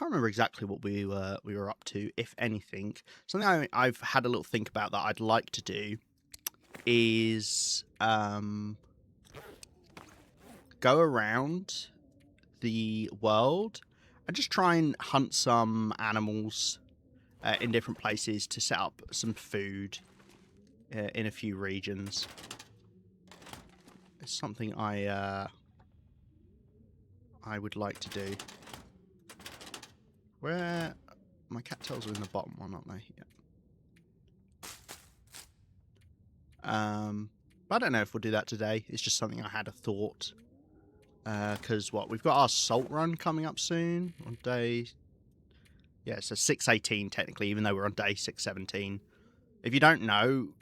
can't remember exactly what we were up to, if anything. Something I've had a little think about that I'd like to do is go around the world and just try and hunt some animals in different places to set up some food in a few regions. It's something I would like to do. Where my cattails are in the bottom one, aren't they? Yeah. But I don't know if we'll do that today. It's just something I had a thought. Because we've got our salt run coming up soon on day. Yeah, so 618 technically, even though we're on day 617. If you don't know,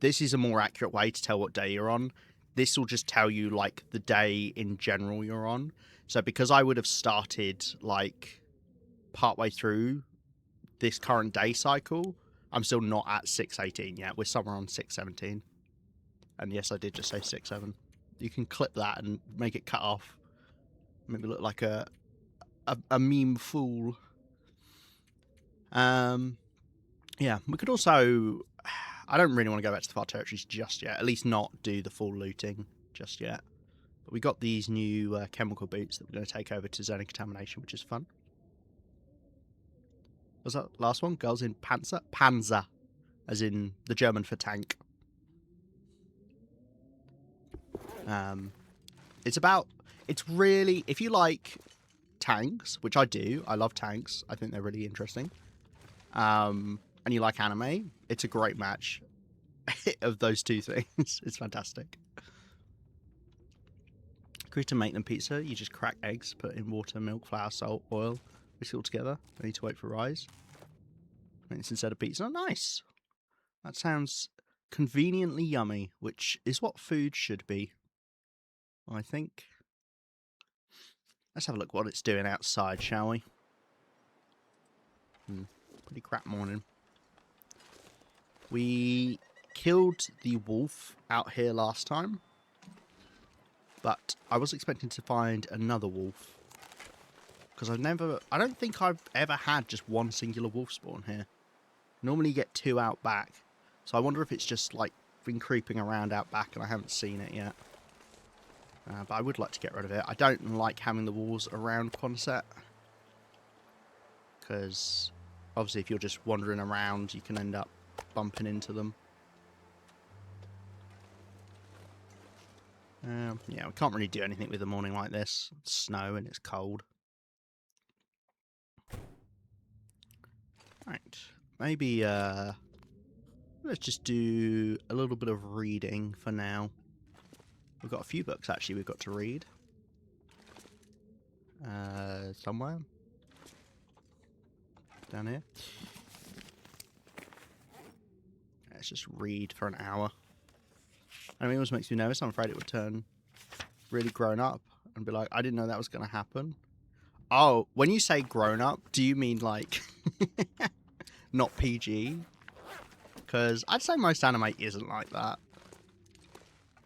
this is a more accurate way to tell what day you're on. This will just tell you like the day in general you're on. So because I would have started like partway through this current day cycle, I'm still not at 618 yet. We're somewhere on 617. And yes, I did just say 67. You can clip that and make it cut off. Make me look like a meme fool. Yeah, we could also... I don't really want to go back to the far territories just yet. At least not do the full looting just yet. But we got these new chemical boots that we're going to take over to zone of contamination, which is fun. Was that last one? Girls in Panzer? Panzer, as in the German for tank. It's really, if you like tanks, which I do, I love tanks. I think they're really interesting. And you like anime, it's a great match of those two things. It's fantastic. Great to make them pizza. You just crack eggs, put in water, milk, flour, salt, oil, whisk it all together. Don't need to wait for rise. And it's instead of pizza. Nice. That sounds conveniently yummy, which is what food should be, I think. Let's have a look what it's doing outside, shall we? Pretty crap morning. We killed the wolf out here last time, but I was expecting to find another wolf, because I don't think I've ever had just one singular wolf spawn here. Normally you get two out back, so I wonder if it's just like been creeping around out back and I haven't seen it yet. But I would like to get rid of it. I don't like having the walls around Quonset, because obviously if you're just wandering around you can end up bumping into them. Yeah, we can't really do anything with a morning like this. It's snow and it's cold. Right, maybe let's just do a little bit of reading for now. We've got a few books actually we've got to read. Somewhere down here. Let's just read for an hour. I mean, it always makes me nervous. I'm afraid it would turn really grown up and be like, I didn't know that was going to happen. Oh, when you say grown up, do you mean like not PG? Because I'd say most anime isn't like that.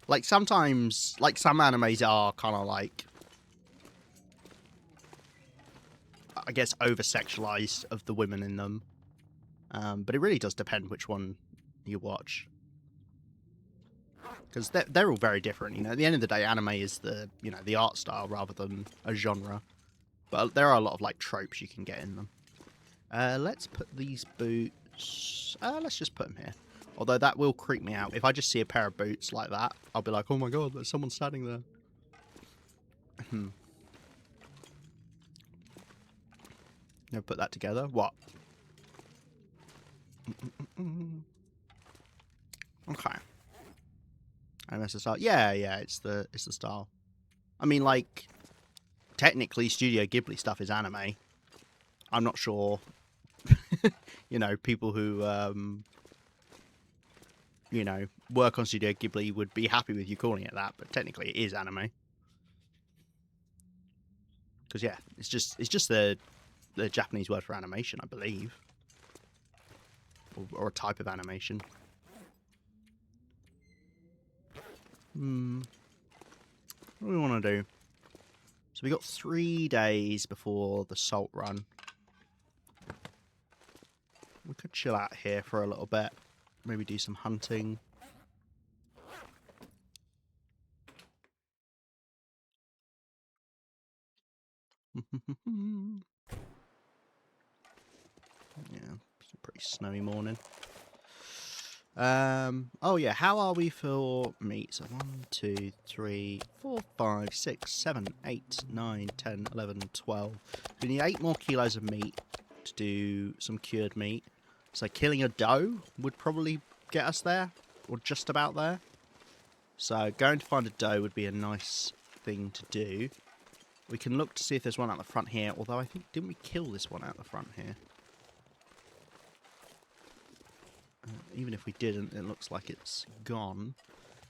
Like sometimes, like some animes are kind of like, I guess, over-sexualized of the women in them. But it really does depend which one you watch. Because they're all very different, you know. At the end of the day, anime is the, you know, the art style rather than a genre. But there are a lot of, like, tropes you can get in them. Let's put these boots... let's just put them here. Although that will creep me out. If I just see a pair of boots like that, I'll be like, oh my god, there's someone standing there. Never put that together. What? Okay. And that's the style. Yeah, it's the style. I mean, like, technically Studio Ghibli stuff is anime. I'm not sure, you know, people who, you know, work on Studio Ghibli would be happy with you calling it that, but technically it is anime. Because, yeah, it's just the Japanese word for animation, I believe. Or a type of animation. What do we want to do? So we got 3 days before the salt run. We could chill out here for a little bit. Maybe do some hunting. Yeah, it's a pretty snowy morning. Oh yeah, how are we for meat? So 1, 2, 3, 4, 5, 6, 7, 8, 9, 10, 11, 12. We need 8 more kilos of meat to do some cured meat. So killing a doe would probably get us there, or just about there. So going to find a doe would be a nice thing to do. We can look to see if there's one out the front here, although I think, didn't we kill this one out the front here? Even if we didn't, it looks like it's gone.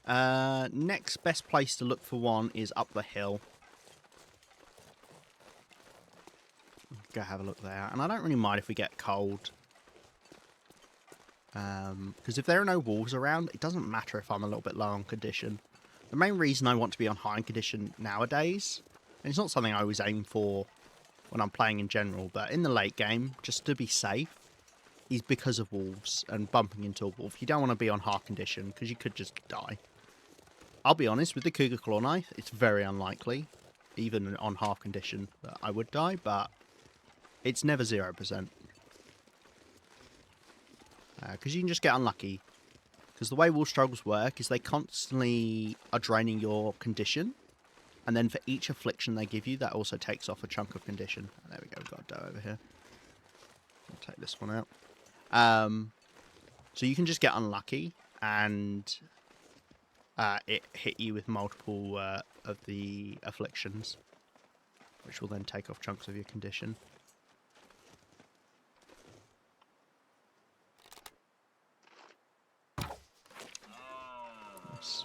Next best place to look for one is up the hill. Go have a look there. And I don't really mind if we get cold. Because if there are no wolves around, it doesn't matter if I'm a little bit low on condition. The main reason I want to be on high condition nowadays, and it's not something I always aim for when I'm playing in general, but in the late game, just to be safe, is because of wolves and bumping into a wolf. You don't want to be on hard condition because you could just die. I'll be honest, with the Cougar Claw Knife, it's very unlikely, even on half condition, that I would die, but it's never 0%. Because you can just get unlucky. Because the way wolf struggles work is they constantly are draining your condition, and then for each affliction they give you, that also takes off a chunk of condition. There we go, we've got a doe over here. I'll take this one out. So you can just get unlucky, and it hit you with multiple of the afflictions, which will then take off chunks of your condition. Nice.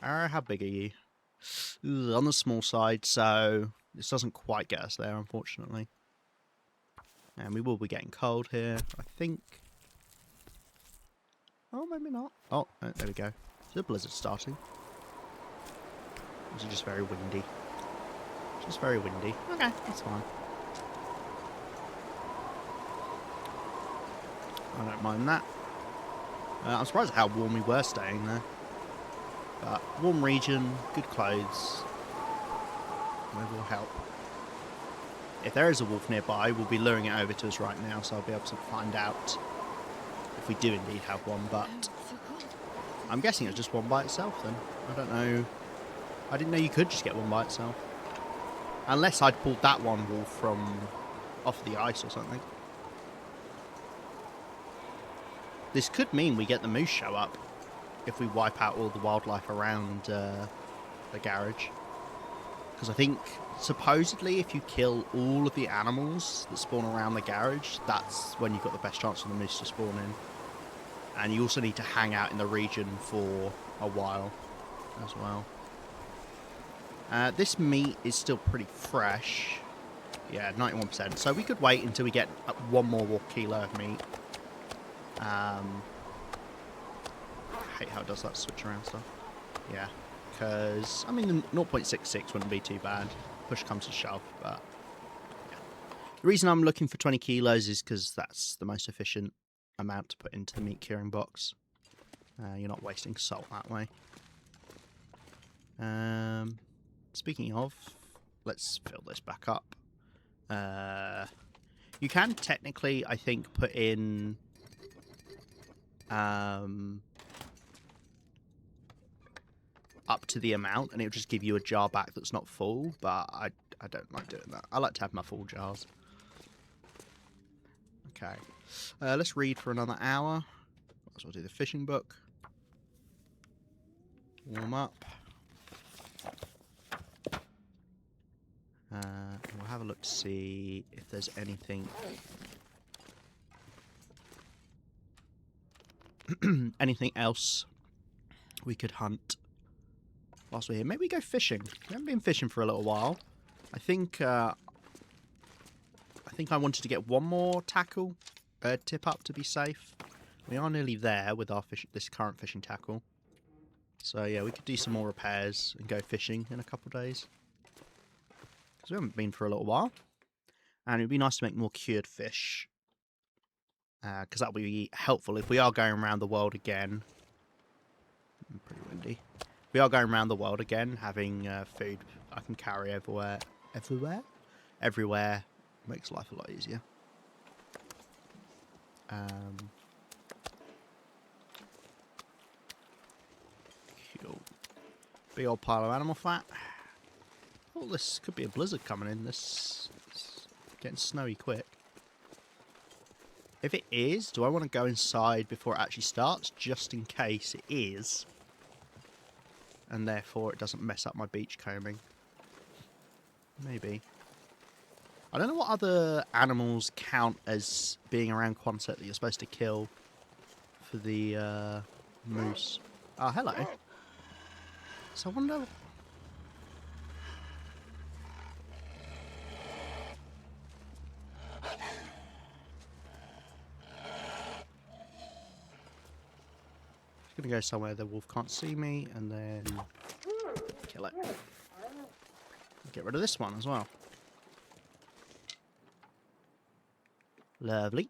Arrow, how big are you? Ugh, on the small side, so this doesn't quite get us there, unfortunately. And we will be getting cold here, I think. Oh, maybe not. Oh, there we go. Is the blizzard starting? Or is it just very windy? Just very windy. Okay, that's fine. I don't mind that. I'm surprised at how warm we were staying there. But warm region, good clothes. That will help. If there is a wolf nearby, we'll be luring it over to us right now, so I'll be able to find out if we do indeed have one, but I'm guessing it's just one by itself then. I don't know. I didn't know you could just get one by itself. Unless I'd pulled that one wolf from off the ice or something. This could mean we get the moose show up if we wipe out all the wildlife around the garage. Because I think, supposedly, if you kill all of the animals that spawn around the garage, that's when you've got the best chance for the moose to spawn in. And you also need to hang out in the region for a while as well. This meat is still pretty fresh. Yeah, 91%. So we could wait until we get 1 more kilo of meat. I hate how it does that switch around stuff. Yeah. Because, I mean, 0.66 wouldn't be too bad. Push comes to shove, but yeah. The reason I'm looking for 20 kilos is because that's the most efficient amount to put into the meat curing box. You're not wasting salt that way. Speaking of, let's fill this back up. You can technically, I think, put in up to the amount, and it'll just give you a jar back that's not full, but I don't like doing that. I like to have my full jars. Okay. Let's read for another hour. Might as well do the fishing book. Warm up. We'll have a look to see if there's anything anything else we could hunt whilst we're here. Maybe go fishing. We haven't been fishing for a little while. I think I wanted to get 1 more tackle tip up to be safe. We are nearly there with our this current fishing tackle. So yeah, we could do some more repairs and go fishing in a couple of days. Because we haven't been for a little while. And it'd be nice to make more cured fish. Because that would be helpful if we are going around the world again. Pretty windy. If we are going around the world again, having food I can carry everywhere. Everywhere makes life a lot easier. Cool. Big old pile of animal fat. Oh, this could be a blizzard coming in. This is getting snowy quick. If it is, do I want to go inside before it actually starts, just in case it is? And therefore it doesn't mess up my beach combing. Maybe. I don't know what other animals count as being around Quonset that you're supposed to kill for the moose. Oh, hello. So I wonder... I'm going to go somewhere the wolf can't see me and then kill it. Get rid of this one as well. Lovely.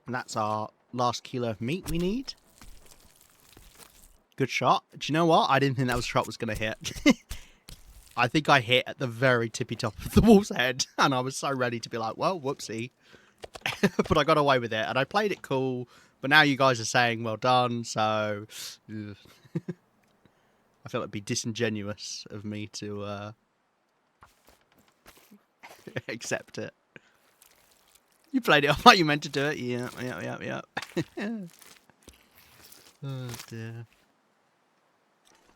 And that's our last kilo of meat we need. Good shot. Do you know what? I didn't think that shot was going to hit. I think I hit at the very tippy top of the wolf's head. And I was so ready to be like, well, whoopsie. But I got away with it. And I played it cool. But now you guys are saying, well done. So, I feel it'd be disingenuous of me to accept it. You played it off like you meant to do it. Yeah. Oh, dear.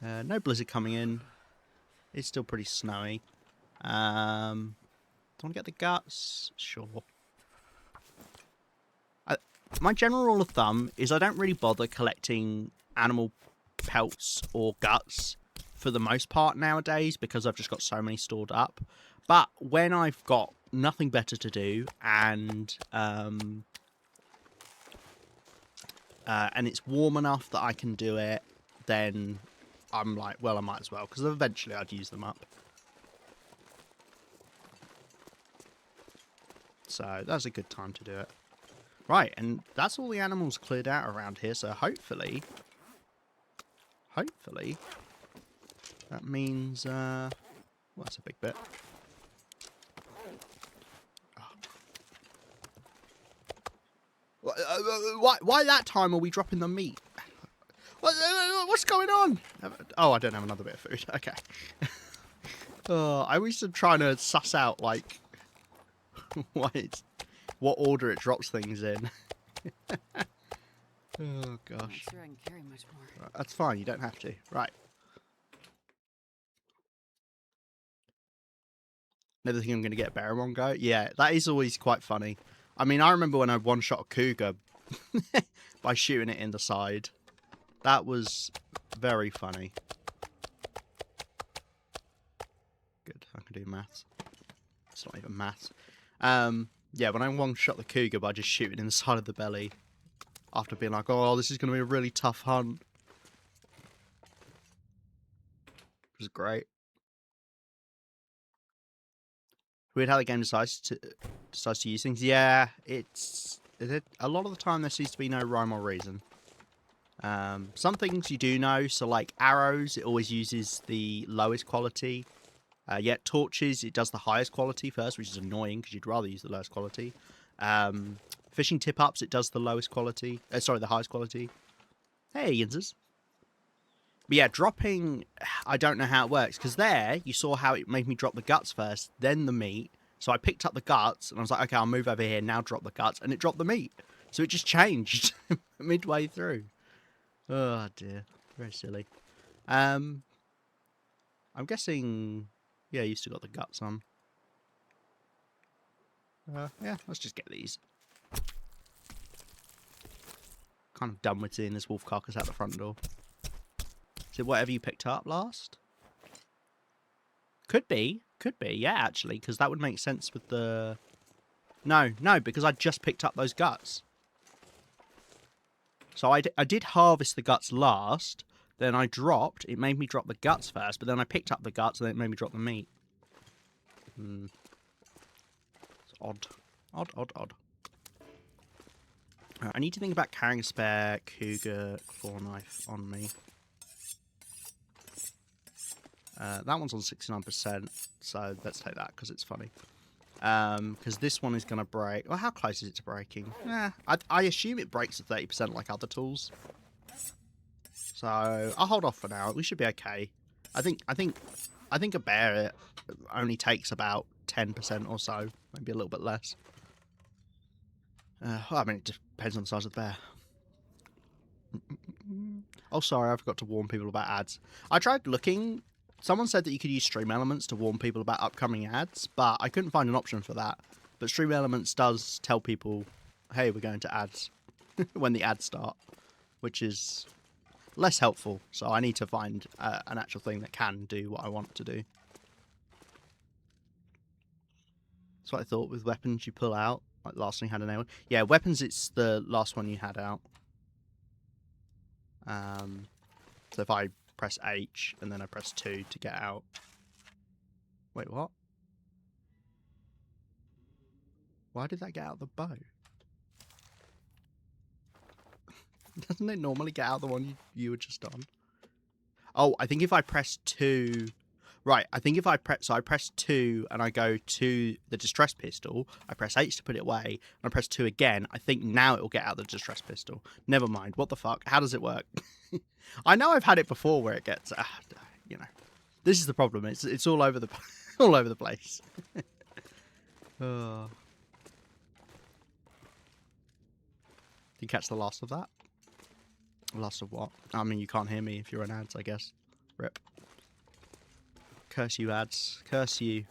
No blizzard coming in. It's still pretty snowy. Do I want to get the guts? Sure. My general rule of thumb is I don't really bother collecting animal pelts or guts for the most part nowadays because I've just got so many stored up. But when I've got nothing better to do and it's warm enough that I can do it, then I'm like, well, I might as well, because eventually I'd use them up. So that's a good time to do it. Right, and that's all the animals cleared out around here, so hopefully, that means, well, that's a big bit. Oh. Why that time are we dropping the meat? What's going on? Oh, I don't have another bit of food. Okay. I was trying to suss out, like, what order it drops things in. Oh, gosh. I'm sure I can carry much more. That's fine. You don't have to. Right. Never think I'm going to get better on go. Yeah, that is always quite funny. I mean, I remember when I one-shot a cougar by shooting it in the side. That was very funny. Good. I can do maths. It's not even maths. Yeah, when I one-shot the cougar by just shooting in the side of the belly. After being like, oh, this is going to be a really tough hunt. It was great. Weird how the game decides to use things. Yeah, a lot of the time there seems to be no rhyme or reason. Some things you do know, so like arrows, it always uses the lowest quality. Yet torches, it does the highest quality first, which is annoying because you'd rather use the lowest quality. Fishing tip-ups, it does the lowest quality. Sorry, the highest quality. Hey, Yinzers. But yeah, dropping, I don't know how it works. Because there, you saw how it made me drop the guts first, then the meat. So I picked up the guts, and I was like, okay, I'll move over here, now drop the guts. And it dropped the meat. So it just changed midway through. Oh, dear. Very silly. I'm guessing, yeah, you still got the guts on. Yeah, let's just get these. Kind of done with seeing this wolf carcass out the front door. Is it whatever you picked up last? Could be, yeah, actually, because that would make sense with the... No, because I just picked up those guts. So I did harvest the guts last, then I dropped. It made me drop the guts first, but then I picked up the guts, and then it made me drop the meat. It's odd. Odd, odd, odd. I need to think about carrying a spare cougar claw knife on me. That one's on 69%, so let's take that because it's funny. Because this one is going to break. Well, how close is it to breaking? I assume it breaks at 30% like other tools. So I'll hold off for now. We should be okay. I think a bear only takes about 10% or so, maybe a little bit less. Well, I mean, it depends on the size of the bear. Oh, sorry, I forgot to warn people about ads. I tried looking. Someone said that you could use Stream Elements to warn people about upcoming ads, but I couldn't find an option for that. But Stream Elements does tell people, hey, we're going to ads when the ads start, which is less helpful. So I need to find an actual thing that can do what I want to do. That's what I thought with weapons you pull out. Like last one you had an A1. Yeah, weapons, it's the last one you had out. So if I press H and then I press 2 to get out. Wait, what? Why did that get out the bow? Doesn't it normally get out the one you were just on? Oh, I think if I press 2... Right, I think if I press... So I press 2 and I go to the distress pistol. I press H to put it away. And I press 2 again. I think now it will get out the distress pistol. Never mind. What the fuck? How does it work? I know I've had it before where it gets... you know. This is the problem. It's all over the... all over the place. Oh. Did you catch the last of that? Last of what? I mean, you can't hear me if you're in ads, I guess. Rip. Curse you, ads. Curse you.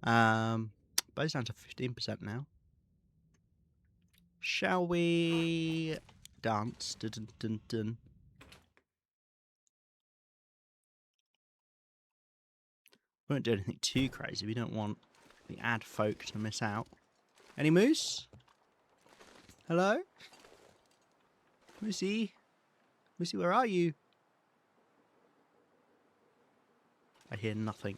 Bow's down to 15% now. Shall we dance? Dun, dun, dun, dun. We won't do anything too crazy. We don't want the ad folk to miss out. Any moose? Hello? Moosey? Moosey, where are you? I hear nothing.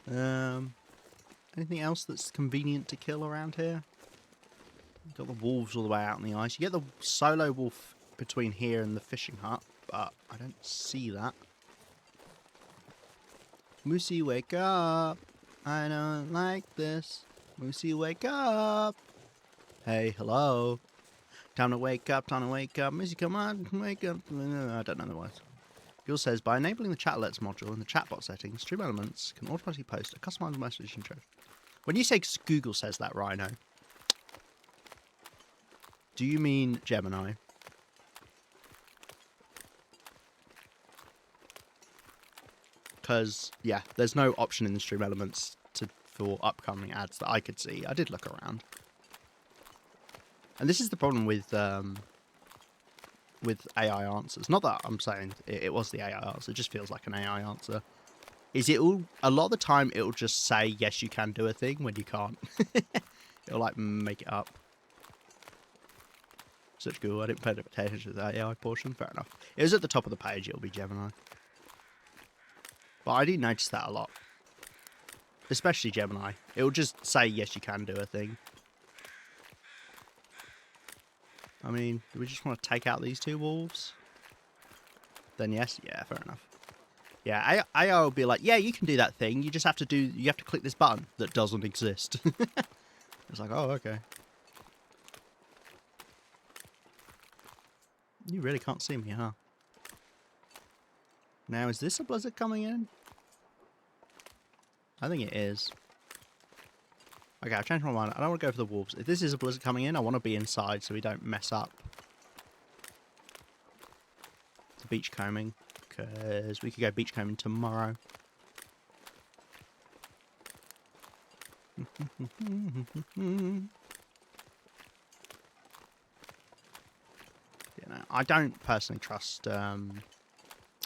Anything else that's convenient to kill around here? You've got the wolves all the way out on the ice. You get the solo wolf between here and the fishing hut, but I don't see that. Moosey, wake up! I don't like this. Moosey, wake up! Hey, hello. Time to wake up, time to wake up. Moosey, come on, wake up. I don't know the words. Google says, by enabling the chat alerts module in the chatbot settings, Stream Elements can automatically post a customized message intro. When you say Google says that, Rhino, do you mean Gemini? Because, yeah, there's no option in the Stream Elements for upcoming ads that I could see. I did look around. And this is the problem with AI answers. Not that I'm saying it was the AI answer. It just feels like an AI answer. Is it all... A lot of the time, it'll just say, yes, you can do a thing when you can't. It'll, like, make it up. Such Google. I didn't pay attention to that AI portion. Fair enough. It was at the top of the page. It'll be Gemini. But I do notice that a lot. Especially Gemini. It'll just say, yes, you can do a thing. I mean, do we just want to take out these two wolves? Then yes, yeah, fair enough. Yeah, AI will be like, yeah, you can do that thing. You just have to you have to click this button that doesn't exist. It's like, oh, okay. You really can't see me, huh? Now, is this a blizzard coming in? I think it is. Okay, I've changed my mind. I don't want to go for the wolves. If this is a blizzard coming in, I want to be inside so we don't mess up the beach combing. Because we could go beach combing tomorrow. You know, I don't personally trust... Oh,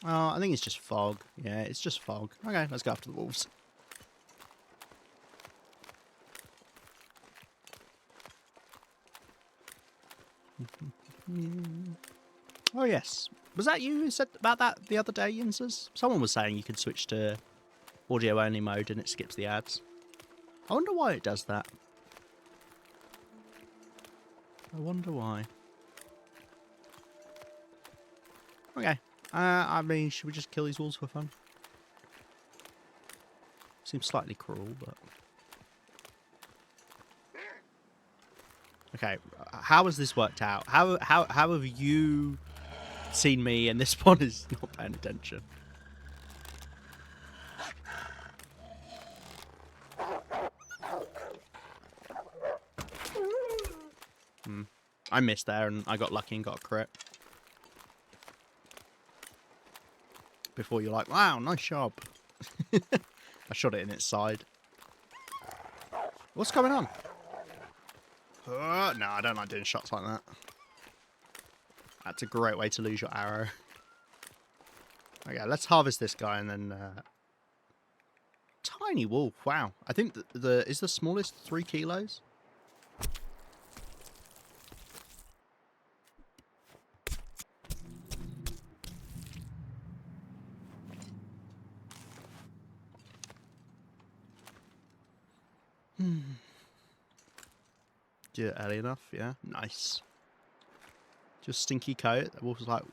I think it's just fog. Yeah, it's just fog. Okay, let's go after the wolves. Oh, yes. Was that you who said about that the other day, Yinzers? Someone was saying you could switch to audio-only mode and it skips the ads. I wonder why it does that. I wonder why. Okay. I mean, should we just kill these wolves for fun? Seems slightly cruel, but... Okay, how has this worked out? How have you seen me and this one is not paying attention? I missed there and I got lucky and got a crit. Before you're like, wow, nice job. I shot it in its side. What's going on? No, I don't like doing shots like that. That's a great way to lose your arrow. Okay, let's harvest this guy and then... Tiny wolf, wow. I think is the smallest 3 kilos? Do it early enough, yeah. Nice. Just stinky coat. The wolf was like,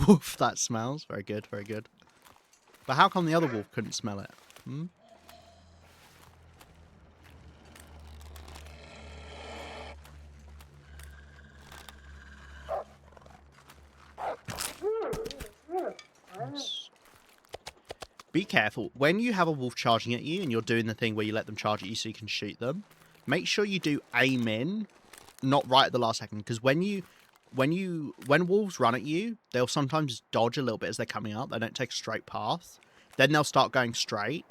woof, that smells. Very good, very good. But how come the other wolf couldn't smell it? Hmm? Nice. Be careful. When you have a wolf charging at you and you're doing the thing where you let them charge at you so you can shoot them, make sure you do aim in, not right at the last second. Because when wolves run at you, they'll sometimes dodge a little bit as they're coming up. They don't take a straight path. Then they'll start going straight.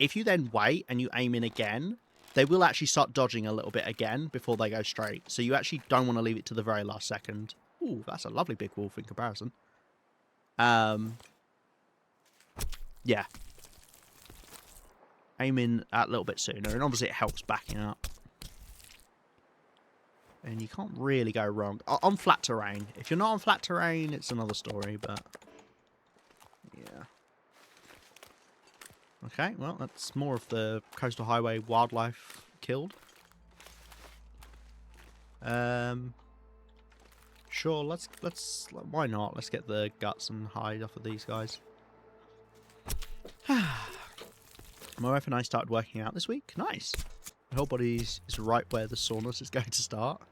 If you then wait and you aim in again, they will actually start dodging a little bit again before they go straight. So you actually don't want to leave it to the very last second. Ooh, that's a lovely big wolf in comparison. Yeah. Aim in a little bit sooner, and obviously it helps backing up. And you can't really go wrong. On flat terrain. If you're not on flat terrain, it's another story, but... Yeah. Okay, well, that's more of the coastal highway wildlife killed. Sure, let's why not? Let's get the guts and hide off of these guys. My wife and I started working out this week. Nice. My whole body is right where the soreness is going to start.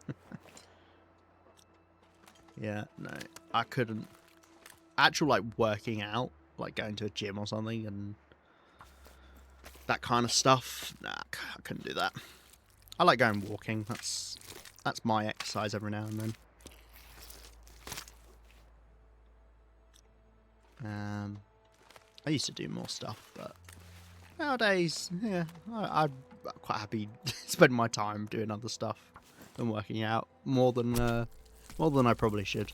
Yeah, no, I couldn't. Actual, like, working out, like going to a gym or something and that kind of stuff, nah, I couldn't do that. I like going walking. That's my exercise every now and then. I used to do more stuff, but nowadays, yeah, I'm quite happy spending my time doing other stuff than working out more than I probably should.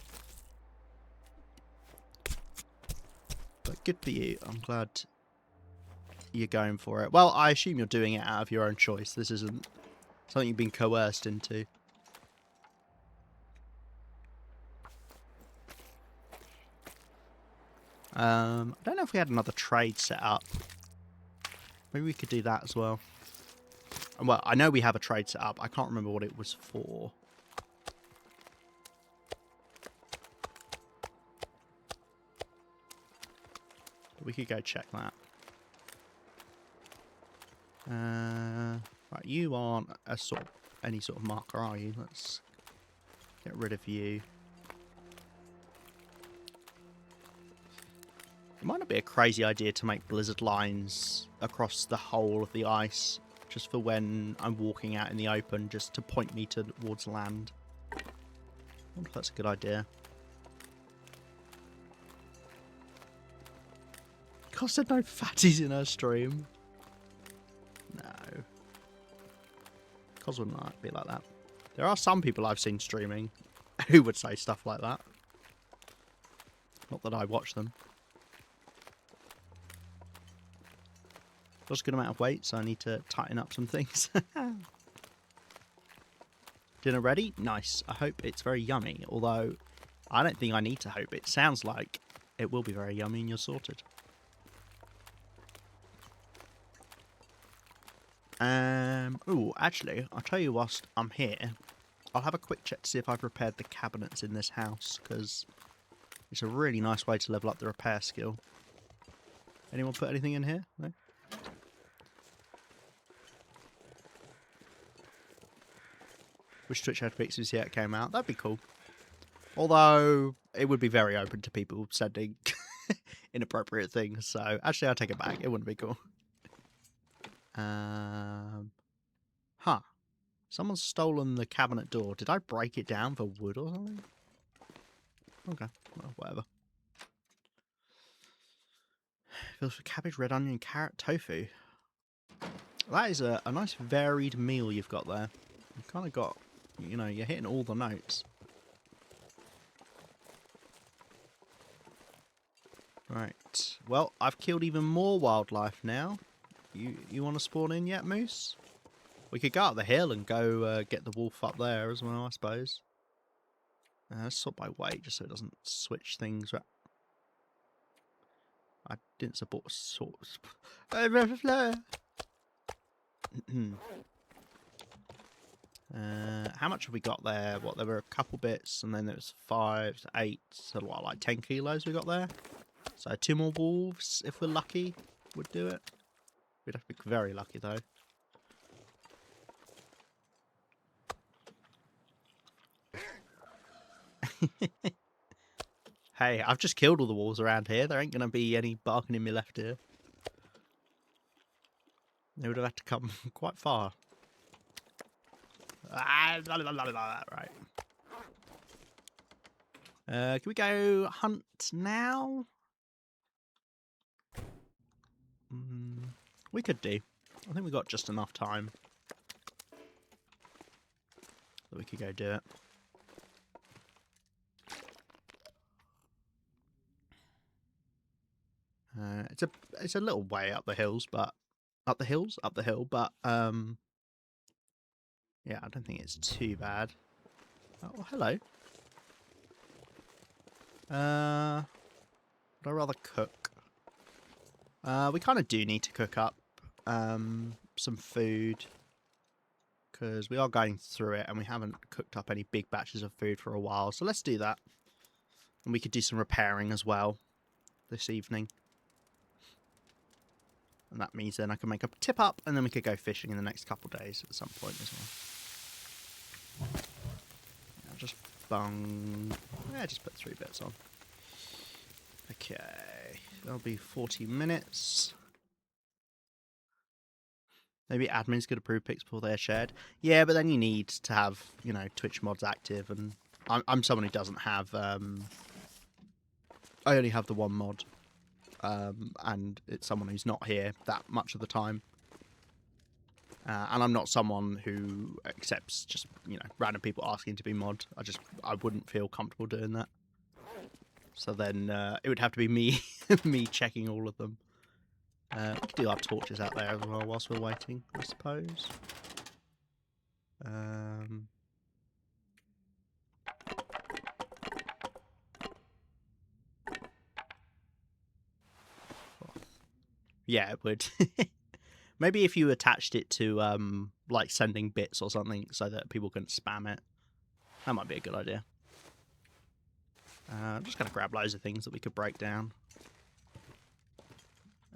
But good for you. I'm glad you're going for it. Well, I assume you're doing it out of your own choice. This isn't something you've been coerced into. I don't know if we had another trade set up. Maybe we could do that as well. Well, I know we have a trade set up. I can't remember what it was for. But we could go check that. Right, you aren't any sort of marker, are you? Let's get rid of you. It might not be a crazy idea to make blizzard lines across the whole of the ice, just for when I'm walking out in the open, just to point me towards land. I wonder if that's a good idea. God said no fatties in her stream. No. Cos wouldn't be like that. There are some people I've seen streaming who would say stuff like that. Not that I watch them. Lost a good amount of weight, so I need to tighten up some things. Dinner ready? Nice. I hope it's very yummy, although I don't think I need to hope. It sounds like it will be very yummy and you're sorted. Oh, actually, I'll tell you whilst I'm here, I'll have a quick check to see if I've repaired the cabinets in this house, because it's a really nice way to level up the repair skill. Anyone put anything in here? No? Which Twitch had fixes yet came out? That'd be cool. Although, it would be very open to people sending inappropriate things, so actually I'll take it back. It wouldn't be cool. Huh. Someone's stolen the cabinet door. Did I break it down for wood or something? Okay, well, whatever. Fills for cabbage, red onion, carrot, tofu. That is a nice varied meal you've got there. You've kind of got, you know, you're hitting all the notes. Right. Well, I've killed even more wildlife now. You want to spawn in yet, Moose? We could go up the hill and go get the wolf up there as well, I suppose. Let's sort by weight just so it doesn't switch things. I didn't support sorts. How much have we got there? What, there were a couple bits, and then there was 5 to 8, so what, like 10 kilos we got there? So 2 more wolves, if we're lucky, would do it. We'd have to be very lucky, though. Hey, I've just killed all the wolves around here. There ain't going to be any barking in me left here. They would have had to come quite far. Right. Can we go hunt now? We could do. I think we got just enough time that we could go do it. It's a little way up the hills, but up the hill, but yeah, I don't think it's too bad. Oh, well, hello. Would I rather cook? We kind of do need to cook up some food, because we are going through it and we haven't cooked up any big batches of food for a while. So let's do that. And we could do some repairing as well this evening. And that means then I can make a tip up and then we could go fishing in the next couple of days at some point as well. Yeah, just bung. Yeah, just put 3 bits on. Okay, that'll be 40 minutes. Maybe admins could approve pics before they're shared. Yeah, but then you need to have, you know, Twitch mods active, and I'm someone who doesn't have. I only have the one mod, and it's someone who's not here that much of the time. And I'm not someone who accepts just, you know, random people asking to be mod. I wouldn't feel comfortable doing that. So then it would have to be me, me checking all of them. We could do our torches out there as well whilst we're waiting, I suppose. Yeah, it would. Maybe if you attached it to like sending bits or something so that people can spam it. That might be a good idea. I'm just going to grab loads of things that we could break down.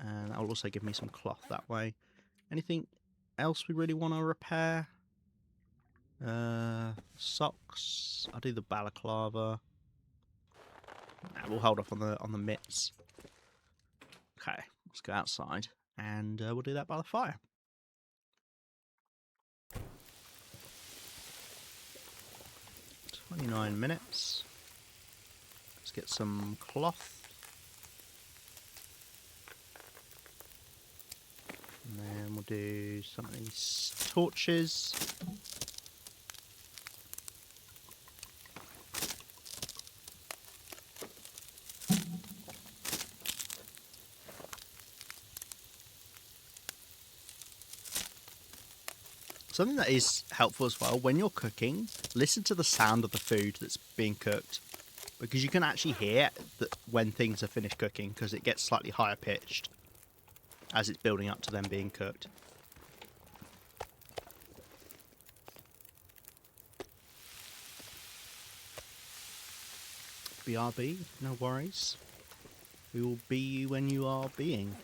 And that will also give me some cloth that way. Anything else we really want to repair? Socks. I'll do the balaclava. Nah, we'll hold off on the mitts. Okay, let's go outside and we'll do that by the fire. 29 minutes. Let's get some cloth. And then we'll do some of these torches. Something that is helpful as well, when you're cooking, listen to the sound of the food that's being cooked. Because you can actually hear that when things are finished cooking, because it gets slightly higher pitched as it's building up to them being cooked. BRB, no worries. We will be you when you are being.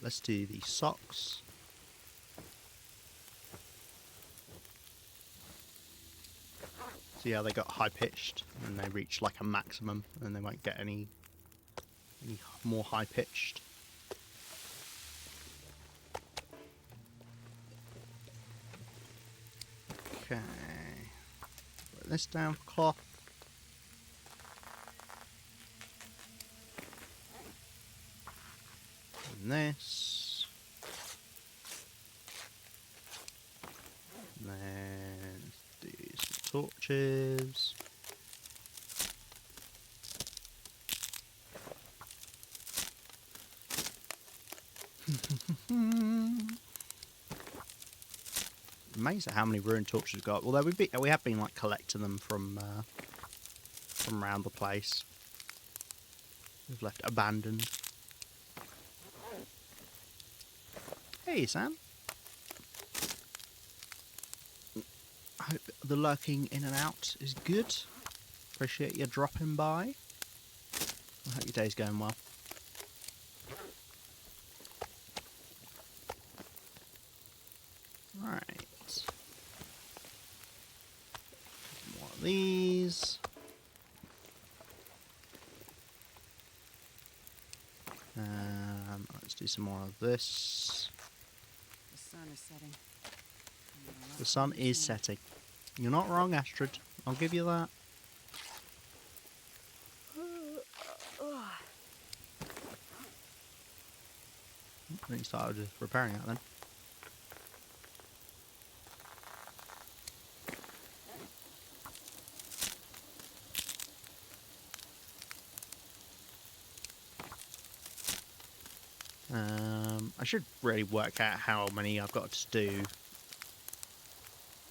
Let's do the socks. See how they got high pitched and they reach like a maximum and they won't get any more high pitched. Okay. Put this down for cloth. And this. And then do some torches. Amazed at how many ruined torches we've got. Although we have been like collecting them from around the place. We've left abandoned. Hey, Sam. I hope the lurking in and out is good. Appreciate you dropping by. I hope your day's going well. Right. More of these. Let's do some more of this. The sun is setting. The sun is setting. You're not wrong, Astrid. I'll give you that. I think you started repairing that then. I should really work out how many I've got to do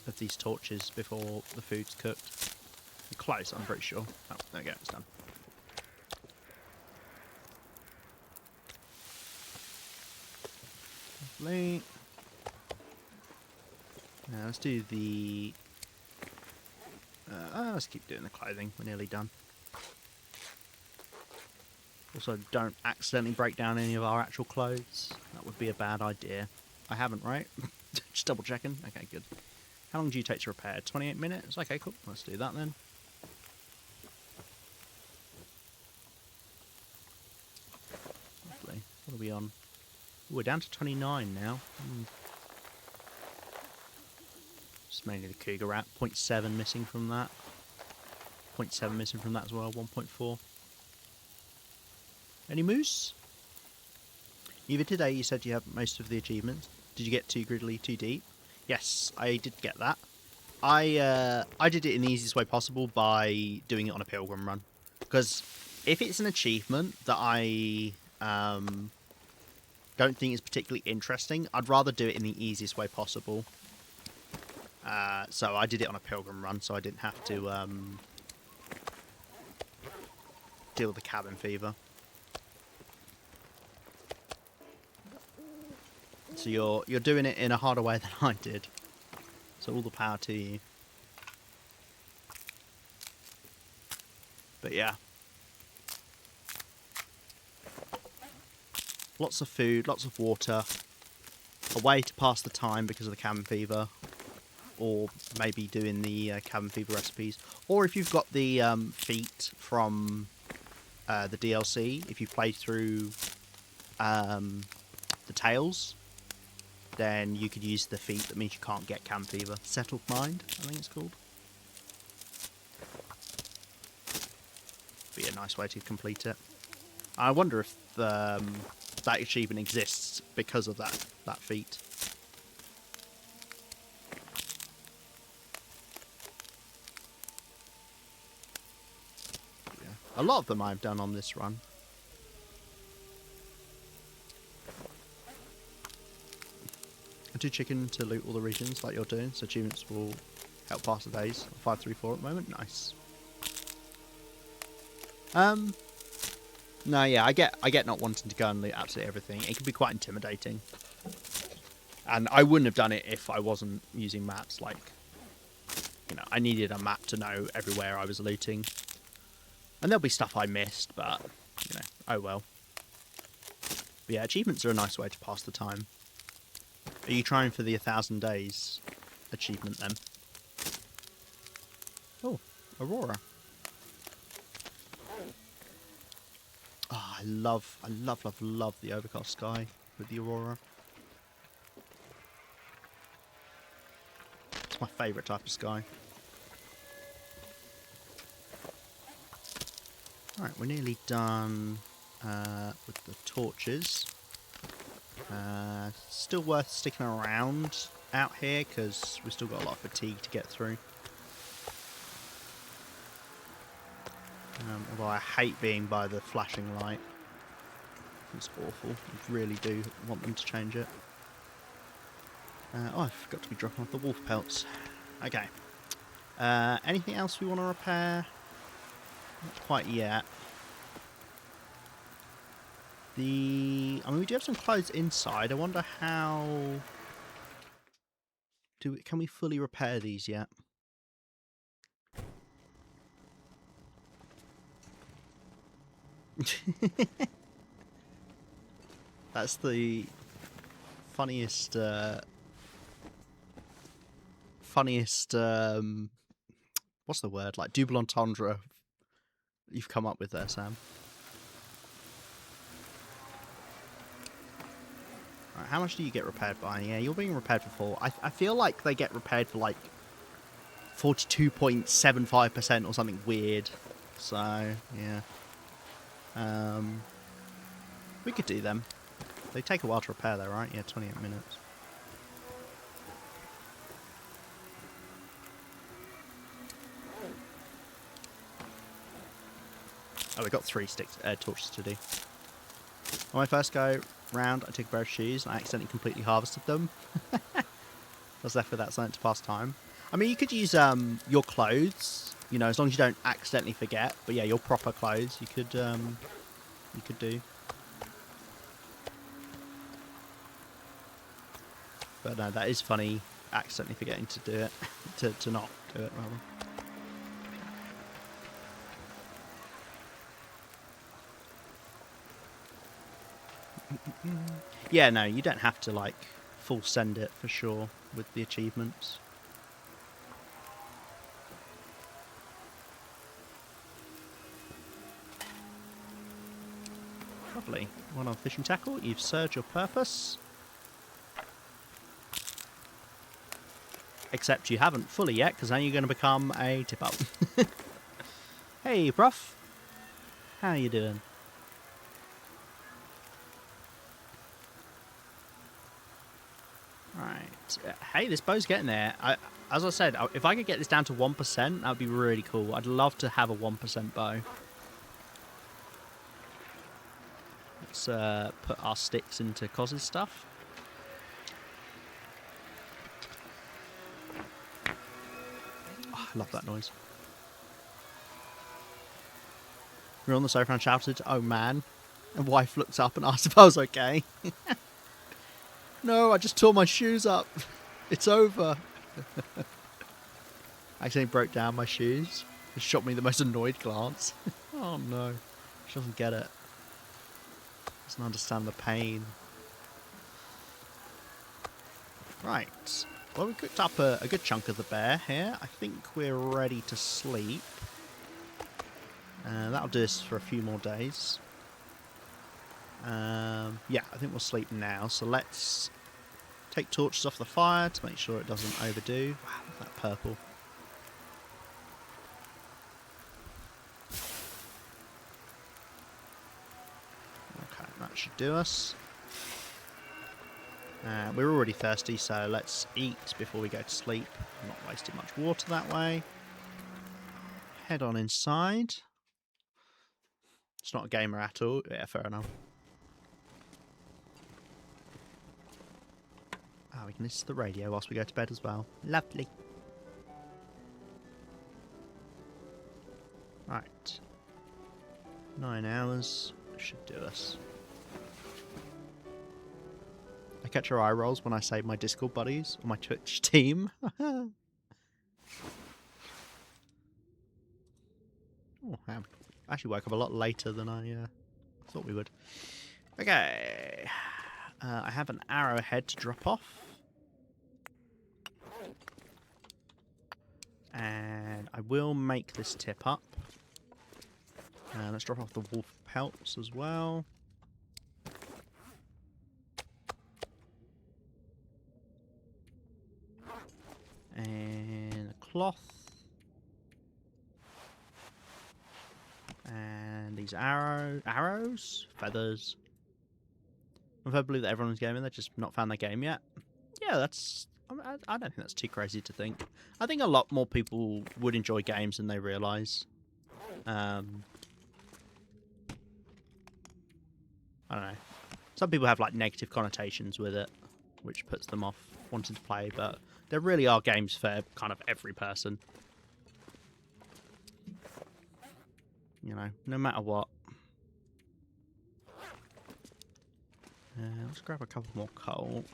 of these torches before the food's cooked. We're close, I'm pretty sure. Oh, there we go, it's done. Lovely. Now let's do the... let's keep doing the clothing, we're nearly done. Also, don't accidentally break down any of our actual clothes. That would be a bad idea. I haven't, right? Just double checking. Okay, good. How long do you take to repair? 28 minutes? Okay, cool. Let's do that then. Lovely. What are we on? Ooh, we're down to 29 now. Just mainly the Cougar rat. 0.7 missing from that. 0.7 missing from that as well. 1.4. Any moose? Either today you said you have most of the achievements. Did you get too griddly, too deep? Yes, I did get that. I did it in the easiest way possible by doing it on a pilgrim run. Because if it's an achievement that I don't think is particularly interesting, I'd rather do it in the easiest way possible. So I did it on a pilgrim run, so I didn't have to deal with the cabin fever. So you're doing it in a harder way than I did. So all the power to you. But yeah. Lots of food, lots of water. A way to pass the time because of the cabin fever. Or maybe doing the cabin fever recipes. Or if you've got the feat from the DLC, if you play through the Tales, then you could use the feat that means you can't get cabin fever. Settled Mind, I think it's called. Be a nice way to complete it. I wonder if that achievement exists because of that feat. Yeah. A lot of them I've done on this run. do chicken to loot all the regions like you're doing, so achievements will help pass the days. 534 at the moment, nice. No, yeah, I get not wanting to go and loot absolutely everything. It can be quite intimidating. And I wouldn't have done it if I wasn't using maps. Like, you know, I needed a map to know everywhere I was looting. And there'll be stuff I missed, but, you know, oh well. But yeah, achievements are a nice way to pass the time. Are you trying for the 1,000 days achievement then? Oh, Aurora. Oh, I love the overcast sky with the Aurora. It's my favourite type of sky. Alright, we're nearly done with the torches. Still worth sticking around out here because we've still got a lot of fatigue to get through. Although I hate being by the flashing light. It's awful. I really do want them to change it. Oh, I forgot to be dropping off the wolf pelts. Okay. Anything else we want to repair? Not quite yet. I mean, we do have some clothes inside. I wonder how... Can we fully repair these yet? That's the funniest what's the word, like double entendre you've come up with there, Sam. Right, how much do you get repaired by? Yeah, you're being repaired for 4. I feel like they get repaired for like 42.75% or something weird. So yeah, we could do them. They take a while to repair though, right? Yeah, 28 minutes. Oh, we got 3 torches to do. On my first go round, I took a pair of shoes and I accidentally completely harvested them. I was left without something to pass time. I mean, you could use your clothes, you know, as long as you don't accidentally forget. But yeah, your proper clothes, you could do. But no, that is funny, accidentally forgetting to do it, to not do it, rather. Yeah, no, you don't have to, like, full send it, for sure, with the achievements. Lovely. Well on fishing tackle, you've served your purpose. Except you haven't fully yet, because now you're going to become a tip-up. Hey, Prof. How you doing? Right. Hey, this bow's getting there. As I said, if I could get this down to 1%, that would be really cool. I'd love to have a 1% bow. Let's put our sticks into Coz's stuff. Oh, I love that noise. We were on the sofa and shouted, "Oh man." And wife looked up and asked if I was okay. No, I just tore my shoes up. It's over. I accidentally broke down my shoes. It shot me the most annoyed glance. Oh no. She doesn't get it. Doesn't understand the pain. Right. Well, we cooked up a good chunk of the bear here. I think we're ready to sleep. That'll do us for a few more days. Yeah, I think we'll sleep now. So let's take torches off the fire to make sure it doesn't overdo. Wow, look at that purple. Okay, that should do us. We're already thirsty, so let's eat before we go to sleep. I'm not wasting much water that way. Head on inside. It's not a gamer at all. Yeah, fair enough. Ah, we can listen to the radio whilst we go to bed as well. Lovely. Right. 9 hours should do us. I catch your eye rolls when I say my Discord buddies or my Twitch team. Oh, I actually woke up a lot later than I thought we would. Okay. I have an arrowhead to drop off. And I will make this tip up. Let's drop off the wolf pelts as well. And a cloth. And these arrows? Feathers. If I believe that everyone's gaming, they've just not found their game yet. Yeah, that's... I don't think that's too crazy to think. I think a lot more people would enjoy games than they realise. I don't know. Some people have like negative connotations with it, which puts them off wanting to play, but there really are games for kind of every person. You know, no matter what. Let's grab a couple more coal.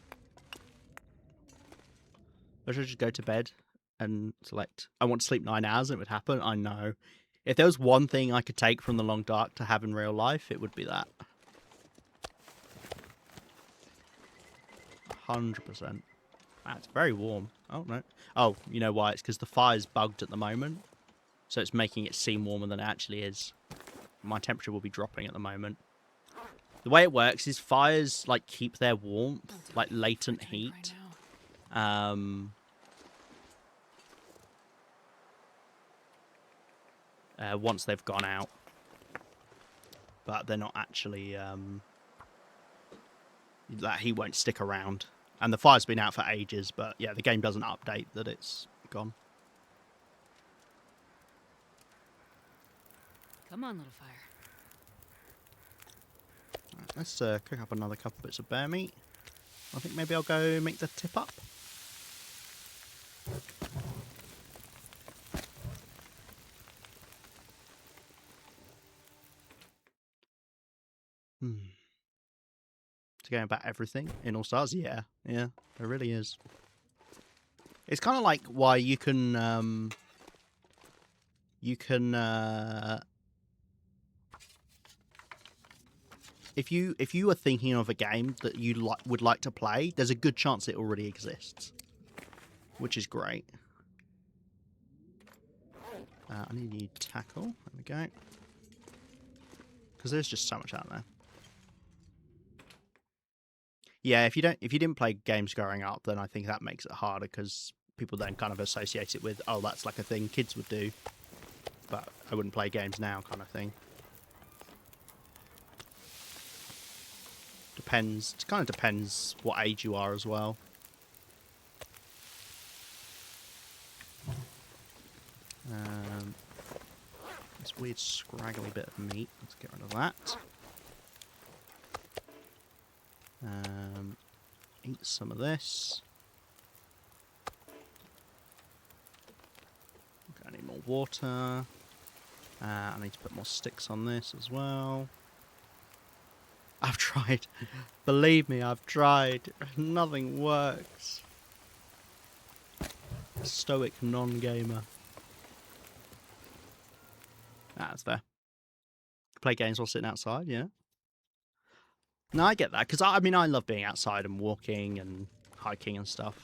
Or should I just go to bed and select, I want to sleep 9 hours and it would happen? I know. If there was one thing I could take from the long dark to have in real life, it would be that. 100%. Wow, it's very warm. Oh, no. Oh, you know why? It's because the fire's bugged at the moment. So it's making it seem warmer than it actually is. My temperature will be dropping at the moment. The way it works is fires, like, keep their warmth, like, latent heat. Once they've gone out. But they're not actually... that heat won't stick around. And the fire's been out for ages, but yeah, the game doesn't update that it's gone. Come on, little fire. Right, let's cook up another couple bits of bear meat. I think maybe I'll go make the tip up. To go about everything in All Stars, yeah, there really is. It's kind of like why you can if you are thinking of a game that you would like to play, there's a good chance it already exists, which is great. I need tackle. There we go. Because there's just so much out there. Yeah, if you didn't play games growing up, then I think that makes it harder because people then kind of associate it with, oh, that's like a thing kids would do, but I wouldn't play games now, kind of thing. Depends. It kind of depends what age you are as well. This weird scraggly bit of meat. Let's get rid of that. Eat some of this. Okay, I need more water. I need to put more sticks on this as well. I've tried. Believe me, I've tried. Nothing works. Stoic non-gamer. That's fair. Play games while sitting outside, yeah. No, I get that, because I mean, I love being outside and walking and hiking and stuff.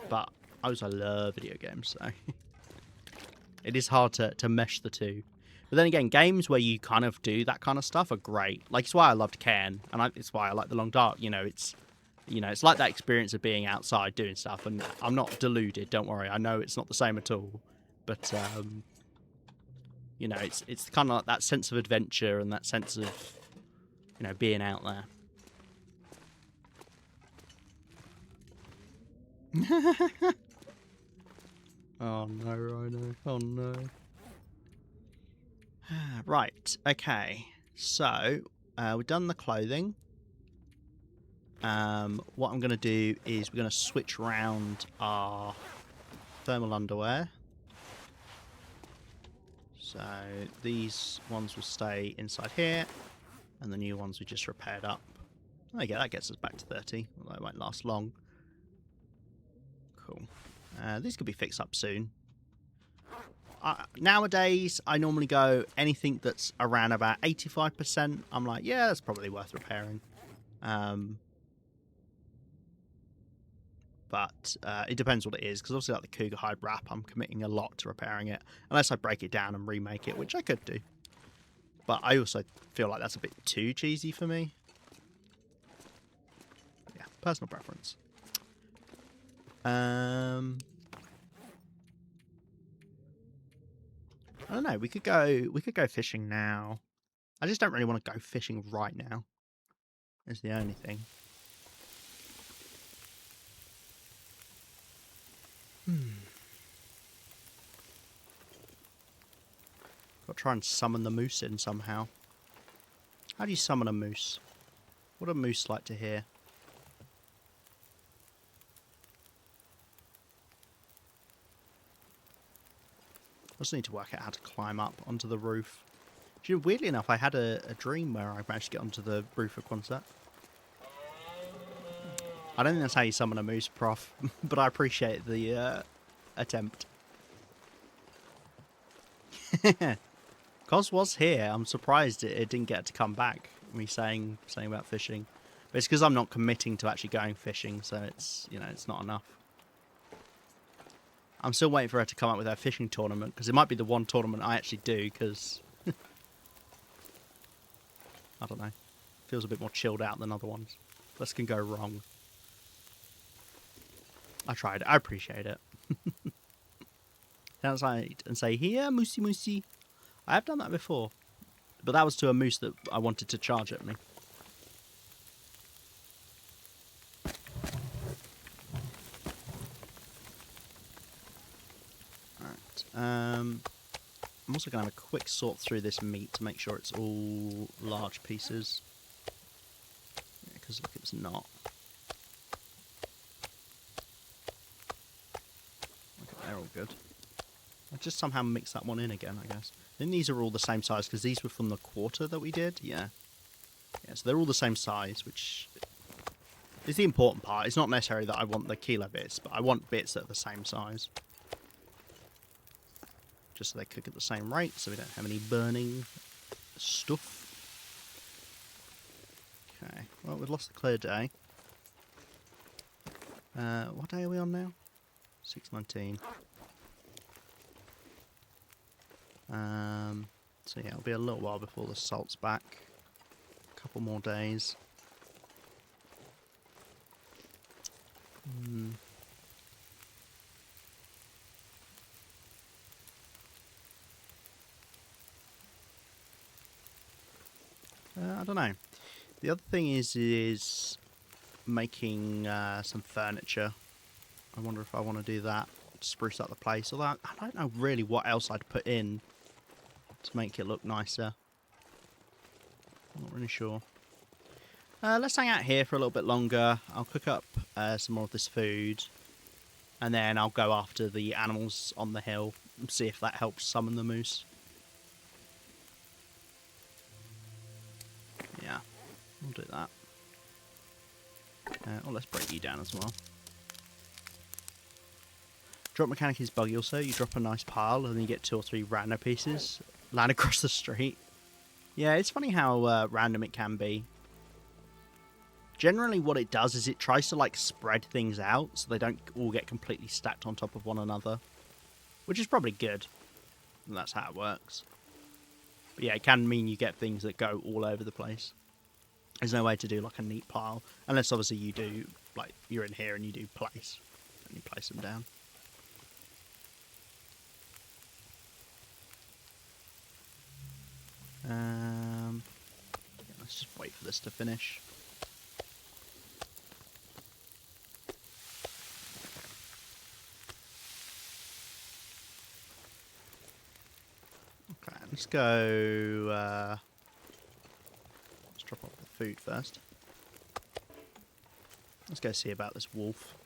But I also love video games, so it is hard to mesh the two. But then again, games where you kind of do that kind of stuff are great. Like, it's why I loved Cairn, and it's why I like The Long Dark. You know, it's like that experience of being outside doing stuff, and I'm not deluded, don't worry. I know it's not the same at all. But, you know, it's kind of like that sense of adventure and that sense of, you know, being out there. Oh no, Rhino. Oh no. Right, okay. So, we've done the clothing. What I'm going to do is we're going to switch around our thermal underwear. So these ones will stay inside here, and the new ones we just repaired up. There you go, that gets us back to 30, although it won't last long. Cool. These could be fixed up soon. Nowadays, I normally go anything that's around about 85%. I'm like, yeah, that's probably worth repairing. But it depends what it is, because obviously like the Cougar hide wrap, I'm committing a lot to repairing it, unless I break it down and remake it, which I could do. But I also feel like that's a bit too cheesy for me. Yeah, personal preference. I don't know. We could go fishing now. I just don't really want to go fishing right now. Is the only thing. Got to try and summon the moose in somehow. How do you summon a moose? What do moose like to hear? I just need to work out how to climb up onto the roof. Weirdly enough, I had a dream where I managed to get onto the roof of Quonset. I don't think that's how you summon a moose, Prof, but I appreciate the attempt. Cos was here. I'm surprised it didn't get to come back. Me saying about fishing, but it's because I'm not committing to actually going fishing, so it's it's not enough. I'm still waiting for her to come up with her fishing tournament, because it might be the one tournament I actually do, because I don't know, feels a bit more chilled out than other ones. This can go wrong. I tried. I appreciate it. Outside and say, here, moosey moosey. I have done that before, but that was to a moose that I wanted to charge at me. Alright. I'm also going to have a quick sort through this meat to make sure it's all large pieces. Because look, it's not. Okay, they're all good. I just somehow mixed that one in again, I guess. Then these are all the same size, because these were from the quarter that we did. Yeah. Yeah, so they're all the same size, which is the important part. It's not necessarily that I want the kilo bits, but I want bits that are the same size. Just so they cook at the same rate, so we don't have any burning stuff. Okay, well, we've lost the clear day. What day are we on now? 6:19. So yeah, it'll be a little while before the salt's back. A couple more days. I don't know. The other thing is making some furniture. I wonder if I want to do that to spruce up the place. Although I don't know really what else I'd put in to make it look nicer. I'm not really sure. Let's hang out here for a little bit longer. I'll cook up some more of this food. And then I'll go after the animals on the hill and see if that helps summon the moose. Yeah, we'll do that. Oh, let's break you down as well. Drop mechanic is buggy also. You drop a nice pile and then you get 2 or 3 random pieces land across the street. Yeah, it's funny how random it can be. Generally what it does is it tries to like spread things out so they don't all get completely stacked on top of one another. Which is probably good. And that's how it works. But yeah, it can mean you get things that go all over the place. There's no way to do like a neat pile. Unless obviously you do, like, you're in here and you do place. And you place them down. Yeah, let's just wait for this to finish. Okay, let's go. Let's drop off the food first. Let's go see about this wolf.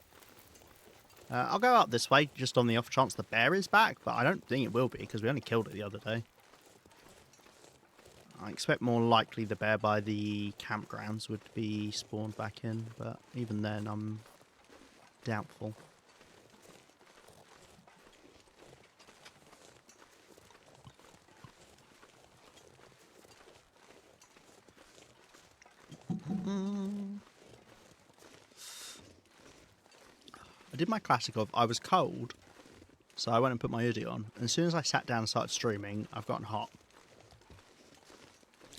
I'll go up this way just on the off chance the bear is back, but I don't think it will be because we only killed it the other day. I expect more likely the bear by the campgrounds would be spawned back in, but even then I'm doubtful. I did my classic of I was cold, so I went and put my hoodie on. And as soon as I sat down and started streaming, I've gotten hot.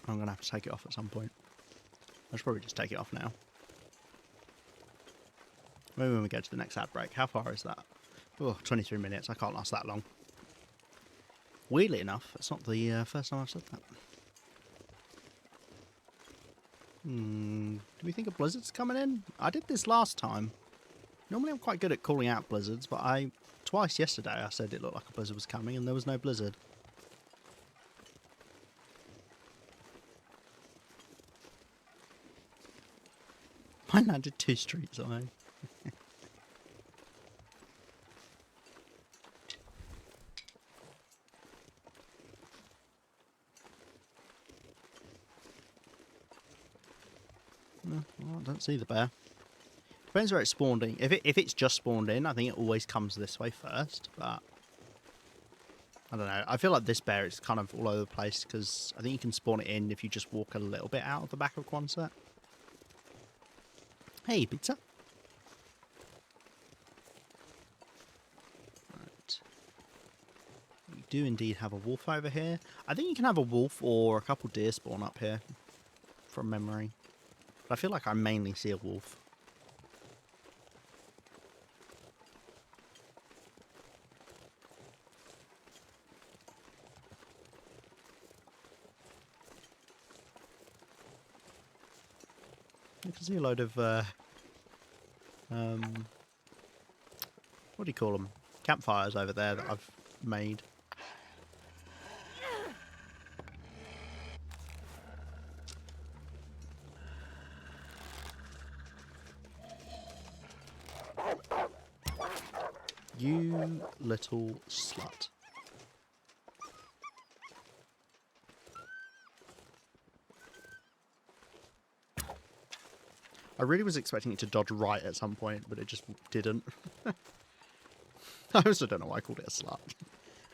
I'm going to have to take it off at some point. I should probably just take it off now. Maybe when we get to the next ad break. How far is that? Oh, 23 minutes. I can't last that long. Weirdly enough, it's not the first time I've said that. Do we think a blizzard's coming in? I did this last time. Normally I'm quite good at calling out blizzards, but twice yesterday I said it looked like a blizzard was coming and there was no blizzard. I landed 2 streets away. No, well, I don't see the bear. Depends where it's spawned in. If it's just spawned in, I think it always comes this way first, but I don't know. I feel like this bear is kind of all over the place because I think you can spawn it in if you just walk a little bit out of the back of Quonset. Hey, pizza. Right. We do indeed have a wolf over here. I think you can have a wolf or a couple deer spawn up here from memory. But I feel like I mainly see a wolf. I can see a load of, what do you call them? Campfires over there that I've made. You little slut. I really was expecting it to dodge right at some point, but it just didn't. I also don't know why I called it a slut.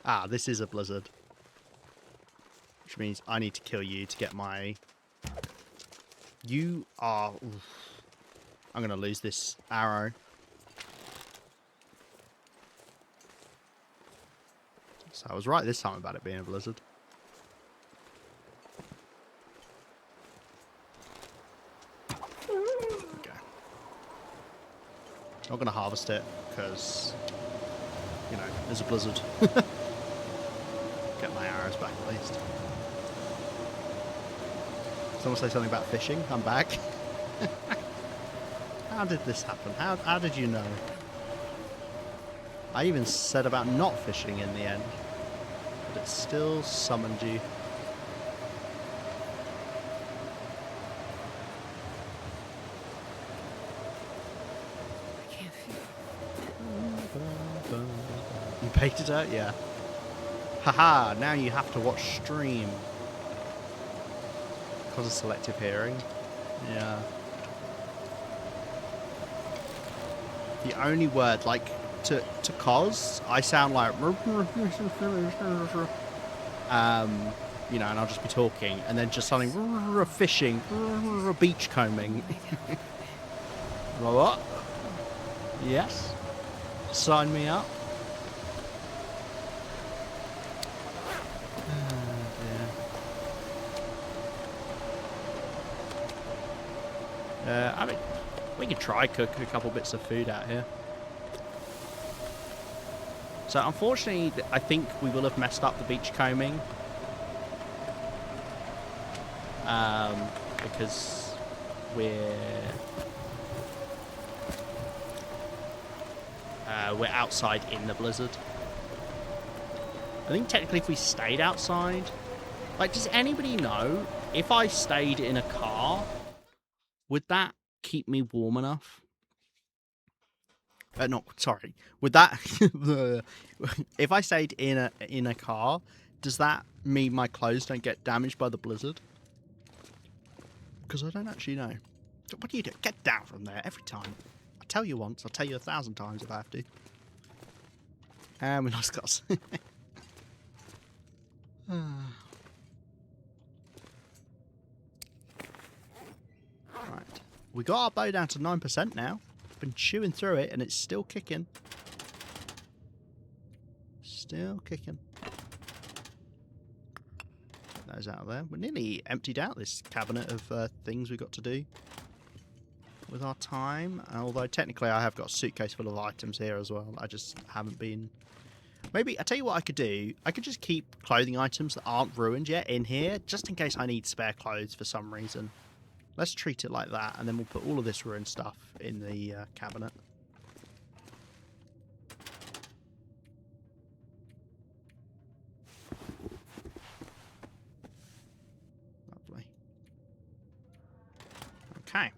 Ah, this is a blizzard. Which means I need to kill you to get my... You are... Oof. I'm going to lose this arrow. So I was right this time about it being a blizzard. Not going to harvest it because, you know, there's a blizzard. Get my arrows back at least. Someone say something about fishing? I'm back. How did this happen? How did you know? I even said about not fishing in the end, but it still summoned you. You baited her? Yeah. Haha, now you have to watch stream. Because of selective hearing. Yeah. The only word, like, to cause, I sound like... you know, and I'll just be talking, and then just something... fishing, beach combing. What? Yes? Sign me up. I mean, we could try cook a couple bits of food out here. So unfortunately, I think we will have messed up the beach combing. Because we're outside in the blizzard. I think technically if we stayed outside... Like, does anybody know, if I stayed in a car, would that keep me warm enough? Not sorry. Would that if I stayed in a car, does that mean my clothes don't get damaged by the blizzard? Because I don't actually know. So what do you do? Get down from there every time. I tell you once, I'll tell you 1,000 times if I have to. And we lost cars. Right. We got our bow down to 9% now. Been chewing through it and it's still kicking. Still kicking. Get those out of there. We're nearly emptied out this cabinet of things we've got to do with our time. Although technically I have got a suitcase full of items here as well. I just haven't been... Maybe, I tell you what I could do. I could just keep clothing items that aren't ruined yet in here, just in case I need spare clothes for some reason. Let's treat it like that, and then we'll put all of this ruined stuff in the cabinet. Lovely. Okay.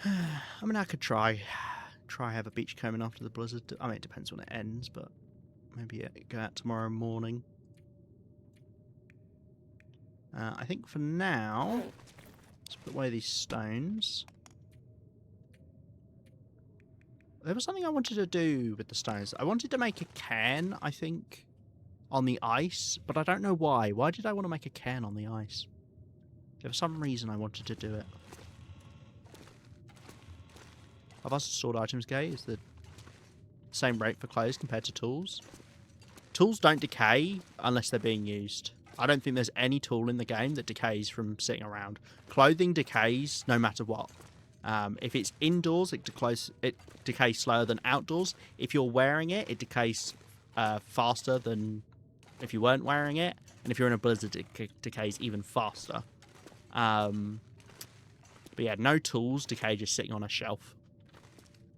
I mean, I could try have a beachcombing after the blizzard. I mean, it depends when it ends, but maybe go out tomorrow morning. I think for now, let's put away these stones. There was something I wanted to do with the stones. I wanted to make a cairn, I think, on the ice, but I don't know why. Why did I want to make a cairn on the ice? There was some reason I wanted to do it. I've asked the stored items gate is the same rate for clothes compared to tools. Tools don't decay unless they're being used. I don't think there's any tool in the game that decays from sitting around. Clothing decays no matter what. If it's indoors, it decays slower than outdoors. If you're wearing it, it decays faster than if you weren't wearing it. And if you're in a blizzard, it decays even faster. But yeah, no tools decay just sitting on a shelf.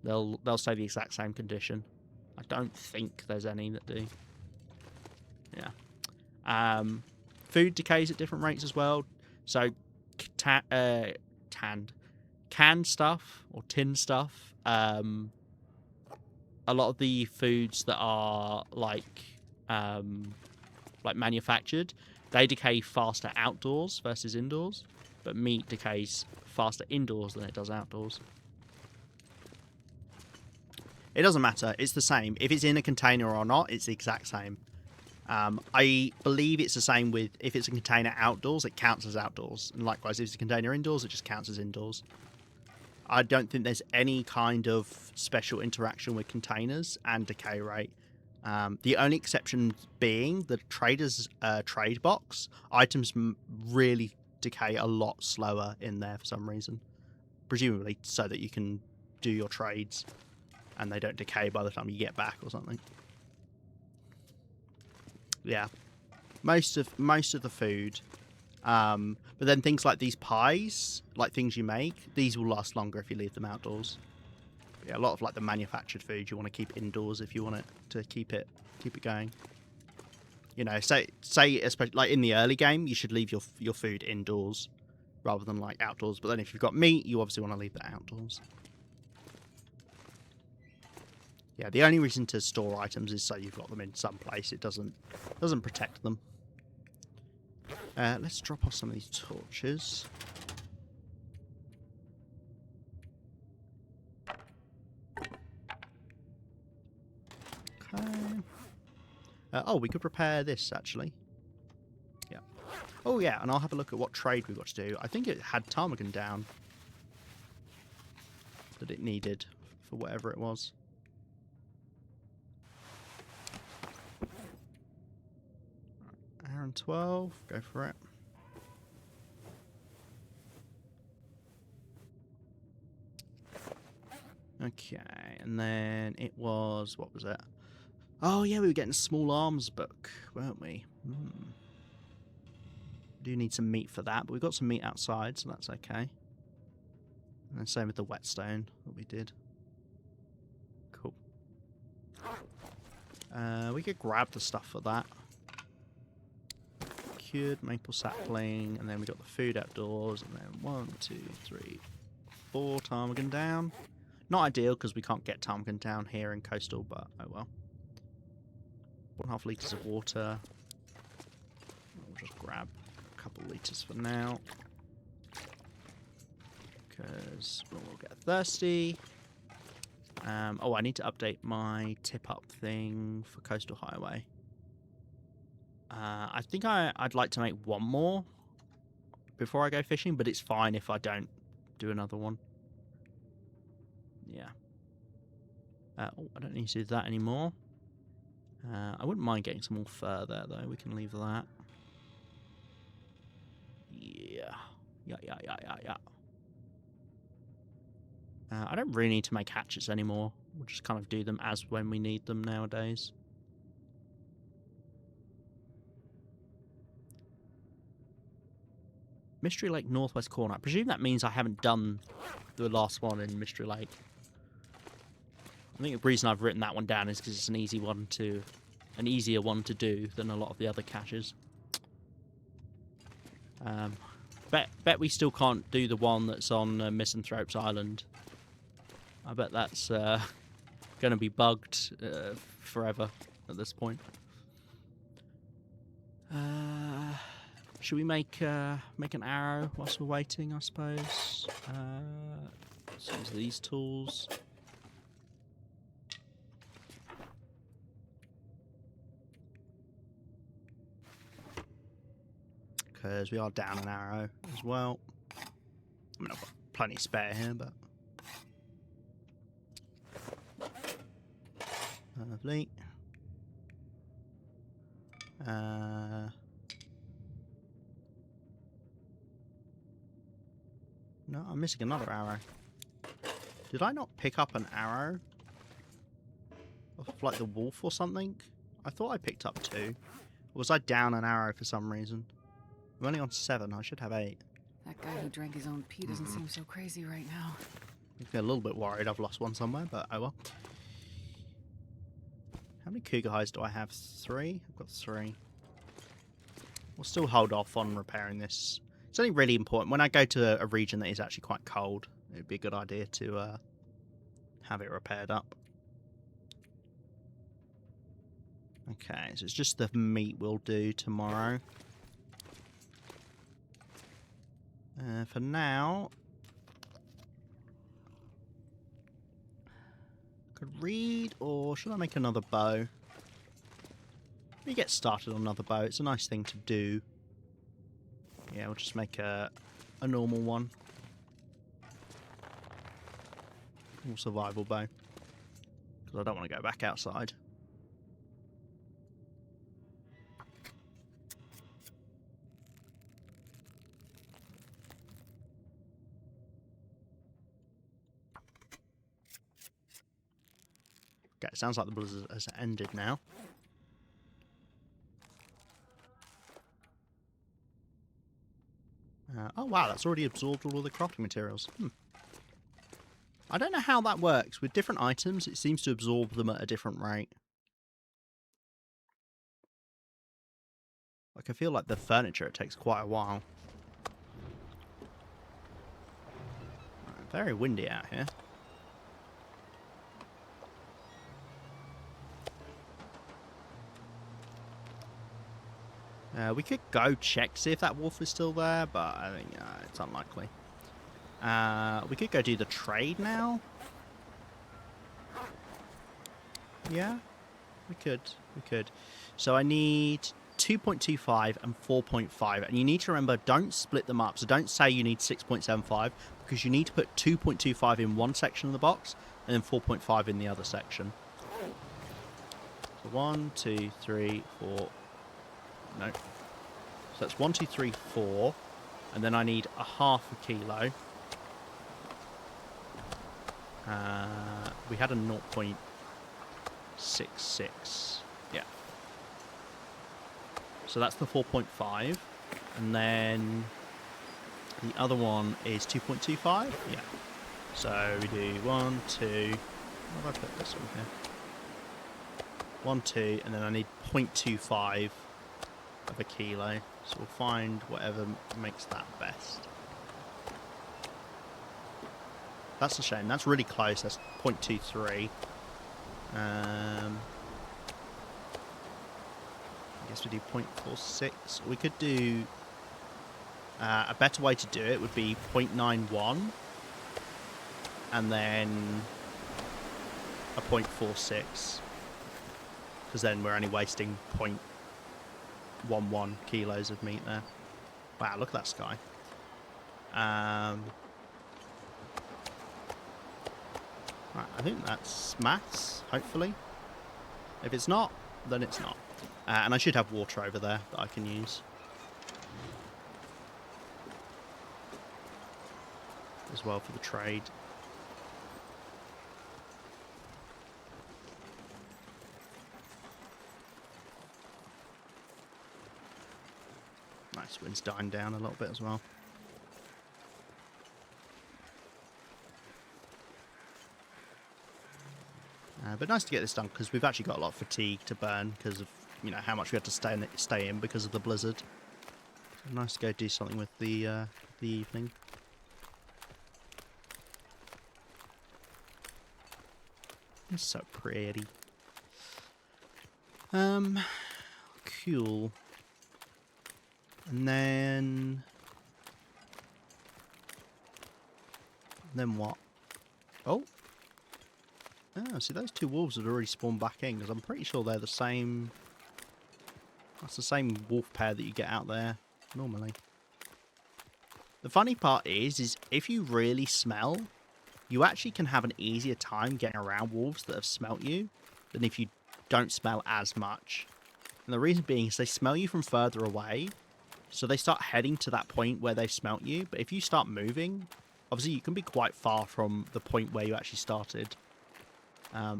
They'll stay the exact same condition. I don't think there's any that do. Yeah. Food decays at different rates as well. So canned stuff or tin stuff. A lot of the foods that are like manufactured, they decay faster outdoors versus indoors. But meat decays faster indoors than it does outdoors. It doesn't matter. It's the same. If it's in a container or not, it's the exact same. I believe it's the same with if it's a container outdoors, it counts as outdoors. And likewise, if it's a container indoors, it just counts as indoors. I don't think there's any kind of special interaction with containers and decay rate. The only exception being the trader's trade box. Items really decay a lot slower in there for some reason. Presumably so that you can do your trades and they don't decay by the time you get back or something. Yeah, most of the food, but then things like these pies, like things you make, these will last longer if you leave them outdoors. But yeah, a lot of like the manufactured food you want to keep indoors if you want it to keep it going. You know, say especially like in the early game, you should leave your food indoors rather than like outdoors. But then if you've got meat, you obviously want to leave that outdoors. Yeah, the only reason to store items is so you've got them in some place. It doesn't protect them. Let's drop off some of these torches. Okay. Oh, we could repair this actually. Yeah. Oh yeah, and I'll have a look at what trade we've got to do. I think it had ptarmigan down that it needed for whatever it was. Hour and 12, go for it. Okay, and then it was, what was it? Oh yeah, we were getting a small arms book, weren't we? Do need some meat for that, but we've got some meat outside, so that's okay. And then same with the whetstone that we did. Cool. We could grab the stuff for that. Cured maple sapling, and then we got the food outdoors, and then 1, 2, 3, 4 ptarmigan down. Not ideal because we can't get ptarmigan down here in coastal, but oh well. 1.5 litres of water. We'll just grab a couple litres for now. Because we'll get thirsty. Oh, I need to update my tip-up thing for Coastal Highway. I think I'd like to make one more before I go fishing, but it's fine if I don't do another one. Yeah. Oh, I don't need to do that anymore. I wouldn't mind getting some more fur there, though. We can leave that. Yeah. Yeah. I don't really need to make hatchets anymore. We'll just kind of do them as when we need them nowadays. Mystery Lake Northwest Corner. I presume that means I haven't done the last one in Mystery Lake. I think the reason I've written that one down is because it's an easier one to do than a lot of the other caches. Bet we still can't do the one that's on Misanthrope's Island. I bet that's going to be bugged forever at this point. Should we make an arrow whilst we're waiting, I suppose? Let's use these tools. Because we are down an arrow as well. I mean, I've got plenty spare here, but... Lovely. No, I'm missing another arrow. Did I not pick up an arrow? Of like the wolf or something? I thought I picked up 2. Or was I down an arrow for some reason? I'm only on 7. I should have 8. That guy who drank his own pee doesn't seem so crazy right now. I feel a little bit worried I've lost one somewhere, but oh well. How many cougar hides do I have? 3? I've got 3. We'll still hold off on repairing this. It's only really important. When I go to a region that is actually quite cold, it would be a good idea to have it repaired up. Okay, so it's just the meat we'll do tomorrow. For now... Could read, or should I make another bow? We get started on another bow. It's a nice thing to do. Yeah, we'll just make a normal one. Or survival bow. Because I don't want to go back outside. Okay, it sounds like the blizzard has ended now. Oh wow, that's already absorbed all of the crafting materials. I don't know how that works. With different items, it seems to absorb them at a different rate. Like, I feel like the furniture, it takes quite a while. Right, very windy out here. We could go check, see if that wolf is still there, but I think it's unlikely. We could go do the trade now. Yeah, we could. So I need 2.25 and 4.5, and you need to remember, don't split them up. So don't say you need 6.75, because you need to put 2.25 in one section of the box, and then 4.5 in the other section. So 1, 2, 3, 4... No. So that's 1, 2, 3, 4. And then I need a half a kilo. We had a 0.66. Yeah. So that's the 4.5. And then the other one is 2.25. Yeah. So we do 1, 2. Where have I put this one here? 1, 2. And then I need 0.25 of a kilo, so we'll find whatever makes that best. That's a shame. That's really close. That's 0.23. I guess we do 0.46. We could do... a better way to do it would be 0.91. And then a 0.46. Because then we're only wasting 0.11 kilos of meat there. Wow, look at that sky. Right, I think that's maths, hopefully. If it's not, then it's not. And I should have water over there that I can use. As well for the trade. Nice, wind's dying down a little bit as well. But nice to get this done because we've actually got a lot of fatigue to burn because of, you know, how much we had to stay in because of the blizzard. So nice to go do something with the evening. It's so pretty. Cool. And then what? Oh. Oh, see, those two wolves had already spawned back in, because I'm pretty sure they're the same... That's the same wolf pair that you get out there normally. The funny part is if you really smell, you actually can have an easier time getting around wolves that have smelt you than if you don't smell as much. And the reason being is they smell you from further away, so they start heading to that point where they smelt you. But if you start moving, obviously you can be quite far from the point where you actually started.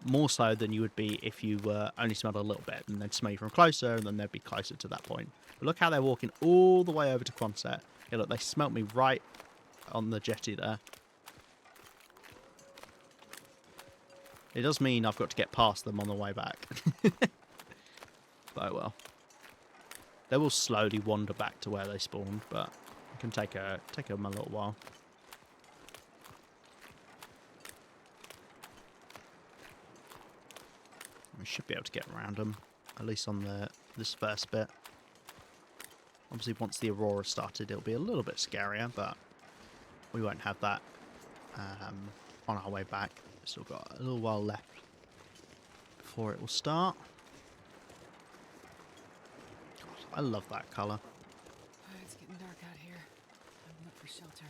More so than you would be if you were only smelled a little bit, and they'd smell you from closer, and then they'd be closer to that point. But look how they're walking all the way over to Quonset. Yeah, look, they smelt me right on the jetty there. It does mean I've got to get past them on the way back. But oh well. They will slowly wander back to where they spawned, but it can take them a little while. We should be able to get around them, at least on this first bit. Obviously, once the Aurora started, it'll be a little bit scarier, but we won't have that on our way back. Still got a little while left before it will start. God, I love that colour. It's getting dark out here. I'm looking for shelter.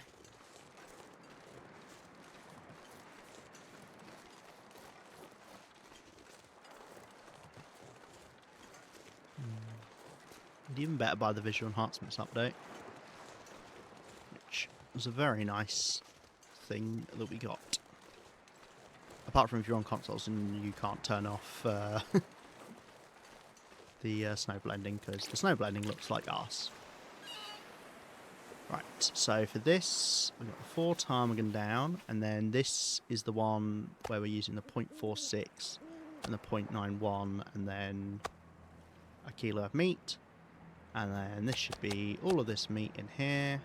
And even better by the visual enhancements update, which was a very nice thing that we got. Apart from if you're on consoles and you can't turn off the snow blending, because the snow blending looks like arse. Right, so for this, we've got the 4 ptarmigan down, and then this is the one where we're using the 0.46 and the 0.91, and then a kilo of meat. And then this should be all of this meat in here.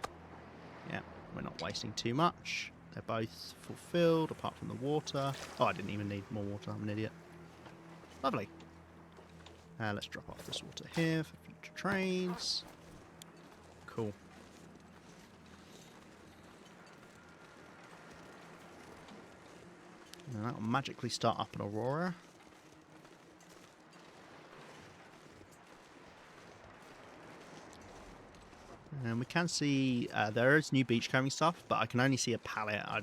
Yeah, we're not wasting too much. They're both fulfilled, apart from the water. Oh, I didn't even need more water. I'm an idiot. Lovely. Let's drop off this water here for future trades. Cool. And that will magically start up an Aurora. And we can see there is new beachcombing stuff, but I can only see a palette. I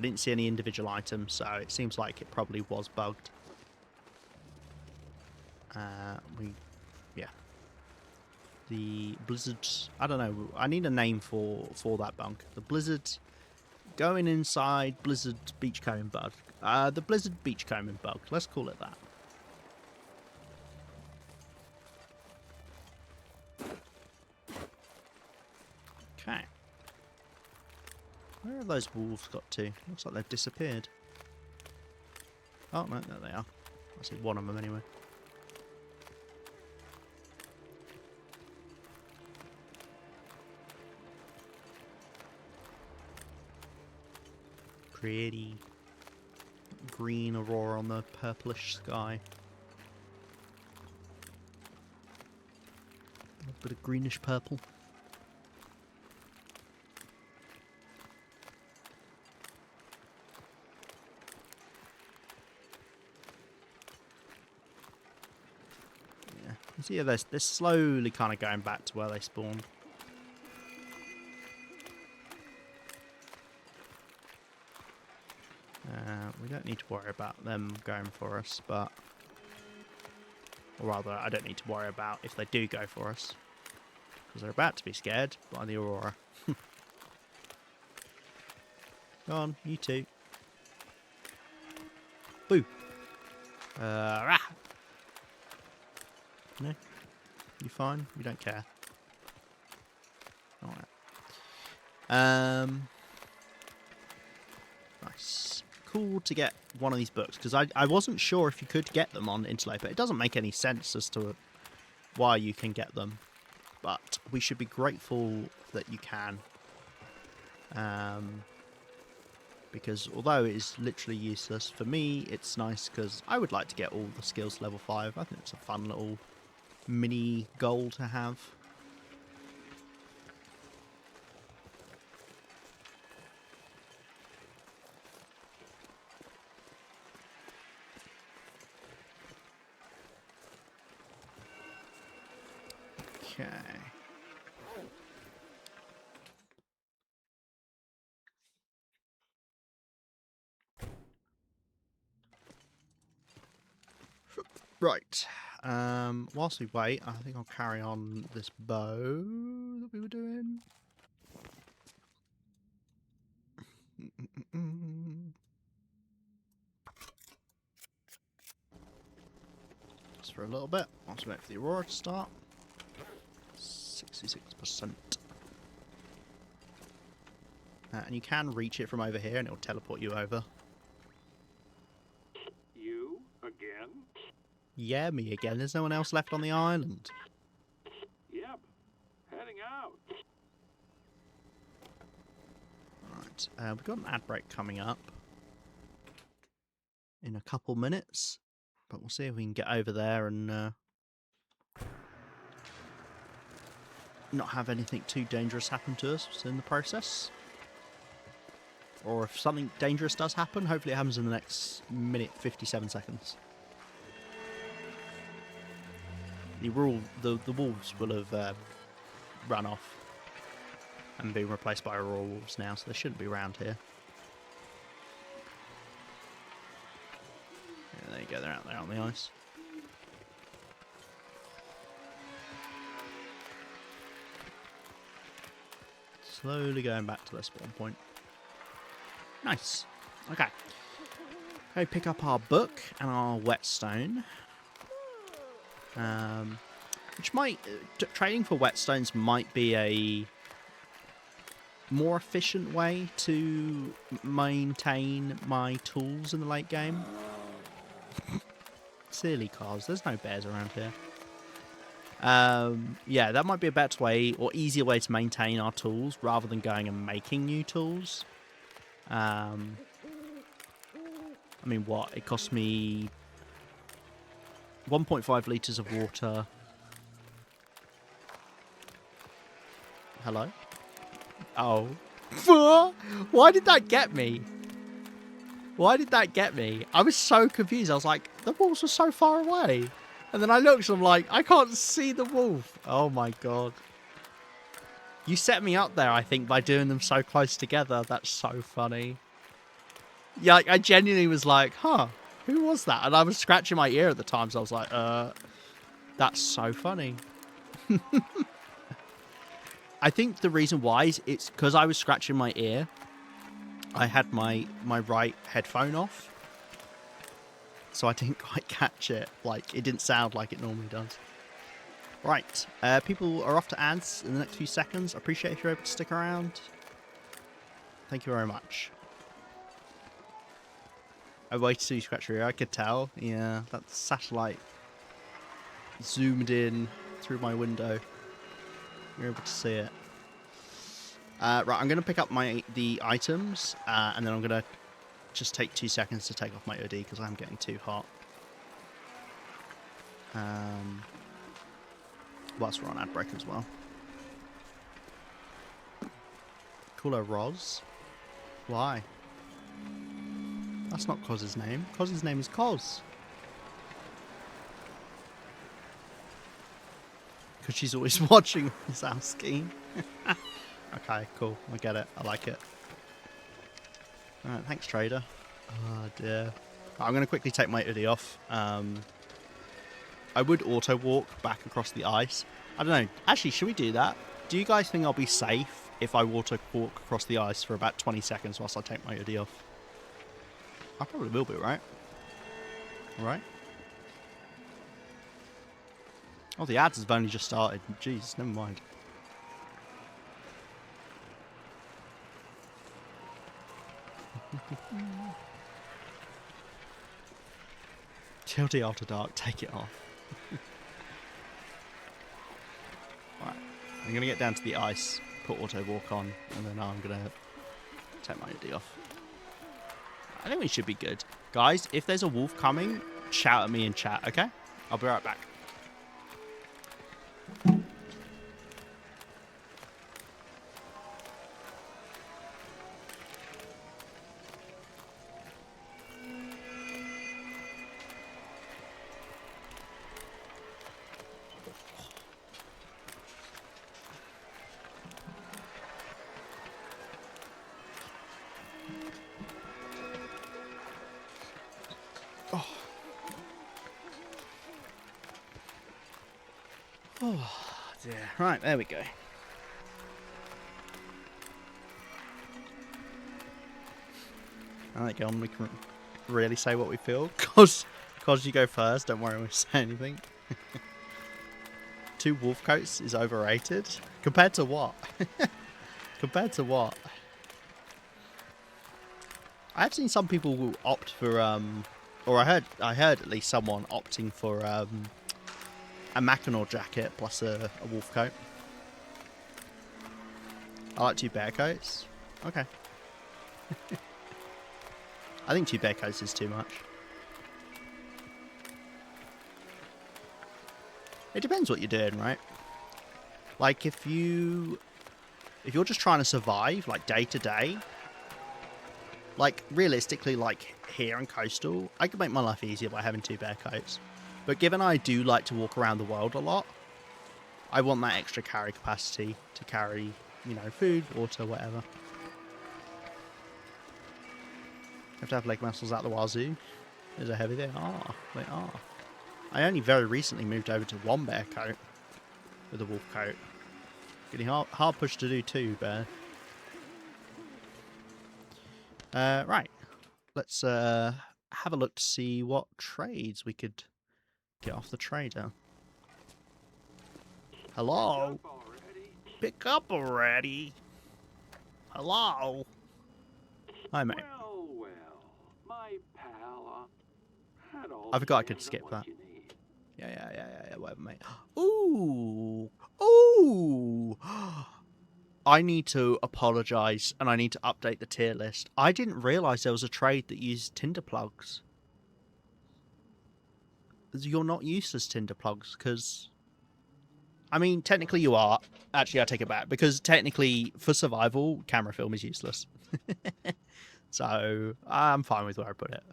didn't see any individual items, so it seems like it probably was bugged. Yeah. The blizzard. I don't know. I need a name for that bunk. The blizzard going inside blizzard beachcombing bug. The blizzard beachcombing bug. Let's call it that. Okay. Where have those wolves got to? Looks like they've disappeared. Oh, no, there they are. I see one of them anyway. pretty green aurora on the purplish sky. A bit of greenish purple. Yeah, you see they're slowly kind of going back to where they spawned. We don't need to worry about them going for us, but... Or rather, I don't need to worry about if they do go for us. Because they're about to be scared by the aurora. Go on, you two. Boo! Rah! No? You fine? You don't care? Alright. Nice. Cool to get one of these books, because I wasn't sure if you could get them on Interloper. It doesn't make any sense as to why you can get them, but we should be grateful that you can. Because although it is literally useless, for me it's nice because I would like to get all the skills to level 5. I think it's a fun little mini goal to have. Okay. Right. Whilst we wait, I think I'll carry on this bow that we were doing. Just for a little bit. Whilst we wait for the aurora to start. 66%. And you can reach it from over here and it will teleport you over. You again? Yeah, me again. There's no one else left on the island. Yep. Heading out. Alright, we've got an ad break coming up in a couple minutes. But we'll see if we can get over there and not have anything too dangerous happen to us in the process. Or if something dangerous does happen, hopefully it happens in the next minute 57 seconds. The wolves will have run off and been replaced by aurora wolves now, so they shouldn't be around here. Yeah, there you go, they're out there on the ice. Slowly going back to their spawn point. Nice. Okay. Okay, pick up our book and our whetstone. Which might... trading for whetstones might be a more efficient way to maintain my tools in the late game. Silly cars. There's no bears around here. Yeah, that might be a better way or easier way to maintain our tools rather than going and making new tools. I mean, what? It cost me 1.5 litres of water. Hello? Oh. Why did that get me? Why did that get me? I was so confused. I was like, the wolves were so far away. And then I looked and I'm like, I can't see the wolf. Oh my god. You set me up there, I think, by doing them so close together. That's so funny. Yeah, I genuinely was like, huh, who was that? And I was scratching my ear at the time, so I was like, that's so funny. I think the reason why is it's because I was scratching my ear. I had my right headphone off. So I didn't quite catch it. Like, it didn't sound like it normally does. Right, people are off to ads in the next few seconds. I appreciate if you're able to stick around. Thank you very much. I waited till you scratch your ear. I could tell. Yeah, that satellite zoomed in through my window. You're able to see it. Right, I'm going to pick up the items, and then I'm going to just take 2 seconds to take off my hoodie because I'm getting too hot. Whilst we're on ad break as well. Call her Roz. Why? That's not Coz's name. Coz's name is Coz. Because she's always watching his house scheme. Okay, cool. I get it. I like it. Alright, thanks, trader. Oh, dear. I'm going to quickly take my hoodie off. I would auto walk back across the ice. I don't know. Actually, should we do that? Do you guys think I'll be safe if I auto walk across the ice for about 20 seconds whilst I take my hoodie off? I probably will be, right? Right? Oh, the ads have only just started. Jeez, never mind. TLD After Dark, take it off. Right, I'm going to get down to the ice, put auto walk on, and then I'm going to take my hoodie off. I think we should be good. Guys, if there's a wolf coming, shout at me in chat, okay? I'll be right back. Oh, dear. Right, there we go. Alright, go on, we can really say what we feel. Cause you go first, don't worry, I won't say anything. 2 wolf coats is overrated? Compared to what? Compared to what? I have seen some people who opt for, or I heard at least someone opting for, a Mackinac jacket plus a wolf coat. I like 2 bear coats. Okay. I think 2 bear coats is too much. It depends what you're doing, right? Like if you're just trying to survive, like day to day, like realistically, like here in coastal, I could make my life easier by having 2 bear coats. But given I do like to walk around the world a lot, I want that extra carry capacity to carry, you know, food, water, whatever. Have to have leg muscles out the wazoo. Is it heavy? They are. They are. I only very recently moved over to 1 bear coat with a wolf coat. Getting hard push to do 2, bear. Right. Let's have a look to see what trades we could get off the trader. Hello? Pick up already. Hello? Hi, mate. Well, my pal, had all I forgot I the could answers skip on that. what you need. Yeah, whatever, mate. Ooh! Ooh! I need to apologise, and I need to update the tier list. I didn't realise there was a trade that used Tinder plugs. You're not useless Tinder plugs, because... I mean, technically you are. Actually, I take it back, because technically, for survival, camera film is useless. So, I'm fine with where I put it.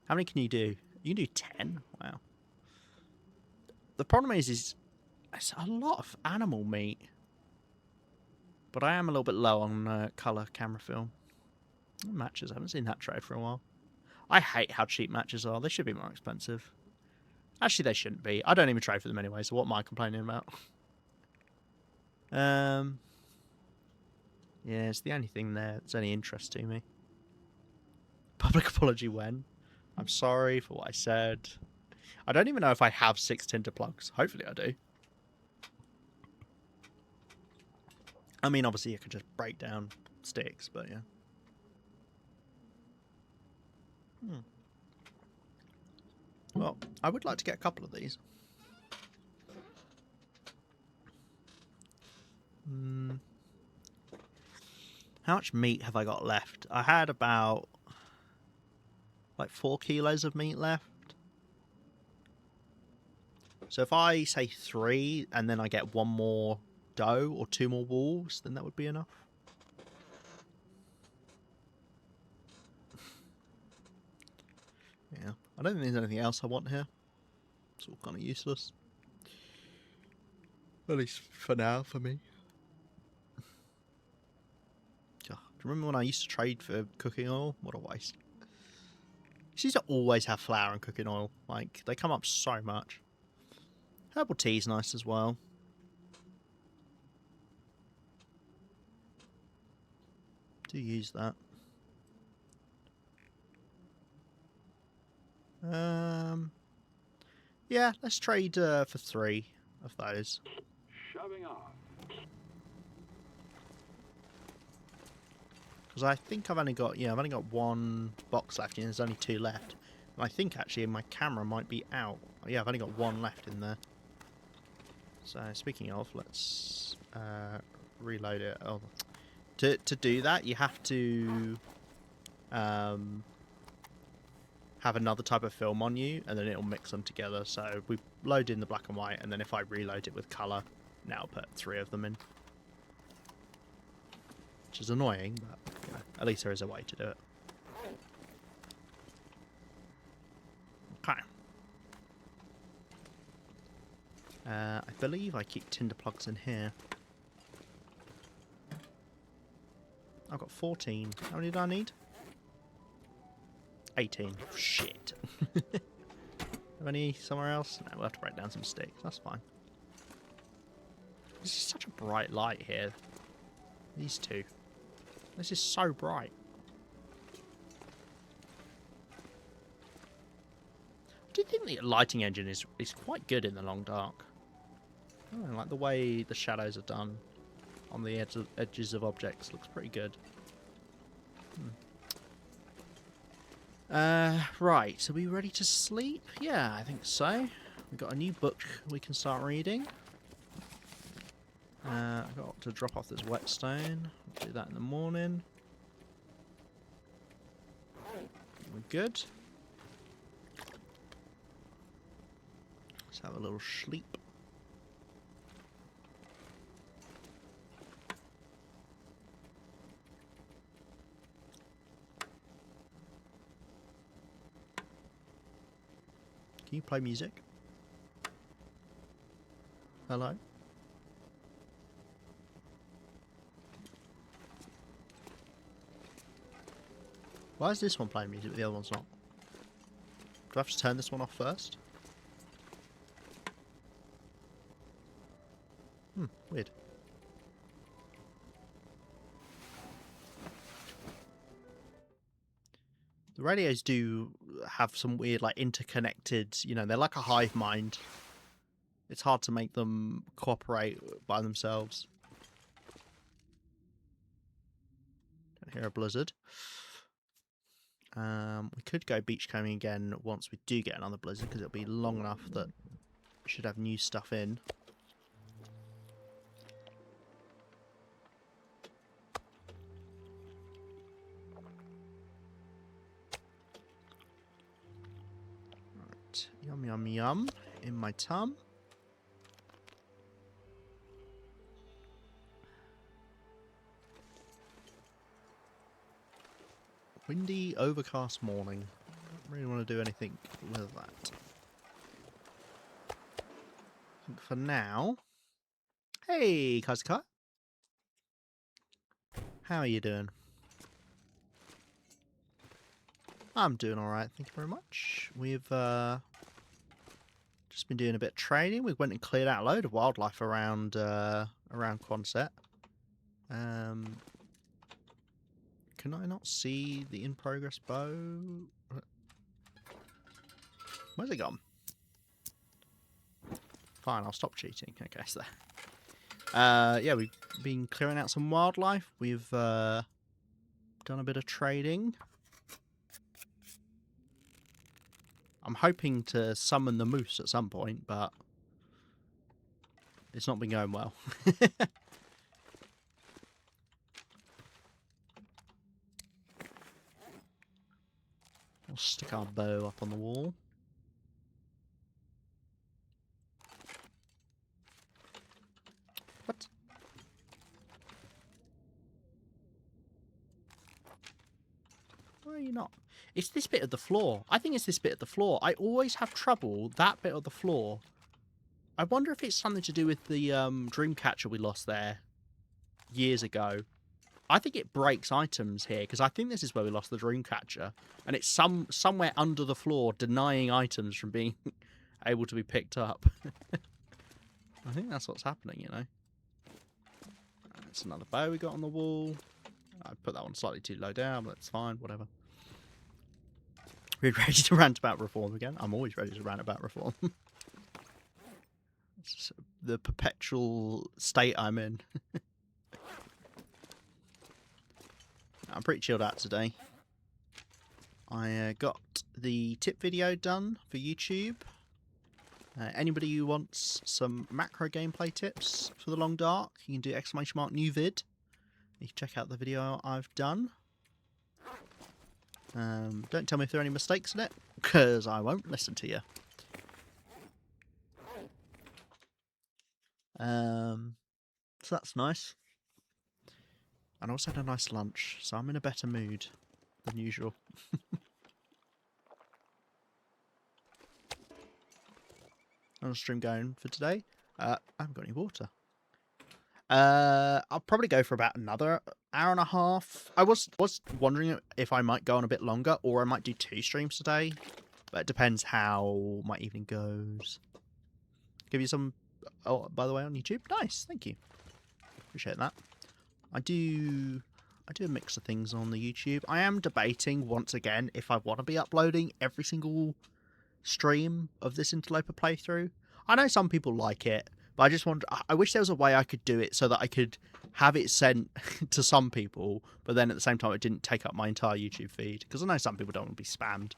How many can you do? You can do 10? Wow. The problem is it's a lot of animal meat. But I am a little bit low on colour camera film. Matches, I haven't seen that trade for a while. I hate how cheap matches are. They should be more expensive. Actually, they shouldn't be. I don't even trade for them anyway, so what am I complaining about? Yeah, it's the only thing there that's any interest to me. Public apology when? I'm sorry for what I said. I don't even know if I have 6 Tinder plugs. Hopefully I do. I mean, obviously you could just break down sticks, but yeah. Well, I would like to get a couple of these. How much meat have I got left? I had about like 4 kilos of meat left. So if I say 3 and then I get 1 more doe or 2 more wolves, then that would be enough. Yeah, I don't think there's anything else I want here. It's all kind of useless. At least for now, for me. Do you remember when I used to trade for cooking oil? What a waste. She used to always have flour and cooking oil. Like, they come up so much. Herbal tea's nice as well. Do use that. Yeah, let's trade for 3 of those. Shoving off. Because I think I've only got 1 box left and there's only 2 left. And I think actually my camera might be out. Oh, yeah, I've only got 1 left in there. So speaking of, let's reload it. Oh, to do that, you have to have another type of film on you, and then it'll mix them together. So we load in the black and white, and then if I reload it with colour, now I'll put 3 of them in. Which is annoying, but you know, at least there is a way to do it. Okay. I believe I keep tinder plugs in here. I've got 14. How many do I need? 18. Shit. Have any somewhere else? No, we'll have to break down some sticks. That's fine. This is such a bright light here. These two. This is so bright. I do think the lighting engine is quite good in the long dark. I like the way the shadows are done on the edges of objects. Looks pretty good. Right, are we ready to sleep? Yeah, I think so. We've got a new book we can start reading. I've got to drop off this whetstone. I'll do that in the morning. We're good. Let's have a little sleep. Can you play music? Hello? Why is this one playing music but the other one's not? Do I have to turn this one off first? Weird. The radios do have some weird, like, interconnected, you know, they're like a hive mind. It's hard to make them cooperate by themselves. Don't hear a blizzard. We could go beachcombing again once we do get another blizzard, because it'll be long enough that we should have new stuff in. Right, yum yum yum in my tum. Windy, overcast morning. Don't really want to do anything with that. I think for now... Hey, Kazka. How are you doing? I'm doing alright, thank you very much. We've just been doing a bit of trading. We went and cleared out a load of wildlife around Quonset. Can I not see the in-progress bow? Where's it gone? Fine, I'll stop cheating. Okay, so yeah, we've been clearing out some wildlife. We've done a bit of trading. I'm hoping to summon the moose at some point, but it's not been going well. We'll stick our bow up on the wall. What? Why are you not? It's this bit of the floor. I think it's this bit of the floor. I always have trouble that bit of the floor. I wonder if it's something to do with the dream catcher we lost there years ago. I think it breaks items here, because I think this is where we lost the dream catcher, and it's somewhere under the floor denying items from being able to be picked up. I think that's what's happening, you know. That's another bow we got on the wall. I put that one slightly too low down, but that's fine, whatever. We're ready to rant about reform again. I'm always ready to rant about reform. It's the perpetual state I'm in. I'm pretty chilled out today. I got the tip video done for YouTube. Anybody who wants some macro gameplay tips for the Long Dark, you can do !new vid. You can check out the video I've done. Don't tell me if there are any mistakes in it, because I won't listen to you. So that's nice. And I also had a nice lunch, so I'm in a better mood than usual. On stream going for today. I haven't got any water. I'll probably go for about another hour and a half. I was wondering if I might go on a bit longer, or I might do 2 streams today. But it depends how my evening goes. Give you some... Oh, by the way, on YouTube? Nice, thank you. Appreciate that. I do a mix of things on the YouTube. I am debating, once again, if I want to be uploading every single stream of this Interloper playthrough. I know some people like it, but I just want... I wish there was a way I could do it so that I could have it sent to some people, but then at the same time it didn't take up my entire YouTube feed, because I know some people don't want to be spammed.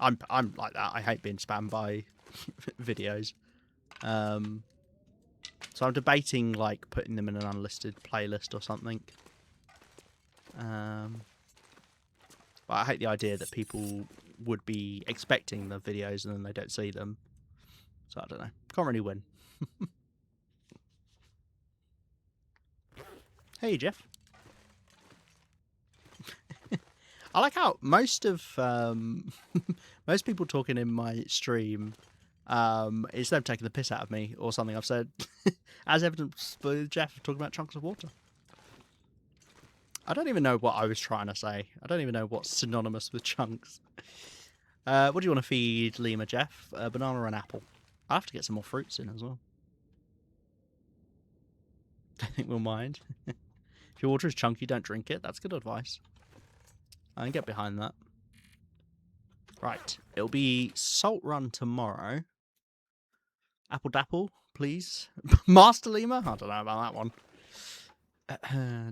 I'm like that. I hate being spammed by videos. So I'm debating like putting them in an unlisted playlist or something. But I hate the idea that people would be expecting the videos and then they don't see them. So I don't know. Can't really win. Hey, Jeff. I like how most of most people talking in my stream is them taking the piss out of me or something I've said, as evidenced by Jeff talking about chunks of water. I don't even know what I was trying to say. I don't even know what's synonymous with chunks. What do you want to feed Lima, Jeff? A banana or an apple? I have to get some more fruits in as well. Don't think we'll mind. If your water is chunky, don't drink it. That's good advice. I can get behind that. Right. It'll be Salt Run tomorrow. Apple Dapple, please. Master Lima? I don't know about that one.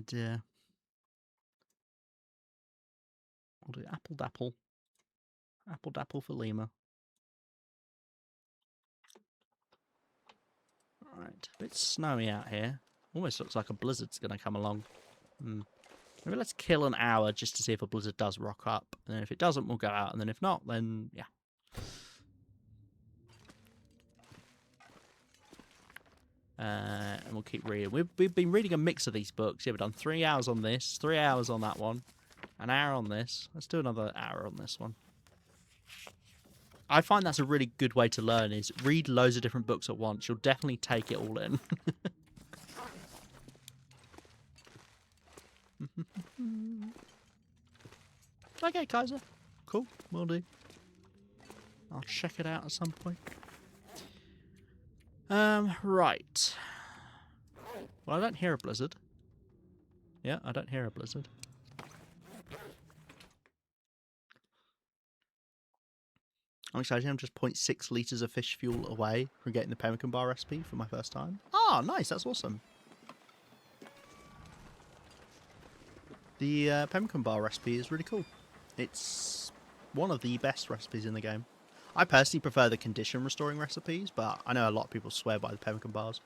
Dear. We'll do Apple Dapple. Apple Dapple for Lima. Alright. A bit snowy out here. Almost looks like a blizzard's going to come along. Maybe let's kill an hour just to see if a blizzard does rock up. And then if it doesn't, we'll go out. And then if not, then yeah. And we'll keep reading. We've been reading a mix of these books. Yeah, we've done 3 hours on this, 3 hours on that one, an hour on this. Let's do another hour on this one. I find that's a really good way to learn, is read loads of different books at once. You'll definitely take it all in. Okay, Kaiser. Cool, will do. I'll check it out at some point. Right. Well, I don't hear a blizzard. Yeah, I don't hear a blizzard. I'm excited. I'm just 0.6 litres of fish fuel away from getting the pemmican bar recipe for my first time. Ah, nice. That's awesome. The pemmican bar recipe is really cool. It's one of the best recipes in the game. I personally prefer the condition restoring recipes, but I know a lot of people swear by the pemmican bars.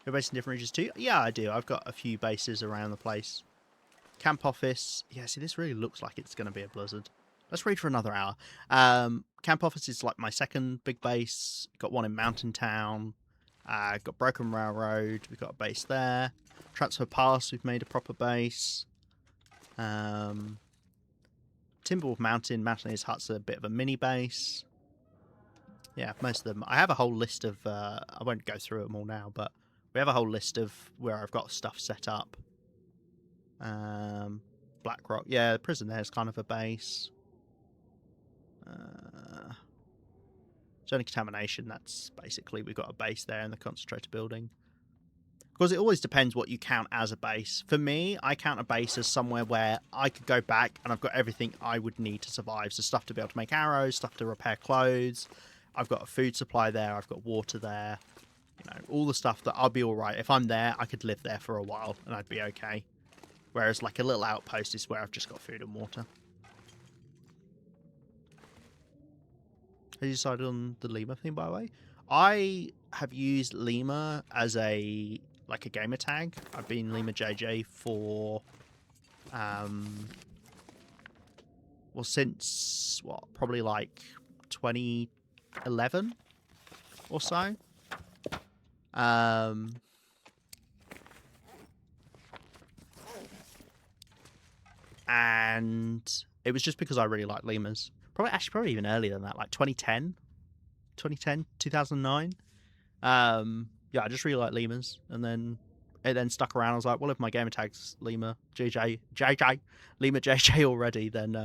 You're based in different regions too? Yeah, I do. I've got a few bases around the place. Camp office. Yeah, see, this really looks like it's going to be a blizzard. Let's read for another hour. Camp Office is like my second big base. Got one in Mountain Town. Got Broken Railroad. We've got a base there. Transfer Pass, we've made a proper base. Timberwolf Mountain. Mountaineers Hut's a bit of a mini base. Yeah, most of them. I have a whole list of... I won't go through them all now, but we have a whole list of where I've got stuff set up. Blackrock. Yeah, the prison there is kind of a base. Zone of Contamination, that's basically we've got a base there in the concentrator building. Because it always depends what you count as a base. For me, I count a base as somewhere where I could go back and I've got everything I would need to survive. So stuff to be able to make arrows, stuff to repair clothes. I've got a food supply there, I've got water there. You know, all the stuff that I'll be alright. If I'm there, I could live there for a while and I'd be okay. Whereas like a little outpost is where I've just got food and water. Have you decided on the Lemur thing, by the way? I have used Lemur as a gamer tag. I've been Lemur JJ for well, since what, probably like 2011 or so. And it was just because I really like lemurs. Probably even earlier than that, like 2010, 2009. Yeah, I just really like lemurs, and then it then stuck around. I was like, well, if my gamer tag's Lemur JJ, Lemur JJ already, then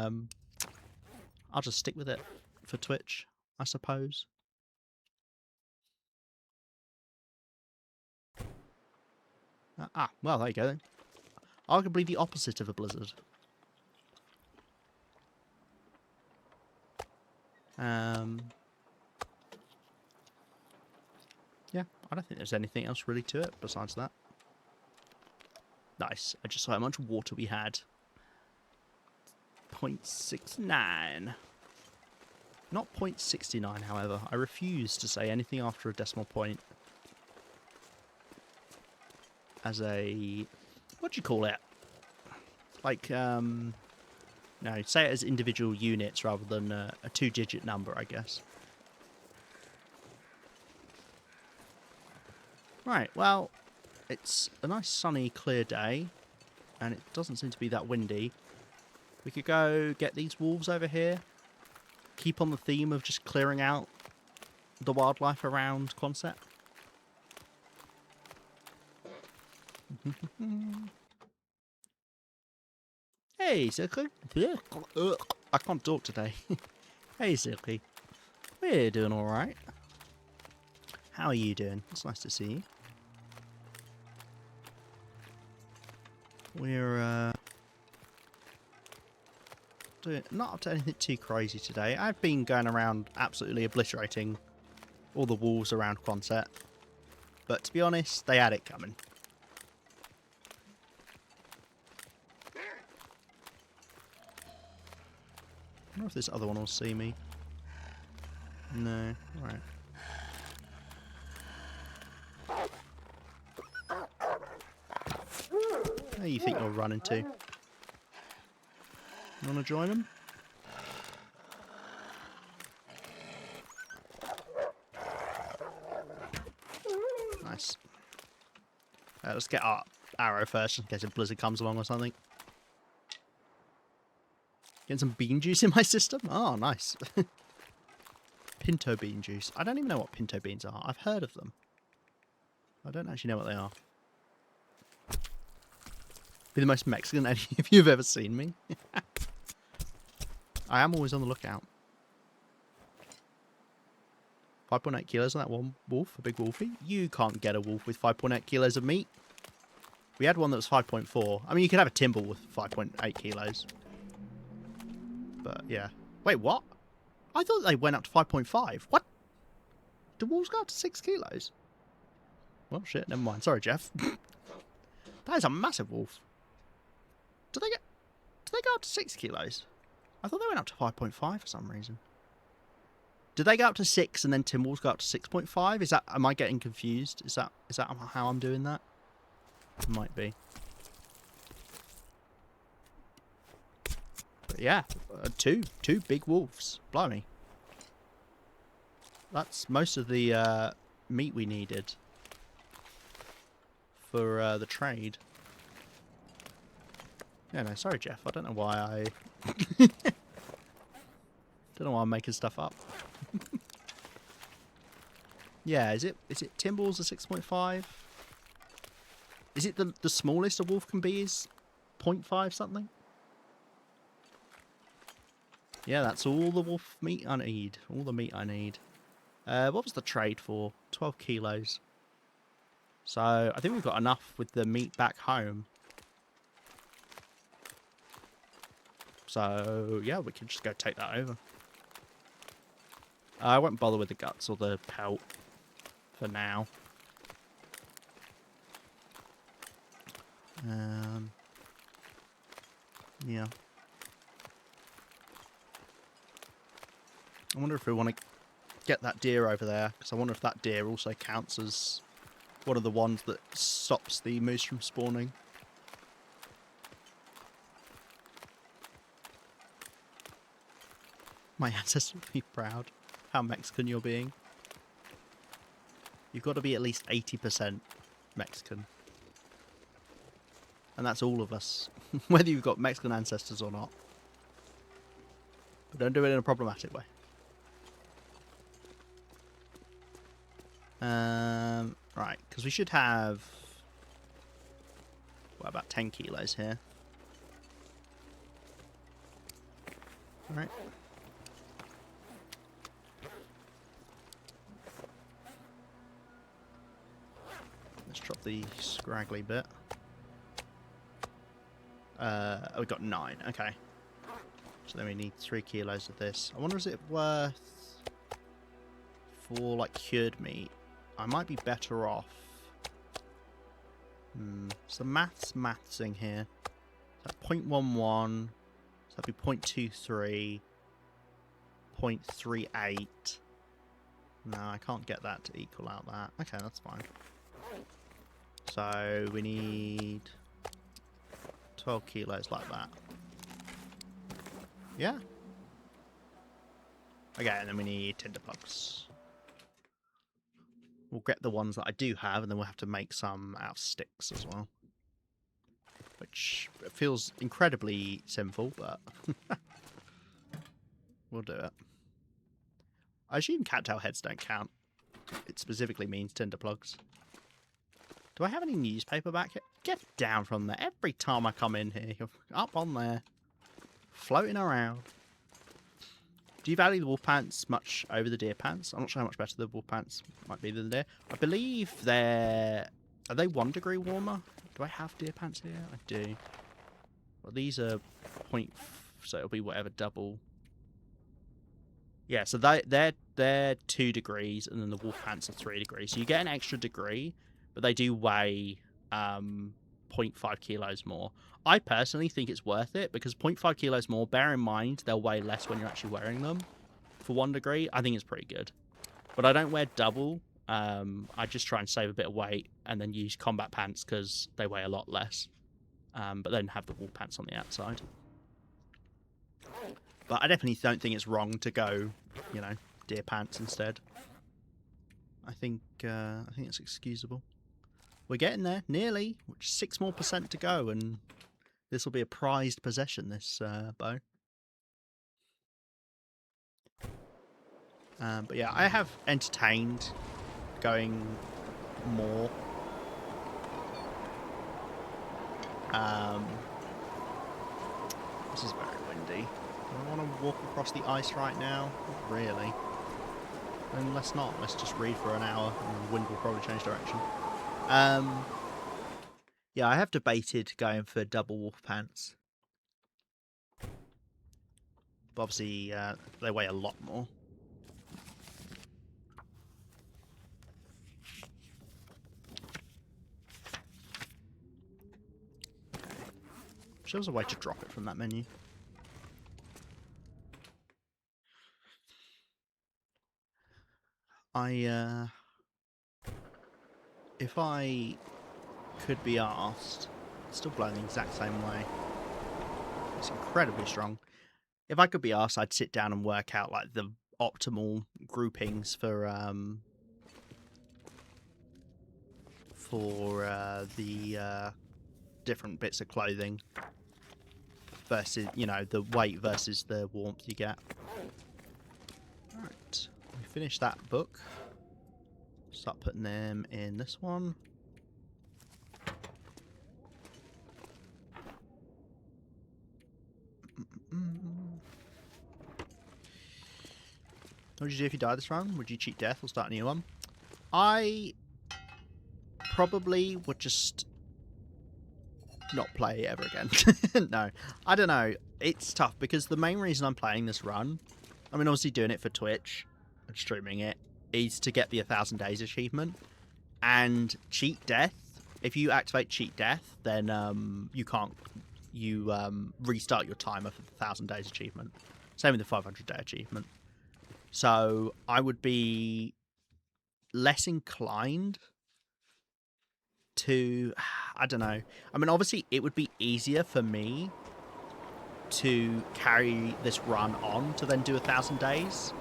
I'll just stick with it for Twitch, I suppose. Well, there you go then. Arguably the opposite of a blizzard. Yeah, I don't think there's anything else really to it besides that. Nice. I just saw how much water we had. 0.69. Not 0.69, however. I refuse to say anything after a decimal point as a... what do you call it? Like, no, say it as individual units rather than a two-digit number, I guess. Right, well, it's a nice sunny, clear day, and it doesn't seem to be that windy. We could go get these wolves over here, keep on the theme of just clearing out the wildlife around Quonset. Hey, Silky. I can't talk today. Hey, Silky. We're doing alright. How are you doing? It's nice to see you. We're not up to anything too crazy today. I've been going around absolutely obliterating all the wolves around Quonset. But to be honest, they had it coming. I wonder if this other one will see me. No, right. Where do you think you're running to? You want to join them? Nice. Let's get our arrow first, in case a blizzard comes along or something. Getting some bean juice in my system? Oh, nice. Pinto bean juice. I don't even know what pinto beans are. I've heard of them. I don't actually know what they are. Be the most Mexican any of you have ever seen me. I am always on the lookout. 5.8 kilos on that one wolf, a big wolfie. You can't get a wolf with 5.8 kilos of meat. We had one that was 5.4. I mean, you could have a timber with 5.8 kilos. But, yeah. Wait, what? I thought they went up to 5.5. What? Do wolves go up to 6 kilos? Well, shit, never mind. Sorry, Jeff. That is a massive wolf. Do they go up to 6 kilos? I thought they went up to 5.5 for some reason. Did they go up to 6 and then timberwolves go up to 6.5? Is that... am I getting confused? Is that how I'm doing that? It might be. But yeah, two big wolves. Blimey. That's most of the meat we needed for the trade. Yeah, no, sorry, Jeff. I don't know why I... don't know why I'm making stuff up. Yeah, is it Timbal's a 6.5? Is it the smallest a wolf can be is 0.5 something? Yeah, that's all the wolf meat I need. All the meat I need. What was the trade for? 12 kilos. So, I think we've got enough with the meat back home. So, yeah, we can just go take that over. I won't bother with the guts or the pelt for now. Yeah. I wonder if we want to get that deer over there, because I wonder if that deer also counts as one of the ones that stops the moose from spawning. My ancestors would be proud how Mexican you're being. You've got to be at least 80% Mexican. And that's all of us, whether you've got Mexican ancestors or not. But don't do it in a problematic way. Right, because we should have about 10 kilos here. Alright. Let's drop the scraggly bit. We got 9, okay. So then we need 3 kilos of this. I wonder, is it worth for like cured meat? I might be better off. So mathsing here. So 0.11. So that'd be 0.23. 0.38. No, I can't get that to equal out that. Okay, that's fine. So we need 12 kilos like that. Yeah. Okay, and then we need tinder plugs. We'll get the ones that I do have, and then we'll have to make some out of sticks as well. Which feels incredibly sinful, but we'll do it. I assume cattail heads don't count. It specifically means tinder plugs. Do I have any newspaper back here? Get down from there. Every time I come in here, you're up on there. Floating around. Do you value the wolf pants much over the deer pants? I'm not sure how much better the wolf pants might be than the deer. I believe they're... Are they 1 degree warmer? Do I have deer pants here? I do. Well, these are so it'll be whatever double. Yeah, so they're 2 degrees, and then the wolf pants are 3 degrees. So you get an extra degree, but they do weigh 0.5 kilos more. I personally think it's worth it, because 0.5 kilos more, bear in mind, they'll weigh less when you're actually wearing them. For 1 degree, I think it's pretty good. But I don't wear double. I just try and save a bit of weight and then use combat pants because they weigh a lot less. But then have the wool pants on the outside. But I definitely don't think it's wrong to go, you know, deer pants instead. I think it's excusable. We're getting there, nearly. 6% more to go, and this will be a prized possession, this bow. But yeah, I have entertained going more. This is very windy. Do I want to walk across the ice right now? Not really. Then let's not. Let's just read for an hour, and the wind will probably change direction. Yeah, I have debated going for double wolf pants. But obviously, they weigh a lot more. Shows a way to drop it from that menu. If I could be asked, it's still blowing the exact same way. It's incredibly strong. If I could be asked, I'd sit down and work out like the optimal groupings for the different bits of clothing versus, you know, the weight versus the warmth you get. Alright, we finished that book. Start putting them in this one. What would you do if you died this round? Would you cheat death or start a new one? I probably would just not play ever again. No, I don't know. It's tough because the main reason I'm playing this run, I mean, obviously doing it for Twitch and streaming it, is to get the 1,000 days achievement. And cheat death, if you activate cheat death, then you can't, restart your timer for the 1,000 days achievement. Same with the 500 day achievement. So I would be less inclined to, I don't know. I mean, obviously it would be easier for me to carry this run on to then do 1,000 days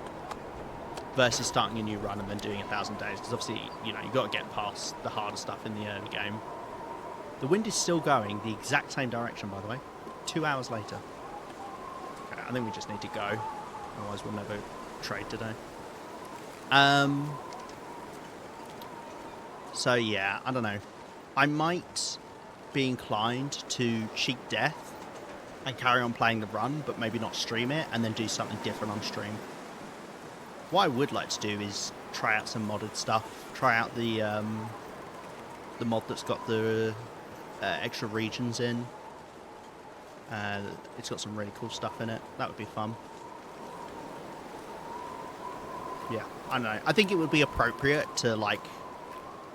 versus starting a new run and then doing 1,000 days. Because obviously, you know, you've got to get past the harder stuff in the early game. The wind is still going the exact same direction, by the way. 2 hours later. Okay, I think we just need to go. Otherwise we'll never trade today. So yeah, I don't know. I might be inclined to cheat death and carry on playing the run, but maybe not stream it, and then do something different on stream. What I would like to do is try out some modded stuff. Try out the mod that's got the extra regions in. It's got some really cool stuff in it. That would be fun. Yeah, I don't know. I think it would be appropriate to, like,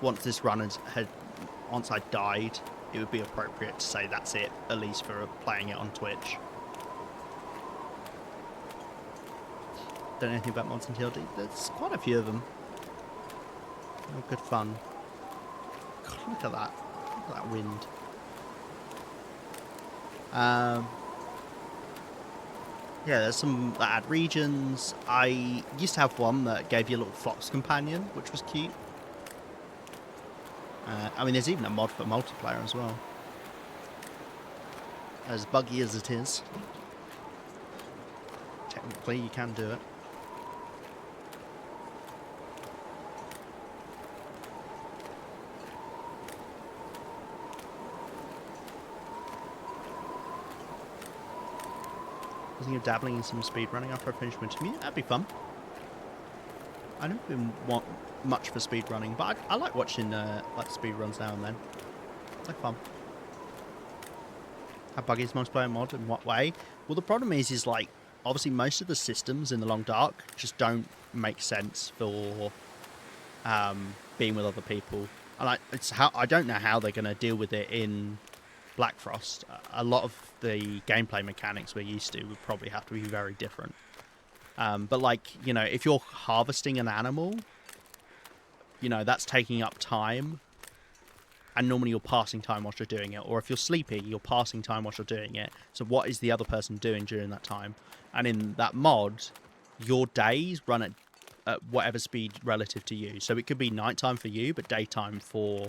once this run once I died, it would be appropriate to say that's it, at least for playing it on Twitch. Don't know anything about mods in TLD. There's quite a few of them. They're good fun. God, look at that. Look at that wind. Yeah, there's some that add regions. I used to have one that gave you a little fox companion, which was cute. I mean, there's even a mod for multiplayer as well. As buggy as it is, technically you can do it. I was thinking of dabbling in some speedrunning after I finish Winter Commute. That'd be fun. I don't even want much for speedrunning, but I like watching like speedruns now and then. It's like fun. How buggy is multiplayer mod? In what way? Well, the problem is like, obviously most of the systems in the Long Dark just don't make sense for being with other people. And I don't know how they're going to deal with it in Black Frost. A lot of the gameplay mechanics we're used to would probably have to be very different. But like, you know, if you're harvesting an animal, you know, that's taking up time. And normally you're passing time whilst you're doing it. Or if you're sleepy, you're passing time whilst you're doing it. So what is the other person doing during that time? And in that mod, your days run at whatever speed relative to you. So it could be nighttime for you, but daytime for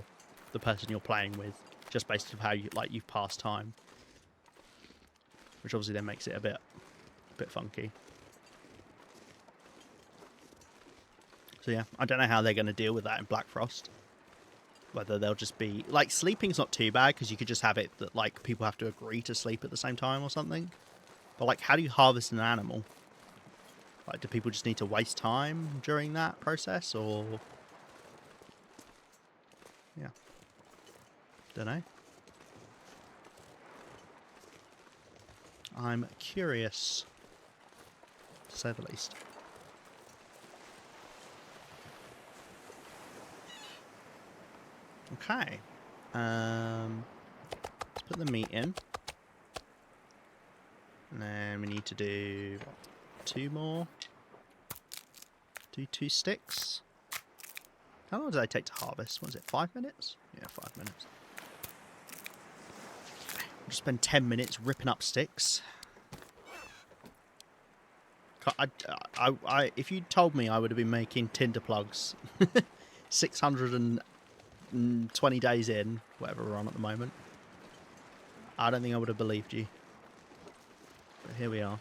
the person you're playing with. Just based on how you've passed time. Which obviously then makes it a bit funky. So yeah, I don't know how they're going to deal with that in Black Frost. Whether they'll just be... Like, sleeping's not too bad, because you could just have it that, like, people have to agree to sleep at the same time or something. But, like, how do you harvest an animal? Like, do people just need to waste time during that process, or... Yeah. Don't know. I'm curious, to say the least. Okay. Let's put the meat in. And then we need to do, what, 2 more? Do 2 sticks. How long does that take to harvest? What is it, 5 minutes? Yeah, 5 minutes. I'll just spend 10 minutes ripping up sticks. If you told me I would have been making Tinder plugs 620 days in, whatever we're on at the moment, I don't think I would have believed you. But here we are.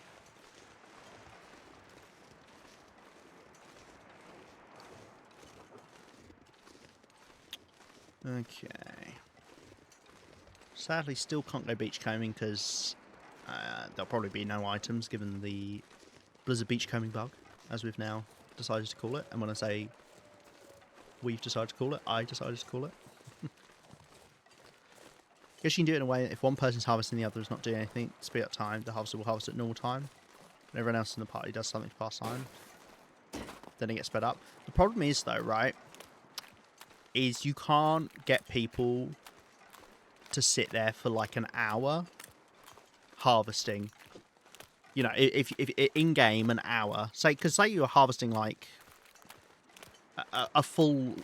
Okay. Sadly, still can't go beachcombing because there'll probably be no items given the Blizzard beachcombing bug, as we've now decided to call it. And when I say we've decided to call it, I decided to call it. Guess you can do it in a way that if one person's harvesting, the other is not doing anything, speed up time, the harvester will harvest at normal time. And everyone else in the party does something to pass time. Then it gets sped up. The problem is, though, right, is you can't get people to sit there for like an hour harvesting. You know, if in game an hour, say, because say you're harvesting like a full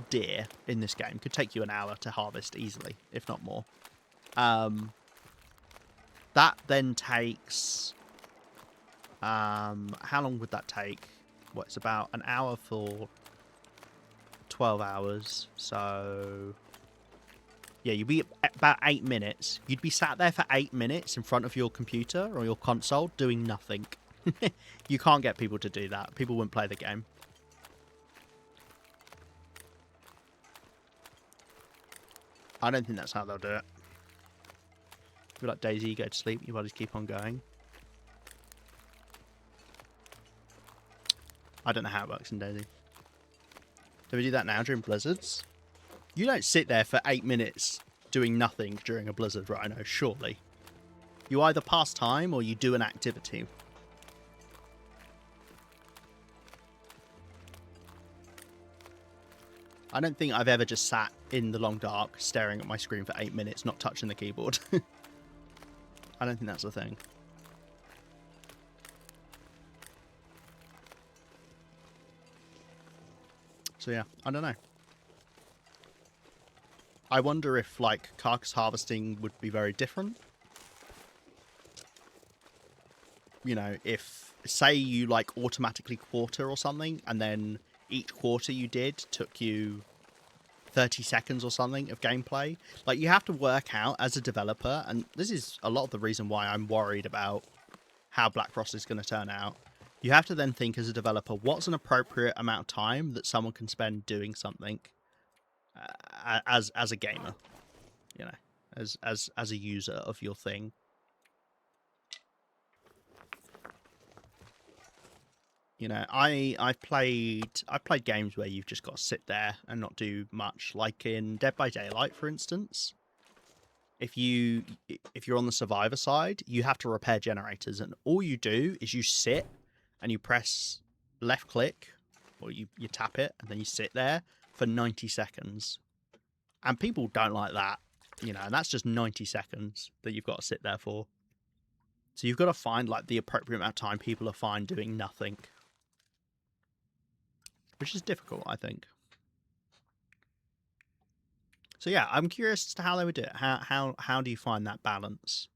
deer in this game could take you an hour to harvest easily, if not more. That then takes how long would that take? Well, it's about an hour for 12 hours, so yeah, you'd be about 8 minutes. You'd be sat there for 8 minutes in front of your computer or your console doing nothing. You can't get people to do that. People wouldn't play the game. I don't think that's how they'll do it. Be like Daisy, you go to sleep, your bodies keep on going. I don't know how it works in Daisy. Do we do that now during blizzards? You don't sit there for 8 minutes doing nothing during a blizzard, Rhino, surely. You either pass time or you do an activity. I don't think I've ever just sat in the long dark staring at my screen for 8 minutes, not touching the keyboard. I don't think that's a thing. So yeah, I don't know. I wonder if, like, carcass harvesting would be very different. You know, if, say you, like, automatically quarter or something, and then each quarter you did took you 30 seconds or something of gameplay. Like, you have to work out as a developer, and this is a lot of the reason why I'm worried about how Black Frost is going to turn out. You have to then think as a developer, what's an appropriate amount of time that someone can spend doing something as a gamer, you know, as a user of your thing. You know, I've played games where you've just got to sit there and not do much, like in Dead by Daylight, for instance. If you're on the survivor side, you have to repair generators, and all you do is you sit and you press left click, or you tap it, and then you sit there for 90 seconds. And people don't like that, you know, and that's just 90 seconds that you've got to sit there for. So you've got to find, like, the appropriate amount of time people are fine doing nothing. Which is difficult, I think. So yeah, I'm curious as to how they would do it. How do you find that balance?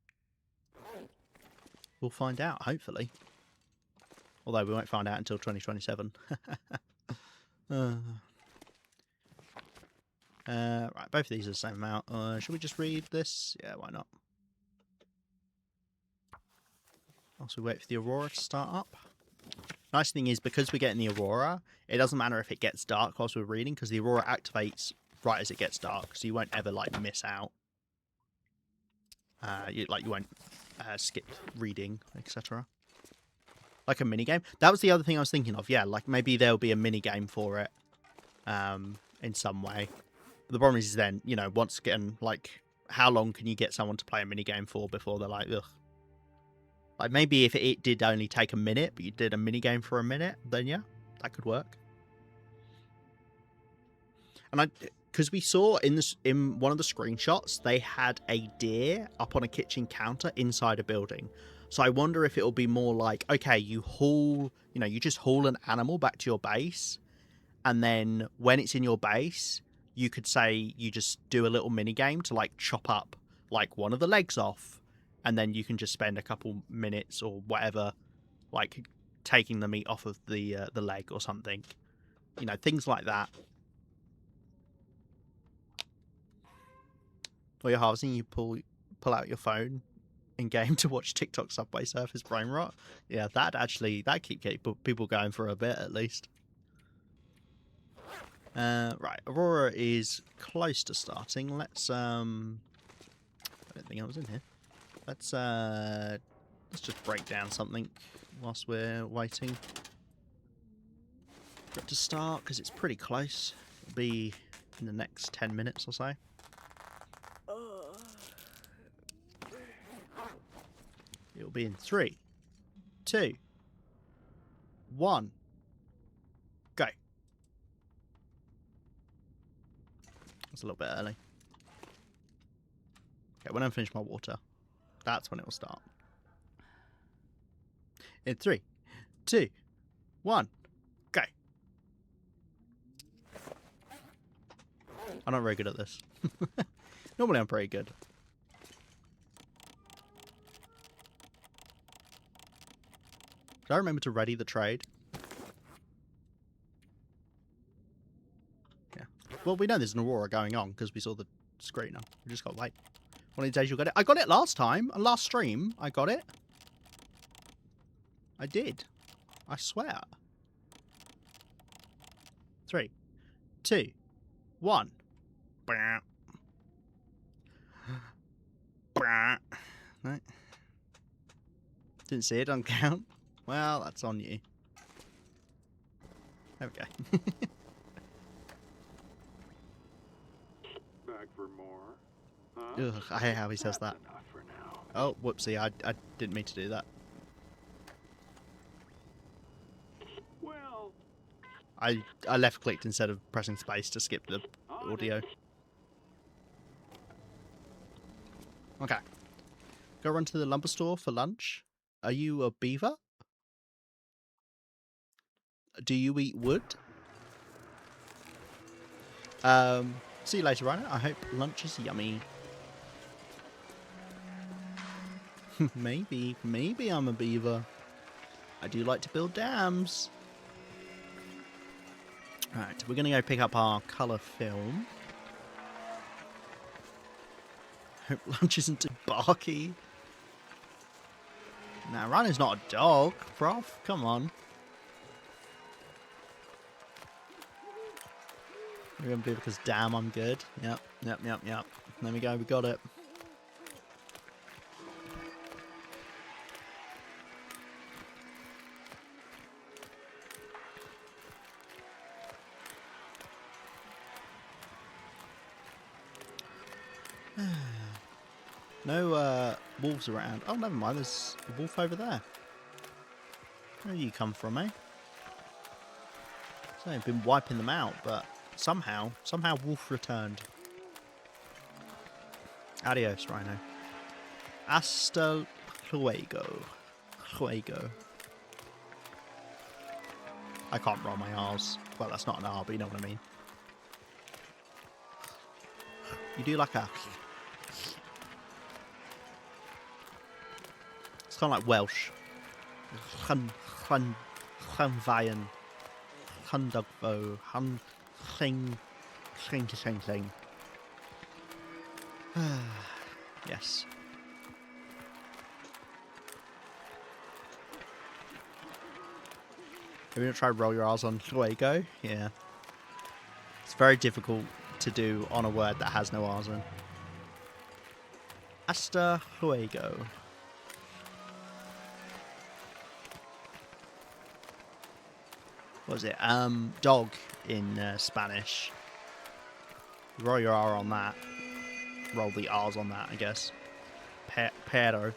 We'll find out, hopefully. Although we won't find out until 2027. Right, both of these are the same amount. Should we just read this? Yeah, why not? Also, wait for the Aurora to start up. Nice thing is, because we're getting the Aurora, it doesn't matter if it gets dark whilst we're reading, because the Aurora activates right as it gets dark, so you won't ever, like, miss out. You won't skip reading, etc. Like a minigame. That was the other thing I was thinking of, yeah, like maybe there'll be a minigame for it in some way. The problem is then, you know, once again, like, how long can you get someone to play a minigame for before they're like, ugh. Like, maybe if it did only take a minute, but you did a minigame for a minute, then yeah, that could work. And because we saw in one of the screenshots, they had a deer up on a kitchen counter inside a building. So I wonder if it'll be more like, okay, you just haul an animal back to your base, and then when it's in your base, you could say you just do a little mini game to, like, chop up, like, one of the legs off, and then you can just spend a couple minutes or whatever, like, taking the meat off of the leg or something. You know, things like that. While you're harvesting, you pull out your phone in game to watch TikTok Subway Surfers brain rot. Yeah, that keep people going for a bit at least. Right, Aurora is close to starting. Let's I don't think I was in here. Let's just break down something whilst we're waiting for it to start, because it's pretty close. It'll be in the next 10 minutes or so. It'll be in 3, 2, 1, go. That's a little bit early. Okay, when I finish my water, that's when it will start. In 3, 2, 1, go. I'm not very good at this. Normally I'm pretty good. Did I remember to ready the trade? Yeah. Well, we know there's an Aurora going on because we saw the screen now. We just got to wait. One of these days you'll get it. I got it last time. Last stream, I got it. I did. I swear. 3, 2, 1. Right. Didn't see it, don't count. Well, that's on you. There we go. Back for more? Huh? Ugh, I hate how he says that. That's enough for now. Oh, whoopsie, I didn't mean to do that. Well, I left clicked instead of pressing space to skip the on audio. it. Okay. Go run to the lumber store for lunch. Are you a beaver? Do you eat wood? See you later, Rhino. I hope lunch is yummy. Maybe I'm a beaver. I do like to build dams. Right, we're gonna go pick up our colour film. Hope lunch isn't too barky. Nah, Rhino's not a dog, prof. Come on. We're gonna do it because damn, I'm good. Yep. There we go, we got it. No wolves around. Oh, never mind. There's a wolf over there. Where you come from, eh? So I've been wiping them out, but somehow wolf returned. Adios, Rhino. Hasta luego. Luego. I can't roll my R's. Well, that's not an R, but you know what I mean. You do like a... It's kind of like Welsh. Llanfaen. Llandogfo. Lling. Yes. Have you not tried roll your R's on luego? Yeah. It's very difficult to do on a word that has no R's in. Hasta luego. What was it? Dog in Spanish. Roll your R on that. Roll the R's on that, I guess. Pero.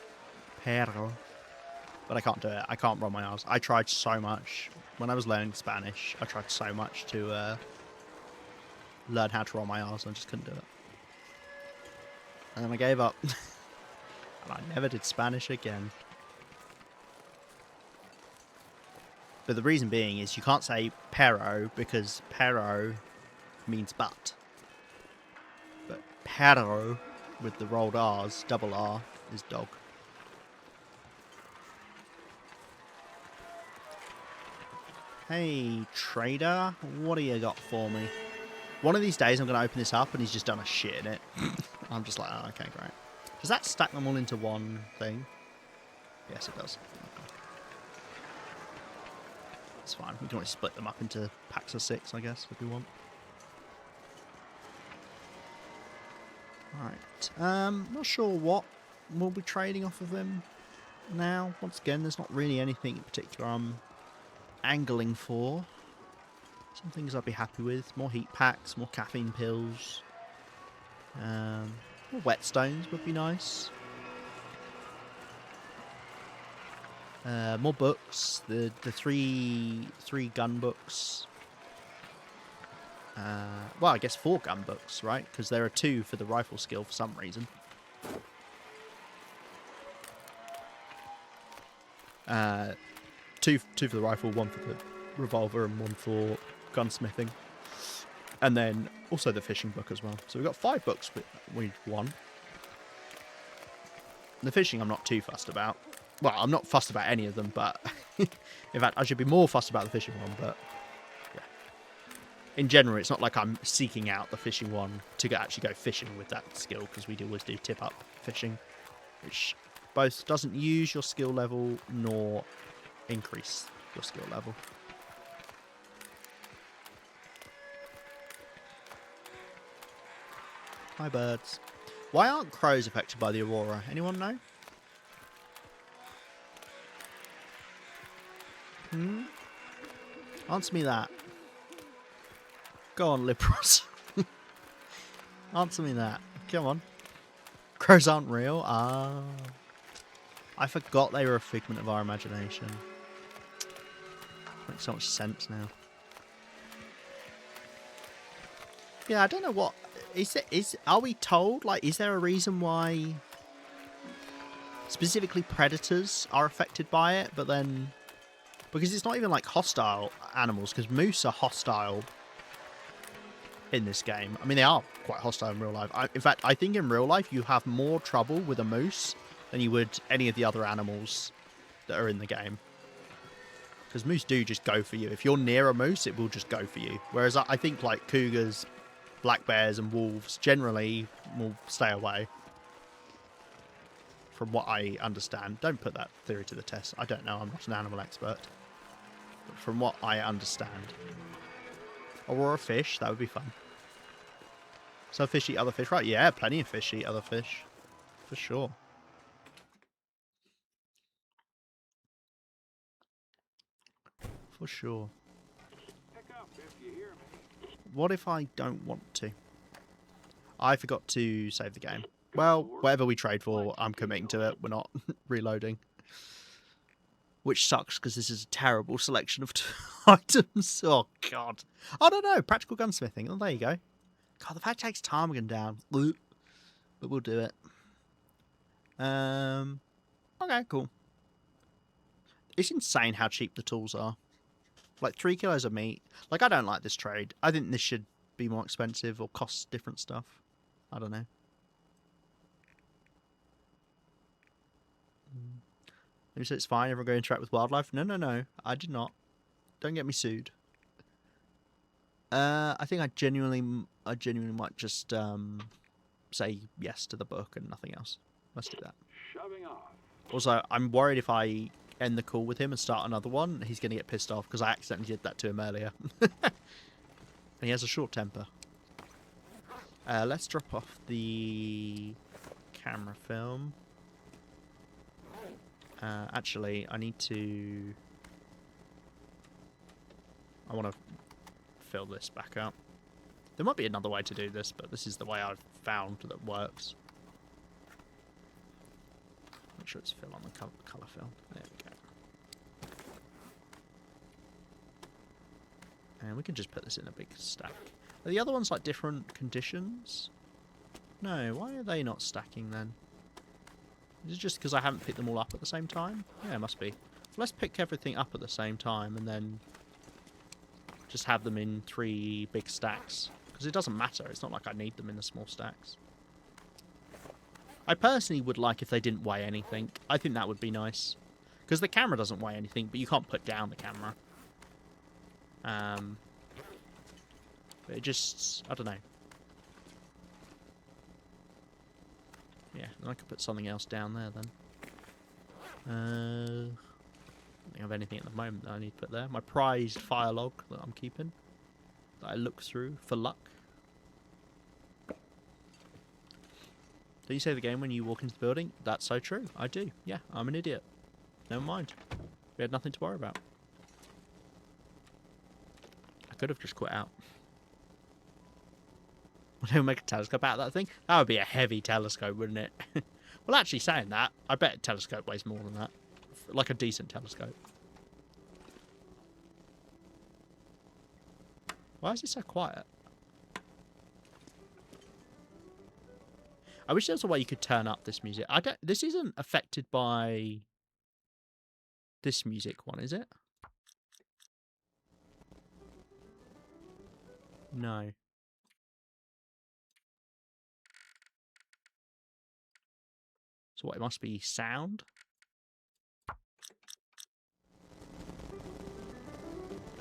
But I can't do it. I can't roll my R's. I tried so much. When I was learning Spanish, I tried so much to learn how to roll my R's, and I just couldn't do it. And then I gave up. And I never did Spanish again. But the reason being is you can't say pero, because pero means but. But perro, with the rolled R's, double R, is dog. Hey, trader, what do you got for me? One of these days I'm going to open this up and he's just done a shit in it. I'm just like, oh, okay, great. Does that stack them all into one thing? Yes, it does. Okay. That's fine. We can always split them up into packs of 6, I guess, if we want. Right. Not sure what we'll be trading off of them now. Once again, there's not really anything in particular I'm angling for. Some things I'd be happy with. More heat packs, more caffeine pills. More whetstones would be nice. More books. The three gun books. Well, I guess 4 gun books, right? Because there are 2 for the rifle skill for some reason. Two for the rifle, 1 for the revolver, and 1 for gunsmithing. And then also the fishing book as well. So we've got 5 books we've won. The fishing I'm not too fussed about. Well, I'm not fussed about any of them, but in fact, I should be more fussed about the fishing one, but yeah. In general, it's not like I'm seeking out the fishing one to actually go fishing with that skill, because we always do tip-up fishing, which both doesn't use your skill level nor increase your skill level. Hi, birds. Why aren't crows affected by the aurora? Anyone know? Answer me that. Go on, liberals. Answer me that. Come on. Crows aren't real? Ah. I forgot they were a figment of our imagination. Makes so much sense now. Yeah, I don't know what... Are we told? Like, is there a reason why... specifically predators are affected by it, but then... Because it's not even like hostile animals, because moose are hostile in this game. I mean, they are quite hostile in real life. In fact, I think in real life you have more trouble with a moose than you would any of the other animals that are in the game. Because moose do just go for you. If you're near a moose, it will just go for you. Whereas I think like cougars, black bears and wolves generally will stay away. From what I understand. Don't put that theory to the test. I don't know. I'm not an animal expert. But from what I understand. Aurora fish, that would be fun. Some fish eat other fish, right? Yeah, plenty of fish eat other fish. For sure. For sure. Pick up if you hear me. What if I don't want to? I forgot to save the game. Well, whatever we trade for, I'm committing to it. We're not reloading. Which sucks, because this is a terrible selection of items. Oh, God. I don't know. Practical gunsmithing. Oh, there you go. God, the fact it takes ptarmigan down. But we'll do it. Okay, cool. It's insane how cheap the tools are. Like, 3 kilos of meat. Like, I don't like this trade. I think this should be more expensive or cost different stuff. I don't know. You said it's fine, everyone go interact with wildlife? No, no, no. I did not. Don't get me sued. I think I genuinely might just say yes to the book and nothing else. Let's do that. Shoving off. Also, I'm worried if I end the call with him and start another one, he's going to get pissed off because I accidentally did that to him earlier. And he has a short temper. Let's drop off the camera film. Actually, I need to... I want to fill this back up. There might be another way to do this, but this is the way I've found that works. Make sure it's fill on the colour fill. There we go. And we can just put this in a big stack. Are the other ones like different conditions? No, why are they not stacking then? Is it just because I haven't picked them all up at the same time? Yeah, it must be. Let's pick everything up at the same time and then just have them in 3 big stacks. Because it doesn't matter. It's not like I need them in the small stacks. I personally would like if they didn't weigh anything. I think that would be nice. Because the camera doesn't weigh anything, but you can't put down the camera. But it just, I don't know. Yeah, and I could put something else down there then. I don't think I have anything at the moment that I need to put there. My prized fire log that I'm keeping, that I look through for luck. Do you save the game when you walk into the building? That's so true. I do. Yeah, I'm an idiot. Never mind. We had nothing to worry about. I could have just quit out. We'll make a telescope out of that thing. That would be a heavy telescope, wouldn't it? Well, actually, saying that, I bet a telescope weighs more than that. Like a decent telescope. Why is it so quiet? I wish there was a way you could turn up this music. I don't. This isn't affected by this music one, is it? No. So what? It must be sound.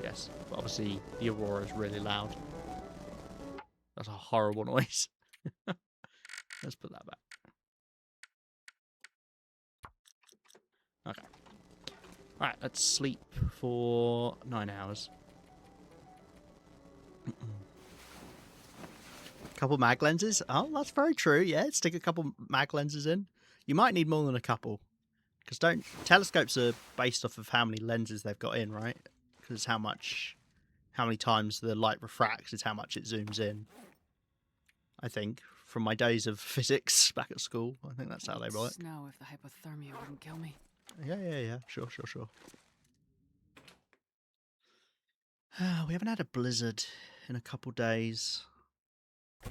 Yes, but obviously the aurora is really loud. That's a horrible noise. Let's put that back. Okay. Alright, let's sleep for 9 hours. Couple mag lenses? Oh, that's very true. Yeah, stick a couple mag lenses in. You might need more than a couple. Because telescopes are based off of how many lenses they've got in, right? Because how many times the light refracts is how much it zooms in. I think. From my days of physics back at school. I think that's how they work. Snow if the hypothermia wouldn't kill me. Yeah. Sure. We haven't had a blizzard in a couple days. I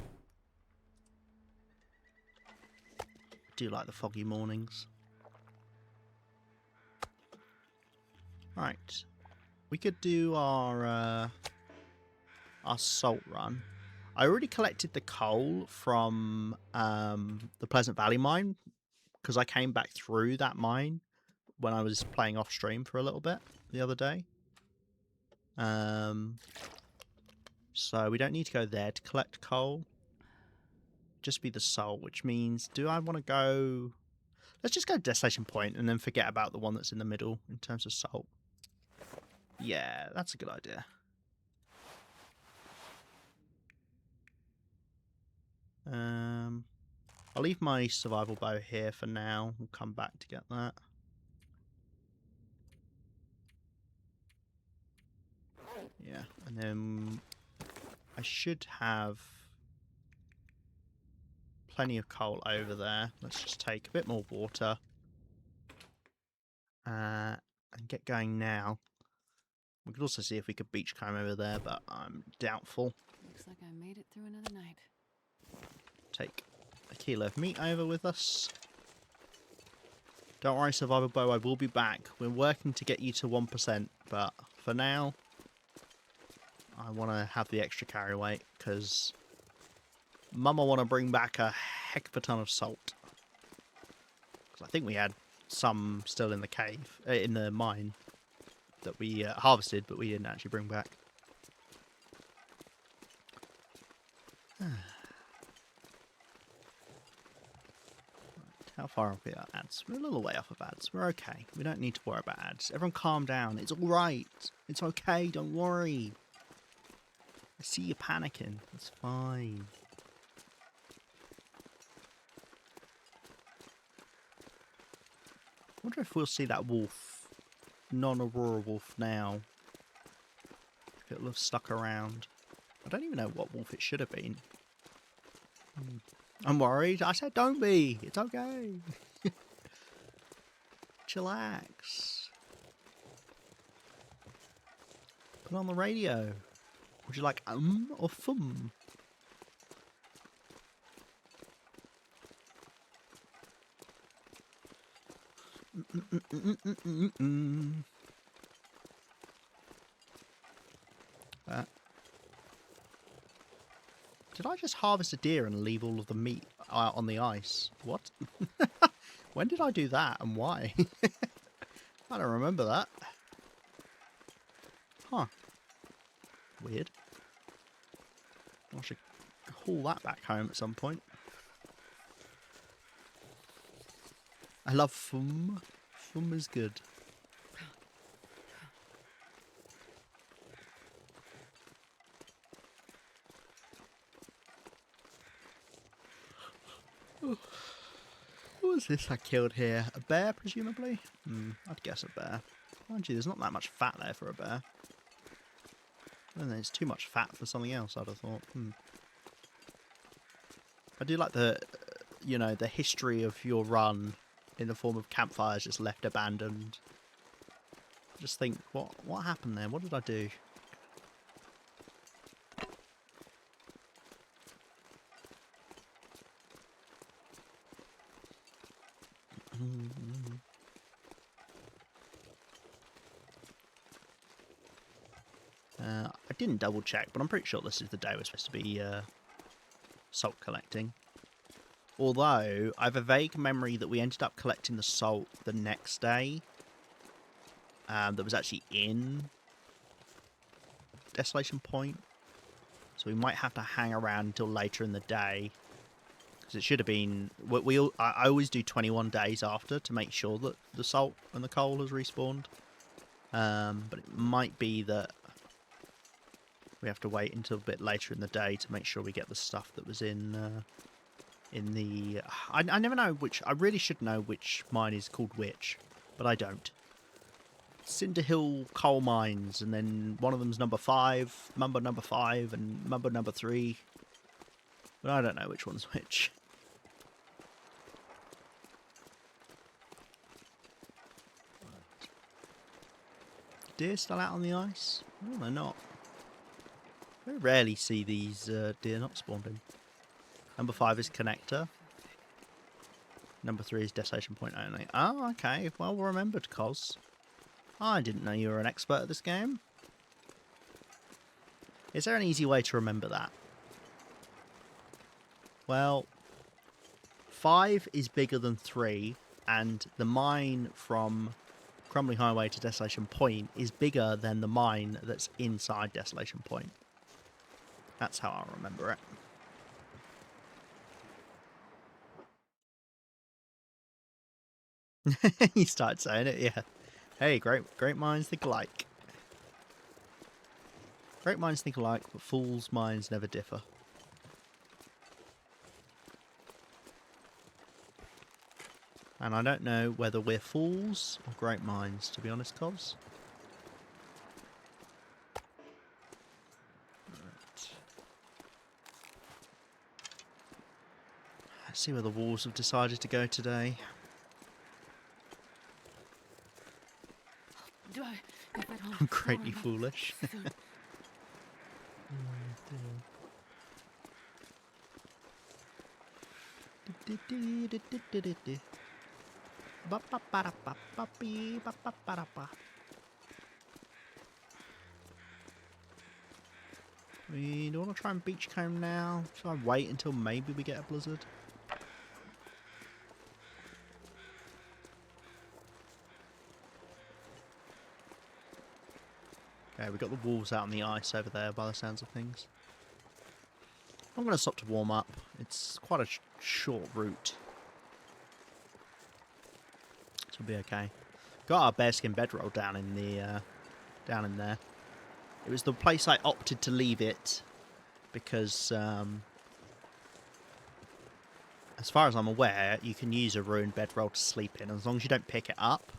do like the foggy mornings. Right. We could do our salt run. I already collected the coal from the Pleasant Valley mine because I came back through that mine when I was playing off stream for a little bit the other day. So we don't need to go there to collect coal. Just be the salt, which means, do I want to go... Let's just go to Destination Point and then forget about the one that's in the middle in terms of salt. Yeah, that's a good idea. I'll leave my survival bow here for now. We'll come back to get that. Yeah, and then I should have plenty of coal over there. Let's just take a bit more water and get going now. We could also see if we could beachcomb over there, but I'm doubtful. Looks like I made it through another night. Take a kilo of meat over with us. Don't worry, survival bow, I will be back. We're working to get you to 1%, but for now, I want to have the extra carry weight because Mama want to bring back a heck of a ton of salt. Because I think we had some still in the cave, in the mine that we harvested, but we didn't actually bring back. How far are we at ads? We're a little way off of ads. We're okay. We don't need to worry about ads. Everyone calm down. It's alright. It's okay. Don't worry. I see you panicking. It's fine. I wonder if we'll see that wolf. Non-Aurora wolf now. If it'll have stuck around. I don't even know what wolf it should have been. I'm worried. I said don't be. It's okay. Chillax. Put on the radio. Would you like or thum? Did I just harvest a deer and leave all of the meat out on the ice? What? When did I do that and why? I don't remember that. Huh. weird. I should haul that back home at some point. I love fum. Fum is good. What was this I killed here? A bear, presumably? I'd guess a bear. Mind you, there's not that much fat there for a bear. And there's too much fat for something else, I'd have thought. I do like the, you know, the history of your run in the form of campfires just left abandoned. Just think, what happened there? What did I do? I didn't double check, but I'm pretty sure this is the day we're supposed to be salt collecting. Although, I have a vague memory that we ended up collecting the salt the next day. That was actually in Desolation Point. So we might have to hang around until later in the day. Because it should have been... I always do 21 days after to make sure that the salt and the coal has respawned. But it might be that we have to wait until a bit later in the day to make sure we get the stuff that was in the... I never know which... I really should know which mine is called which, but I don't. Cinder Hill coal mines, and then one of them's number 5, Mumbo number 5, and Mumbo number 3. But I don't know which one's which. Deer still out on the ice? No, they're not. Very rarely see these deer not spawned in. Number 5 is Connector. Number 3 is Desolation Point only. Oh, okay. Well remembered, Cos. I didn't know you were an expert at this game. Is there an easy way to remember that? Well, 5 is bigger than 3, and the mine from Crumbling Highway to Desolation Point is bigger than the mine that's inside Desolation Point. That's how I remember it. You start saying it, yeah. Hey, great minds think alike. Great minds think alike, but fools' minds never differ. And I don't know whether we're fools or great minds, to be honest, Cos. Right. Let's see where the wolves have decided to go today. Do I get that home? I'm greatly foolish. We don't want to try and beachcomb now. Should I wait until maybe we get a blizzard? Okay, we've got the wolves out on the ice over there by the sounds of things. I'm going to stop to warm up. It's quite a short route. So we'll be okay. Got our bearskin bedroll down in the down in there. It was the place I opted to leave it because, as far as I'm aware, you can use a ruined bedroll to sleep in. As long as you don't pick it up,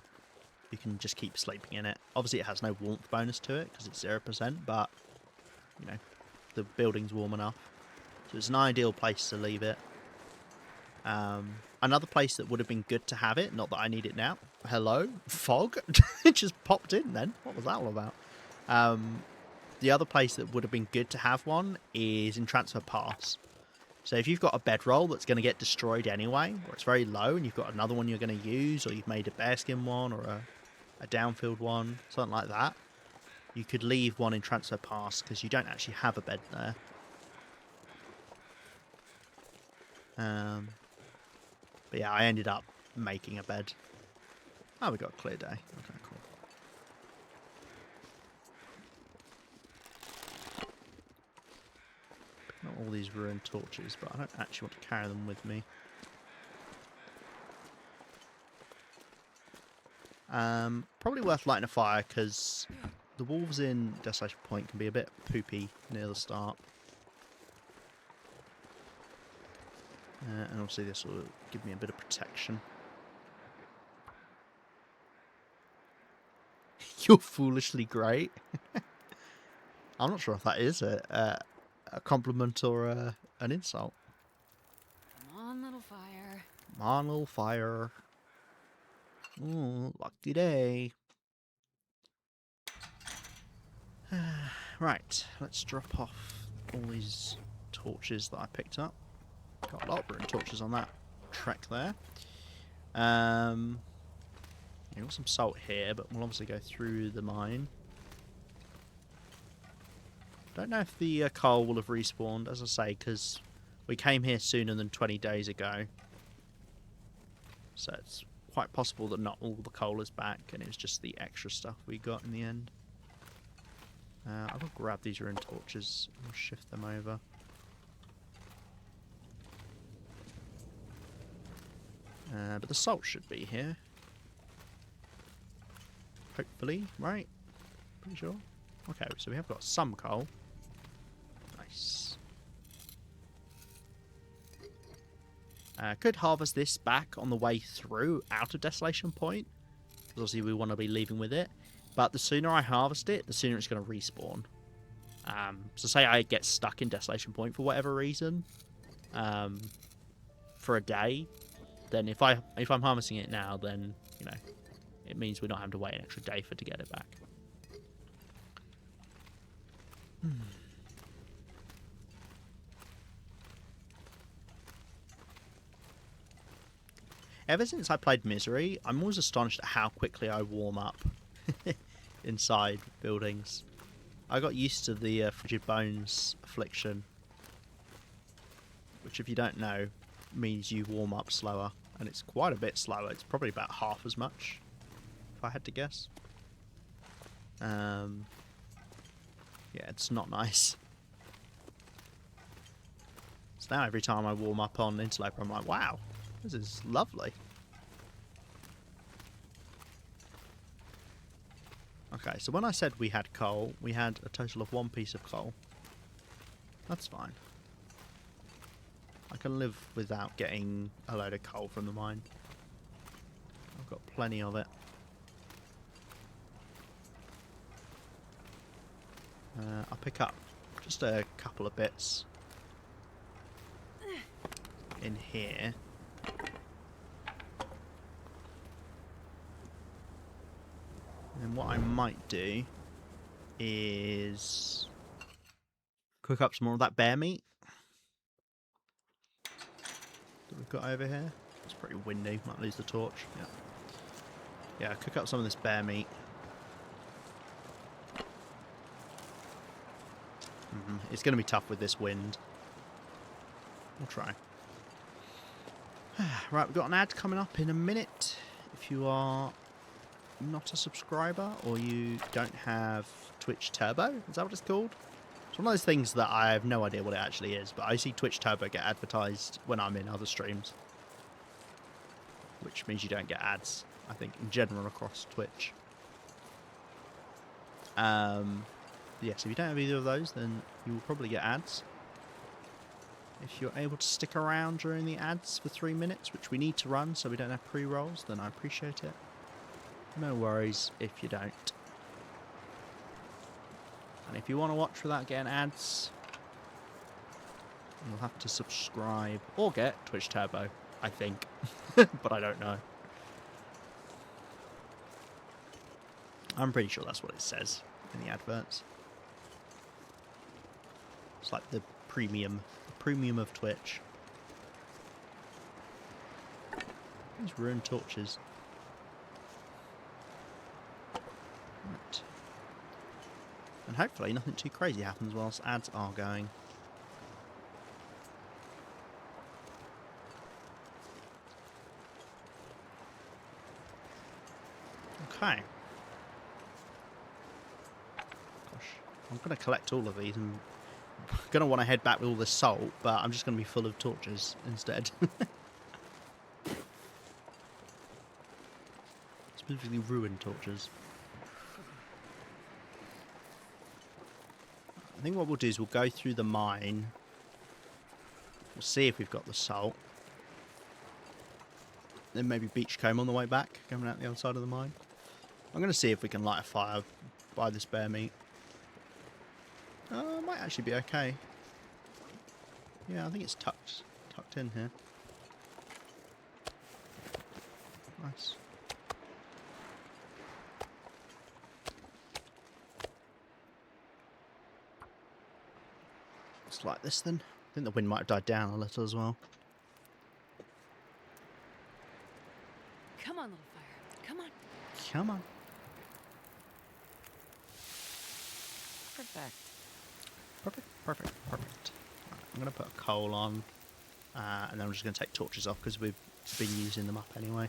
you can just keep sleeping in it. Obviously, it has no warmth bonus to it because it's 0%, but, you know, the building's warm enough. So it's an ideal place to leave it. Another place that would have been good to have it, not that I need it now. Hello? Fog? It just popped in then. What was that all about? The other place that would have been good to have one is in Transfer Pass. So if you've got a bedroll that's going to get destroyed anyway, or it's very low and you've got another one you're going to use, or you've made a bearskin one or a downfield one, something like that, you could leave one in Transfer Pass because you don't actually have a bed there. But yeah, I ended up making a bed. Oh, we got a clear day. Okay, cool. all these ruined torches, but I don't actually want to carry them with me. Probably worth lighting a fire, because the wolves in Desolation Point can be a bit poopy near the start. And obviously this will give me a bit of protection. You're foolishly great. I'm not sure if that is a compliment or an insult. Come on, little fire. Come on, little fire. Ooh, lucky day. Right, let's drop off all these torches that I picked up. Got a lot of ruined torches on that trek there. We've got some salt here, but we'll obviously go through the mine. Don't know if the coal will have respawned, as I say, because we came here sooner than 20 days ago. So it's quite possible that not all the coal is back, and it was just the extra stuff we got in the end. I will grab these ruined torches and shift them over. But the salt should be here. Hopefully, right? Pretty sure. Okay, so we have got some coal. Nice. Could harvest this back on the way through out of Desolation Point. Because obviously we want to be leaving with it. But the sooner I harvest it, the sooner it's going to respawn. So say I get stuck in Desolation Point for whatever reason, for a day, then if I'm harvesting it now, then you know it means we're not having to wait an extra day for it to get it back. Ever since I played Misery, I'm always astonished at how quickly I warm up inside buildings. I got used to the Frigid Bones affliction, which if you don't know, means you warm up slower, and it's quite a bit slower. It's probably about half as much, if I had to guess. Yeah, it's not nice. So now every time I warm up on Interloper, I'm like, wow, this is lovely. Okay, so when I said we had coal, we had a total of 1 piece of coal. That's fine. I can live without getting a load of coal from the mine. I've got plenty of it. I'll pick up just a couple of bits in here. And what I might do is cook up some more of that bear meat that we've got over here. It's pretty windy, might lose the torch. Yeah, cook up some of this bear meat. It's going to be tough with this wind. We'll try. Right, we've got an ad coming up in a minute. If you are not a subscriber or you don't have Twitch Turbo, is that what it's called? It's one of those things that I have no idea what it actually is, but I see Twitch Turbo get advertised when I'm in other streams, which means you don't get ads, I think, in general across Twitch. Yes, if you don't have either of those, then you will probably get ads. If you're able to stick around during the ads for 3 minutes, which we need to run so we don't have pre-rolls, then I appreciate it. No worries if you don't. And if you want to watch without getting ads, you'll have to subscribe or get Twitch Turbo, I think. But I don't know. I'm pretty sure that's what it says in the adverts. It's like the premium of Twitch. These ruined torches. Right. And hopefully nothing too crazy happens whilst ads are going. Okay. Gosh, I'm going to collect all of these and going to want to head back with all this salt, but I'm just going to be full of torches instead. Specifically ruined torches. I think what we'll do is we'll go through the mine. We'll see if we've got the salt. Then maybe beachcomb on the way back, coming out the other side of the mine. I'm going to see if we can light a fire by this bear meat. Might actually be okay. Yeah, I think it's tucked in here. Nice. Let's light this then. I think the wind might have died down a little as well. Come on, little fire. Come on. Come on. Perfect. Perfect, perfect, perfect. Right, I'm going to put a coal on, and then I'm just going to take torches off because we've been using them up anyway.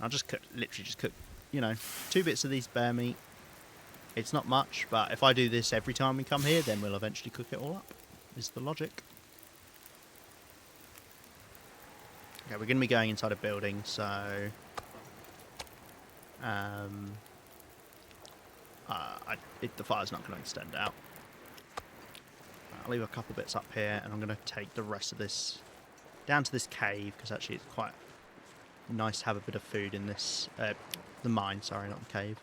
I'll just cook, literally just cook, you know, 2 bits of these bear meat. It's not much, but if I do this every time we come here, then we'll eventually cook it all up, is the logic. Okay, we're going to be going inside a building, so... the fire's not going to extend out. I'll leave a couple bits up here, and I'm going to take the rest of this down to this cave, because actually it's quite nice to have a bit of food in this... the mine, sorry, not the cave.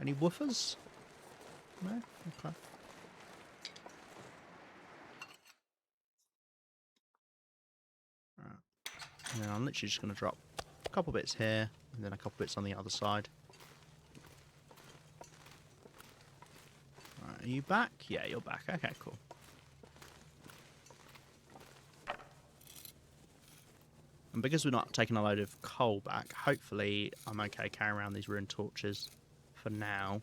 Any woofers? No? Okay. Right. And then I'm literally just going to drop a couple bits here, and then a couple bits on the other side. Right, are you back? Yeah, you're back. Okay, cool. And because we're not taking a load of coal back, hopefully I'm okay carrying around these ruined torches for now.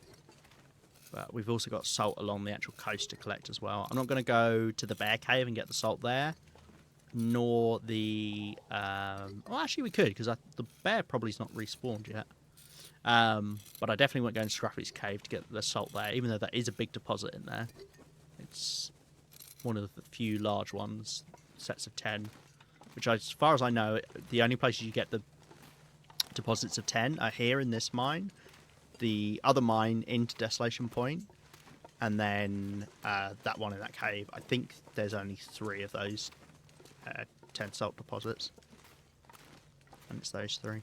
But we've also got salt along the actual coast to collect as well. I'm not going to go to the bear cave and get the salt there, nor the... well, actually we could, because the bear probably's not respawned yet. But I definitely won't go in Scruffy's cave to get the salt there, even though that is a big deposit in there. It's one of the few large ones, sets of 10. Which, as far as I know, the only places you get the deposits of 10 are here in this mine, the other mine into Desolation Point, and then that one in that cave. I think there's only 3 of those 10 salt deposits. And it's those 3.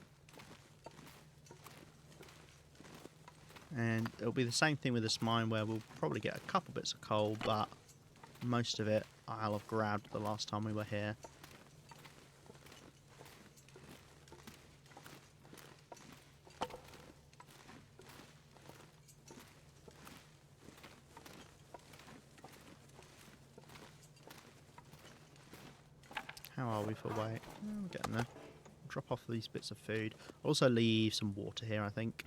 And it'll be the same thing with this mine, where we'll probably get a couple bits of coal, but most of it I'll have grabbed the last time we were here. How are we for weight? Oh, we're getting there. Drop off these bits of food. Also leave some water here, I think.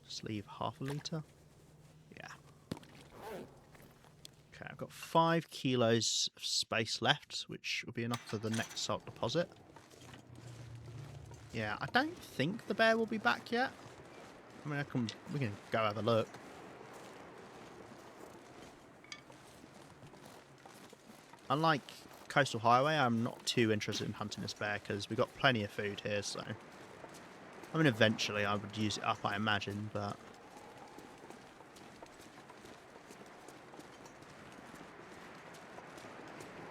Just leave half a litre. Yeah. Okay, I've got 5 kilos of space left, which will be enough for the next salt deposit. Yeah, I don't think the bear will be back yet. I mean, we can go have a look. Unlike Coastal Highway, I'm not too interested in hunting this bear because we've got plenty of food here, so... I mean, eventually I would use it up, I imagine, but...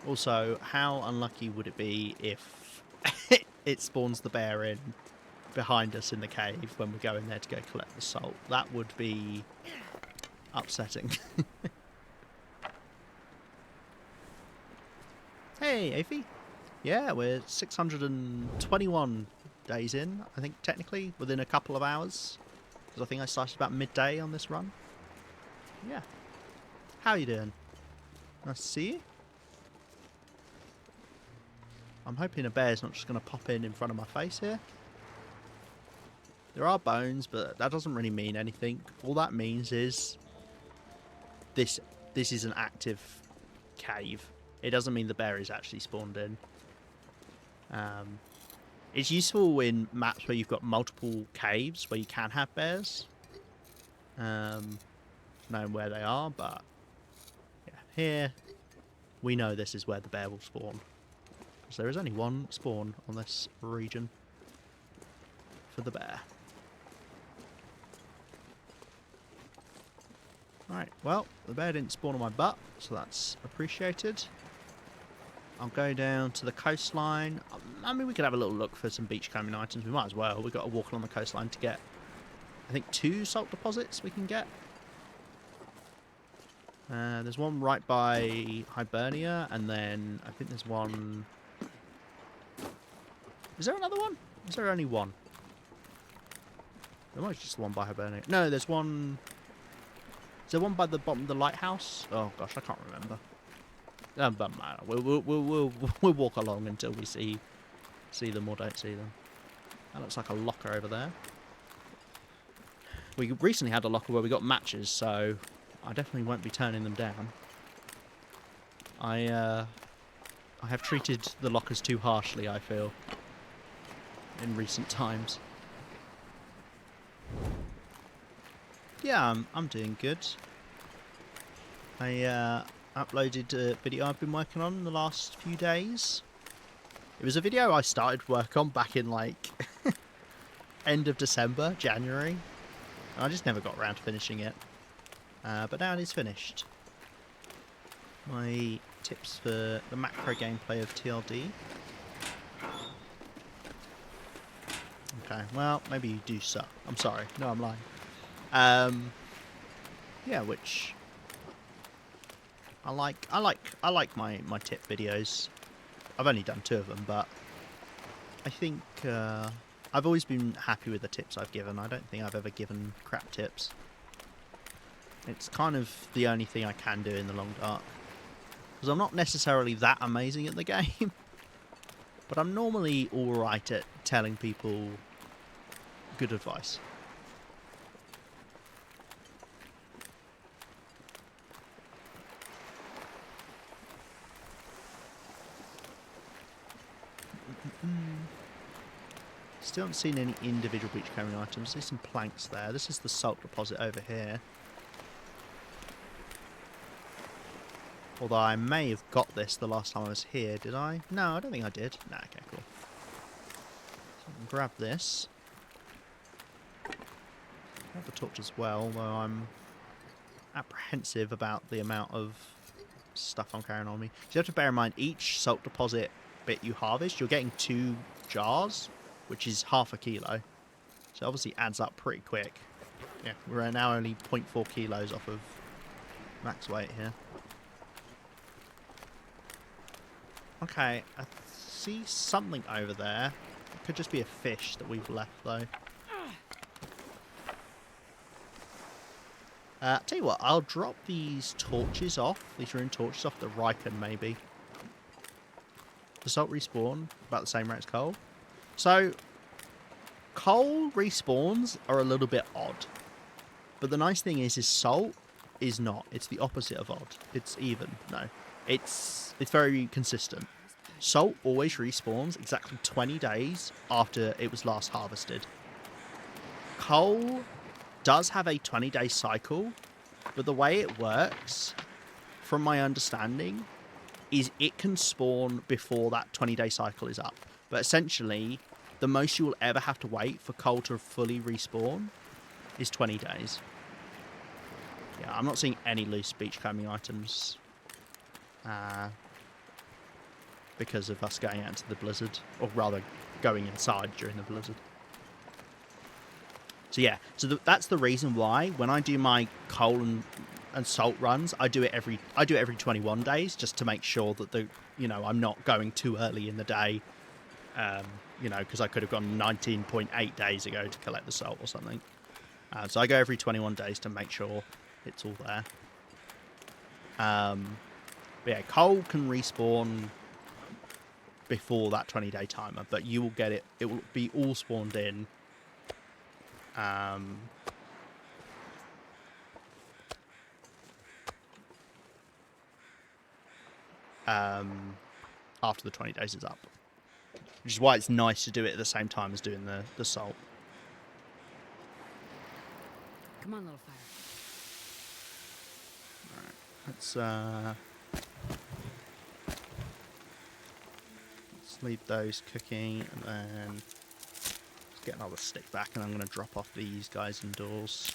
Also, how unlucky would it be if it spawns the bear in behind us in the cave when we go in there to go collect the salt? That would be upsetting. Hey, Aphie. Yeah, we're 621 days in, I think, technically, within a couple of hours. Because I think I started about midday on this run. Yeah. How you doing? Nice to see you. I'm hoping a bear's not just going to pop in front of my face here. There are bones, but that doesn't really mean anything. All that means is this is an active cave. It doesn't mean the bear is actually spawned in. It's useful in maps where you've got multiple caves where you can have bears. Knowing where they are, but yeah, here we know this is where the bear will spawn. Because there is only one spawn on this region for the bear. Right, well, the bear didn't spawn on my butt, so that's appreciated. I'll go down to the coastline. I mean, we could have a little look for some beachcombing items. We might as well. We've got to walk along the coastline to get, I think, 2 salt deposits we can get. There's one right by Hibernia, and then I think there's one... Is there another one? Is there only one? There might be just one by Hibernia. No, there's one... Is there one by the bottom of the lighthouse? Oh gosh, I can't remember. But matter. We'll walk along until we see them or don't see them. That looks like a locker over there. We recently had a locker where we got matches, so I definitely won't be turning them down. I have treated the lockers too harshly, I feel, in recent times. Yeah, I'm doing good. I uploaded a video I've been working on in the last few days. It was a video I started work on back in like end of December, January. And I just never got around to finishing it. But now it is finished. My tips for the macro gameplay of TLD. Okay, well, maybe you do suck. I'm sorry. No, I'm lying. Yeah, which I like my tip videos. I've only done 2 of them, but I think I've always been happy with the tips I've given. I don't think I've ever given crap tips. It's kind of the only thing I can do in the long dark. Because I'm not necessarily that amazing at the game. But I'm normally alright at telling people good advice. Still haven't seen any individual beachcombing items. There's some planks there. This is the salt deposit over here. Although I may have got this the last time I was here, did I? No, I don't think I did. Nah, okay, cool. So I can grab this. Grab the torch as well, though I'm apprehensive about the amount of stuff I'm carrying on me. So you have to bear in mind, each salt deposit bit you harvest, you're getting 2 jars, which is half a kilo. So it obviously adds up pretty quick. Yeah, we're now only 0.4 kilos off of max weight here. Okay, I see something over there. It could just be a fish that we've left, though. Tell you what, I'll drop these torches off. These rune torches off the Riken, maybe. The salt respawn about the same rate as coal. So, coal respawns are a little bit odd. But the nice thing is salt is not. It's the opposite of odd. It's even. No. It's very consistent. Salt always respawns exactly 20 days after it was last harvested. Coal does have a 20-day cycle, but the way it works, from my understanding, is it can spawn before that 20-day cycle is up. But essentially, the most you will ever have to wait for coal to fully respawn is 20 days. Yeah, I'm not seeing any loose beachcombing items because of us going out into the blizzard, or rather going inside during the blizzard. So yeah, so that's the reason why when I do my coal and salt runs, I do it every 21 days, just to make sure that I'm not going too early in the day, because I could have gone 19.8 days ago to collect the salt or something. So I go every 21 days to make sure it's all there. But yeah, coal can respawn before that 20-day timer, but you will get it. It will be all spawned in. After the 20 days is up. Which is why it's nice to do it at the same time as doing the salt. Come on, little fire. Let's leave those cooking, and then let's get another stick back, and I'm going to drop off these guys indoors.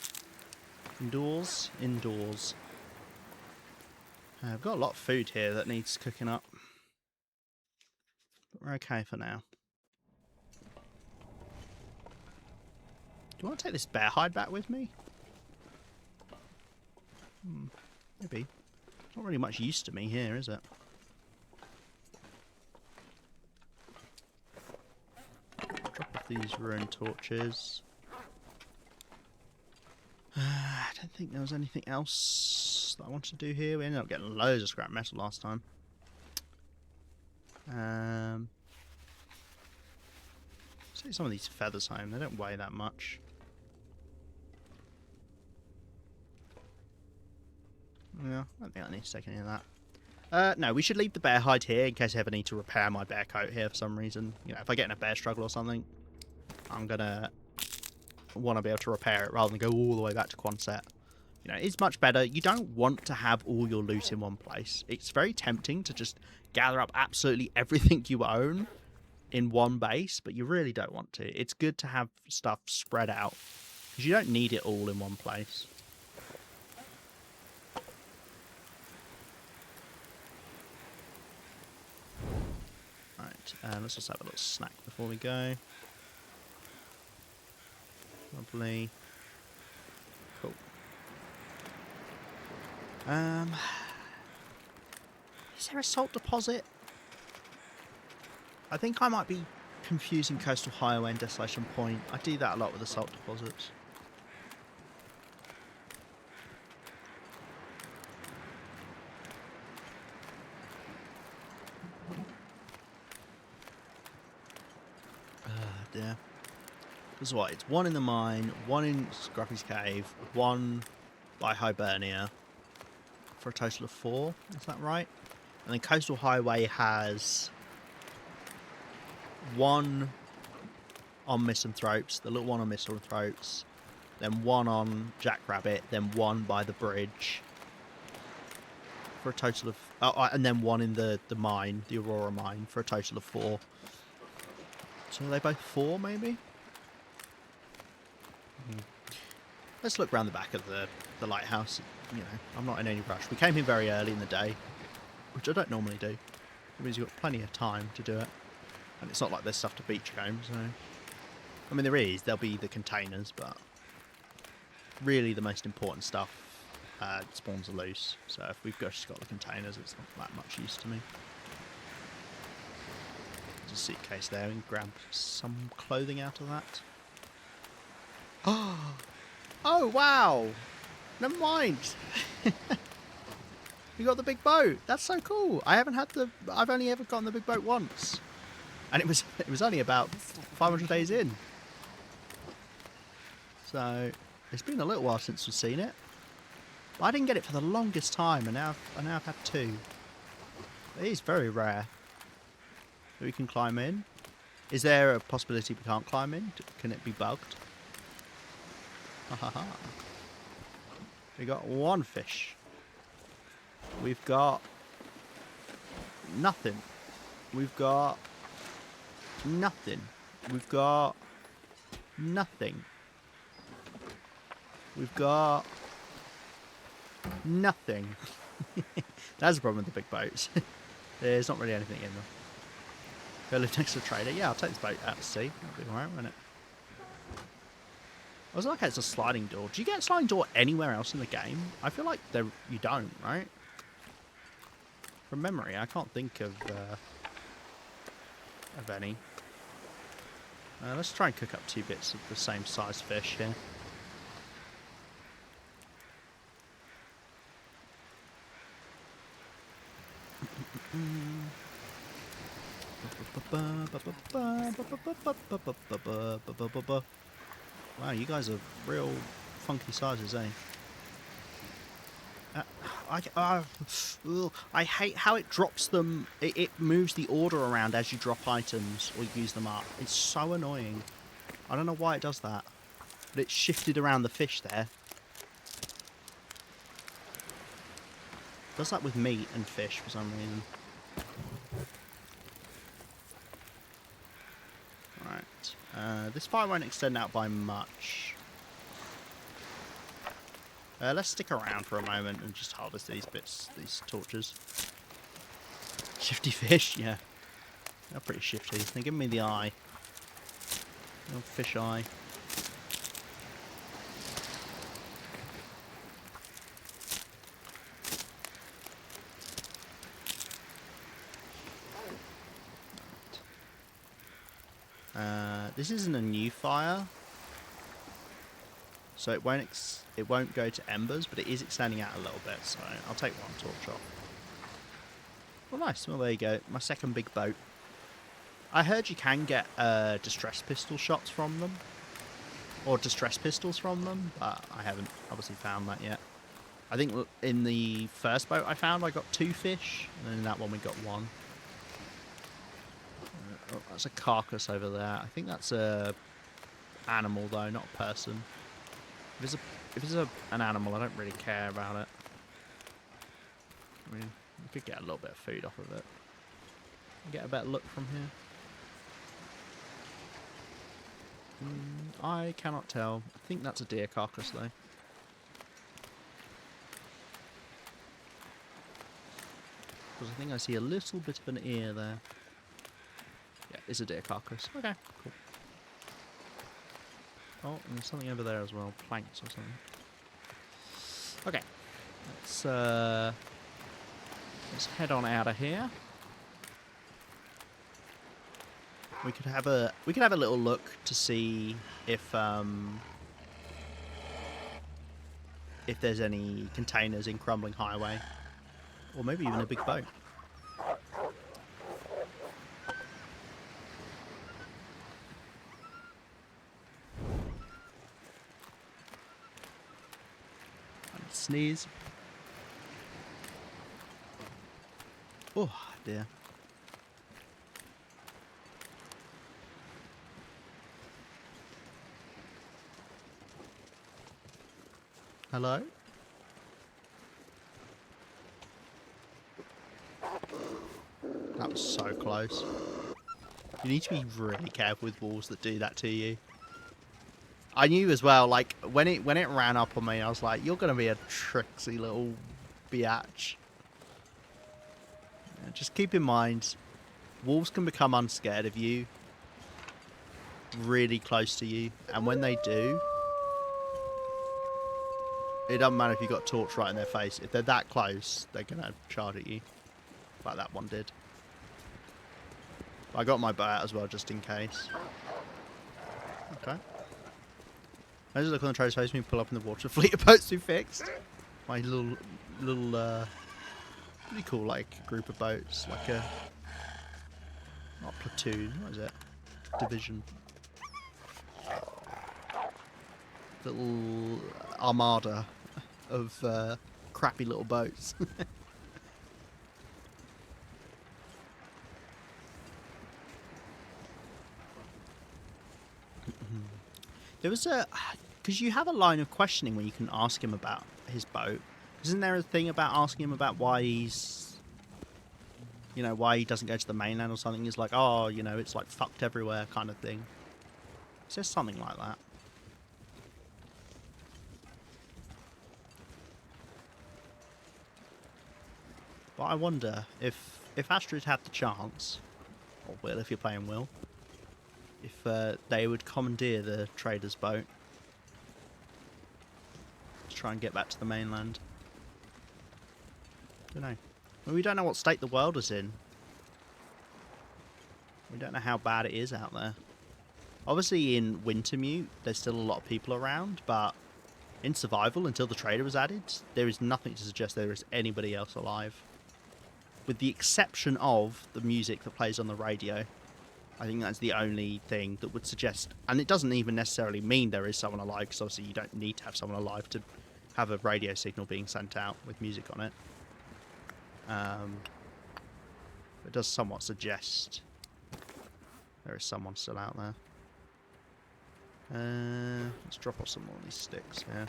Indoors. I've got a lot of food here that needs cooking up, but we're okay for now. Do you want to take this bear hide back with me? Maybe. Not really much use to me here, is it? Drop off these ruined torches. I don't think there was anything else that I wanted to do here. We ended up getting loads of scrap metal last time. Take some of these feathers home. They don't weigh that much. Yeah, I don't think I need to take any of that. No, we should leave the bear hide here in case I ever need to repair my bear coat here for some reason. You know, if I get in a bear struggle or something, I'm gonna want to be able to repair it rather than go all the way back to Quonset. You know, it's much better. You don't want to have all your loot in one place. It's very tempting to just gather up absolutely everything you own in one base, but you really don't want to. It's good to have stuff spread out because you don't need it all in one place. Right, let's just have a little snack before we go. Lovely. Cool. Is there a salt deposit? I think I might be confusing Coastal Highway and Desolation Point. I do that a lot with the salt deposits. Dear. That's what, it's one in the mine, one in Scruffy's Cave, one by Hibernia, for a total of 4, is that right? And then Coastal Highway has 1 on Misanthropes, the little one on Misanthropes, then 1 on Jackrabbit, then 1 by the bridge, for a total of... and then 1 in the mine, the Aurora mine, for a total of 4. So are they both 4, maybe? Let's look around the back of the lighthouse. You know, I'm not in any rush. We came here very early in the day, which I don't normally do. It means you've got plenty of time to do it. And it's not like there's stuff to beachcomb, so... I mean, there is. There'll be the containers, but... really the most important stuff spawns are loose. So if we've just got the containers, it's not that much use to me. There's a suitcase there, and grab some clothing out of that. Oh, wow! Never mind! We got the big boat! That's so cool! I've only ever gotten the big boat once. And it was only about 500 days in. So, it's been a little while since we've seen it. But I didn't get it for the longest time, and now I've had 2. It is very rare. We can climb in. Is there a possibility we can't climb in? Can it be bugged? Ha ha ha. We got 1 fish. We've got nothing. We've got nothing. We've got nothing. We've got nothing. That's the problem with the big boats. There's not really anything in them. Go live next to a trader. Yeah, I'll take this boat out to sea. That'll be alright, won't it? I was like, it's a sliding door. Do you get a sliding door anywhere else in the game? I feel like you don't, right? From memory, I can't think of any. Let's try and cook up 2 bits of the same size fish here. Wow, you guys are real funky sizes, eh? I hate how it drops them. It moves the order around as you drop items or use them up. It's so annoying. I don't know why it does that. But it shifted around the fish there. It does that with meat and fish for some reason. Right. This fire won't extend out by much. Let's stick around for a moment and just harvest these bits, these torches. Shifty fish, yeah. They're pretty shifty. They're giving me the eye. Little fish eye. This isn't a new fire. So it won't go to embers, but it is extending out a little bit, so I'll take one torch off. Well, nice. Well, there you go. My second big boat. I heard you can get distress pistol shots from them. Or distress pistols from them, but I haven't obviously found that yet. I think in the first boat I found, I got 2 fish, and in that one we got 1. Oh, that's a carcass over there. I think that's a animal, though, not a person. If it's an animal, I don't really care about it. I mean, you could get a little bit of food off of it. Get a better look from here. I cannot tell. I think that's a deer carcass, though. Because I think I see a little bit of an ear there. Yeah, it's a deer carcass. Okay, cool. Oh, and there's something over there as well. Planks or something. Okay. Let's head on out of here. We could have a little look to see if there's any containers in Crumbling Highway, or maybe even a big boat. Sneeze. Oh dear. Hello? That was so close. You need to be really careful with walls that do that to you. I knew as well, like, when it ran up on me, I was like, you're going to be a tricksy little biatch. Yeah, just keep in mind, wolves can become unscared of you really close to you, and when they do, it doesn't matter if you've got a torch right in their face. If they're that close, they're going to charge at you, like that one did. I got my bow out as well, just in case. Okay. I just look on the trader's face when we pull up in the water. Fleet of boats to be fixed. My little, pretty cool, like, group of boats. Like a, not platoon, what is it? Division. Little armada of crappy little boats. There was a... Because you have a line of questioning where you can ask him about his boat. Isn't there a thing about asking him about why he's... You know, why he doesn't go to the mainland or something? He's like, oh, you know, it's like fucked everywhere kind of thing. It says something like that. But I wonder if Astrid had the chance, or Will if you're playing Will, if they would commandeer the trader's boat to try and get back to the mainland. Don't know. Well, we don't know what state the world is in. We don't know how bad it is out there. Obviously in Wintermute there's still a lot of people around, but in survival, until the trader was added, there is nothing to suggest there is anybody else alive. With the exception of the music that plays on the radio. I think that's the only thing that would suggest, and it doesn't even necessarily mean there is someone alive, because obviously you don't need to have someone alive to have a radio signal being sent out with music on it. It does somewhat suggest there is someone still out there. Let's drop off some more of these sticks here.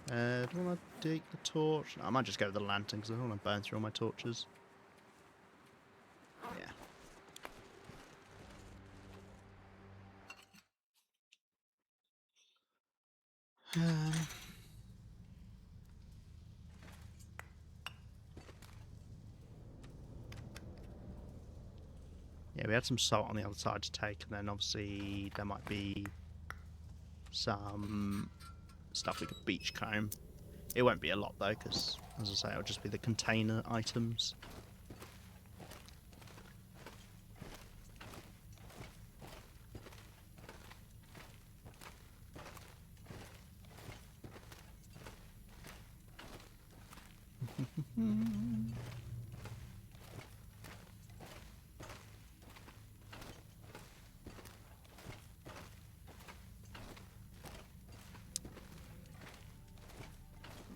Do I want to take the torch? No, I might just go with the lantern because I don't want to burn through all my torches. Yeah. Yeah, we had some salt on the other side to take, and then obviously there might be some stuff we could beachcomb. It won't be a lot though, because as I say, it'll just be the container items.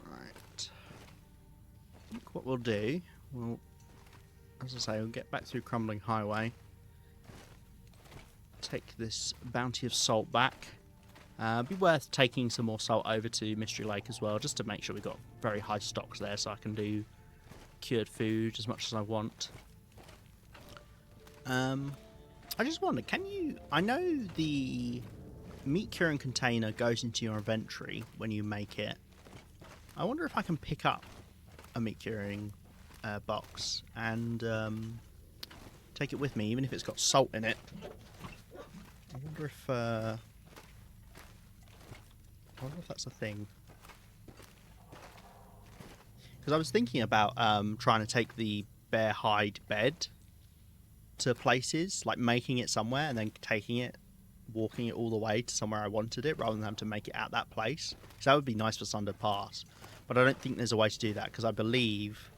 Right. I think what we'll do, as I say, we'll get back through Crumbling Highway. Take this bounty of salt back. Be worth taking some more salt over to Mystery Lake as well, just to make sure we've got very high stocks there so I can do cured food as much as I want. I just wonder, can you... I know the meat curing container goes into your inventory when you make it. I wonder if I can pick up a meat curing box and take it with me, even if it's got salt in it. I wonder if that's a thing. Because I was thinking about trying to take the bear hide bed to places, like making it somewhere and then taking it, walking it all the way to somewhere I wanted it, rather than having to make it at that place. So that would be nice for Sunday Pass. But I don't think there's a way to do that, because I believe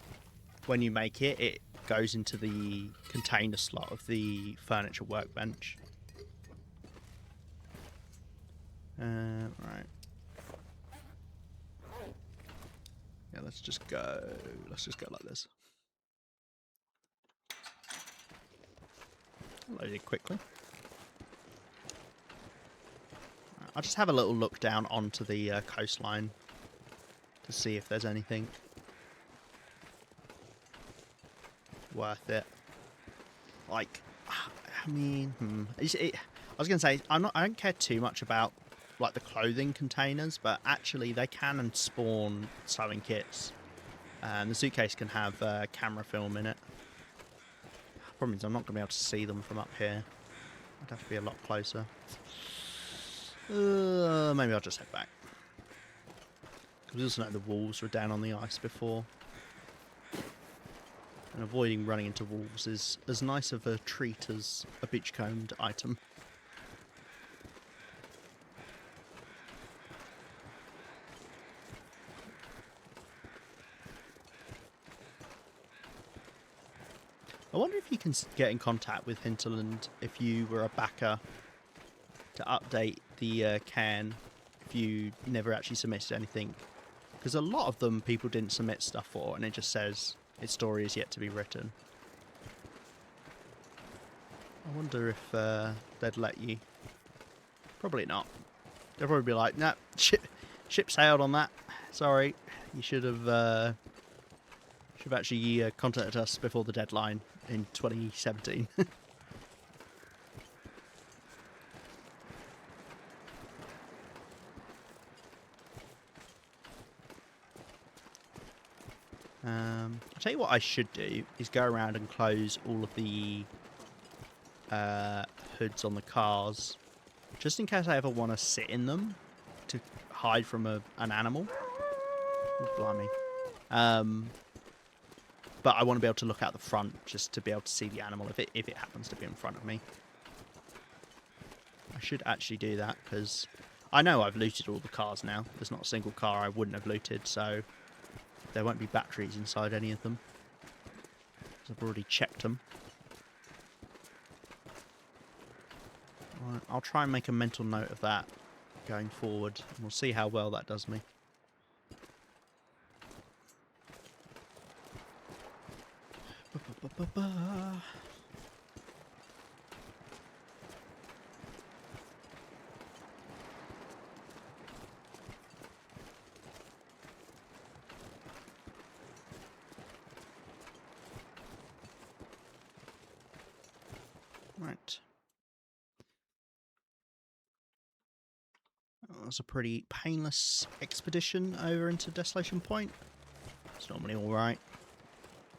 when you make it, it goes into the container slot of the furniture workbench. Right. Yeah, let's just go like this. Load it quickly. I'll just have a little look down onto the coastline to see if there's anything worth it. Like, I mean, I was gonna say I don't care too much about like the clothing containers, but actually they can spawn sewing kits, and the suitcase can have camera film in it. Problem is I'm not gonna be able to see them from up here. I'd have to be a lot closer. Maybe I'll just head back. Because we also know the wolves were down on the ice before. And avoiding running into wolves is as nice of a treat as a beachcombed item. I wonder if you can get in contact with Hinterland if you were a backer to update the cairn if you never actually submitted anything. Because a lot of them people didn't submit stuff for, and it just says its story is yet to be written. I wonder if they'd let you. Probably not. They'll probably be like, nah, ship sailed on that. Sorry, you should have actually contacted us before the deadline in 2017. I'll tell you what I should do is go around and close all of the hoods on the cars, just in case I ever want to sit in them to hide from an animal. Oh, blimey. But I want to be able to look out the front just to be able to see the animal if it happens to be in front of me. I should actually do that, because I know I've looted all the cars now. There's not a single car I wouldn't have looted, so there won't be batteries inside any of them, because I've already checked them. Right, I'll try and make a mental note of that going forward, and we'll see how well that does me. Right. That was a pretty painless expedition over into Desolation Point. It's normally alright.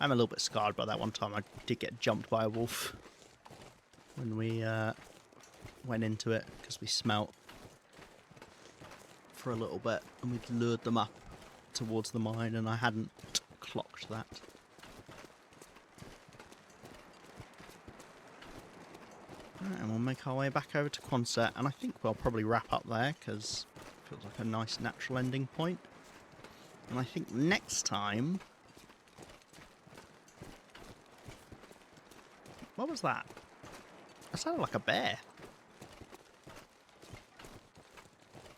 I'm a little bit scarred by that one time. I did get jumped by a wolf when we went into it because we smelt for a little bit and we'd lured them up towards the mine and I hadn't clocked that. Right, and we'll make our way back over to Quonset, and I think we'll probably wrap up there because it feels like a nice natural ending point. And I think next time... What was that? That sounded like a bear.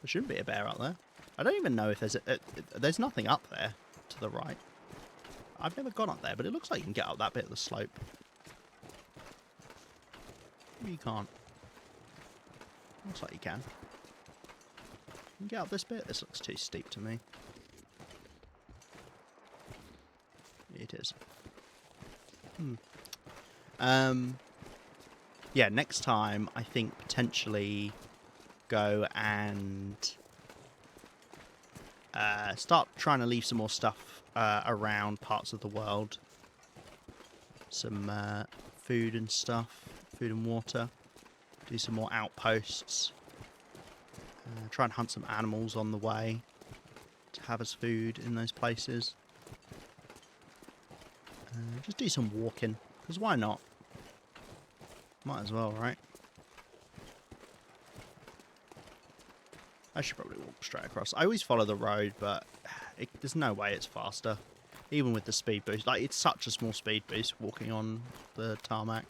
There shouldn't be a bear up there. I don't even know if there's there's nothing up there to the right. I've never gone up there, but it looks like you can get up that bit of the slope. Maybe you can't. Looks like you can. You can get up this bit? This looks too steep to me. It is. Yeah, next time I think potentially go and start trying to leave some more stuff around parts of the world. Some food and stuff, food and water. Do some more outposts. Try and hunt some animals on the way to have as food in those places. Just do some walking, because why not? Might as well, right? I should probably walk straight across. I always follow the road, but there's no way it's faster. Even with the speed boost. Like, it's such a small speed boost walking on the tarmac.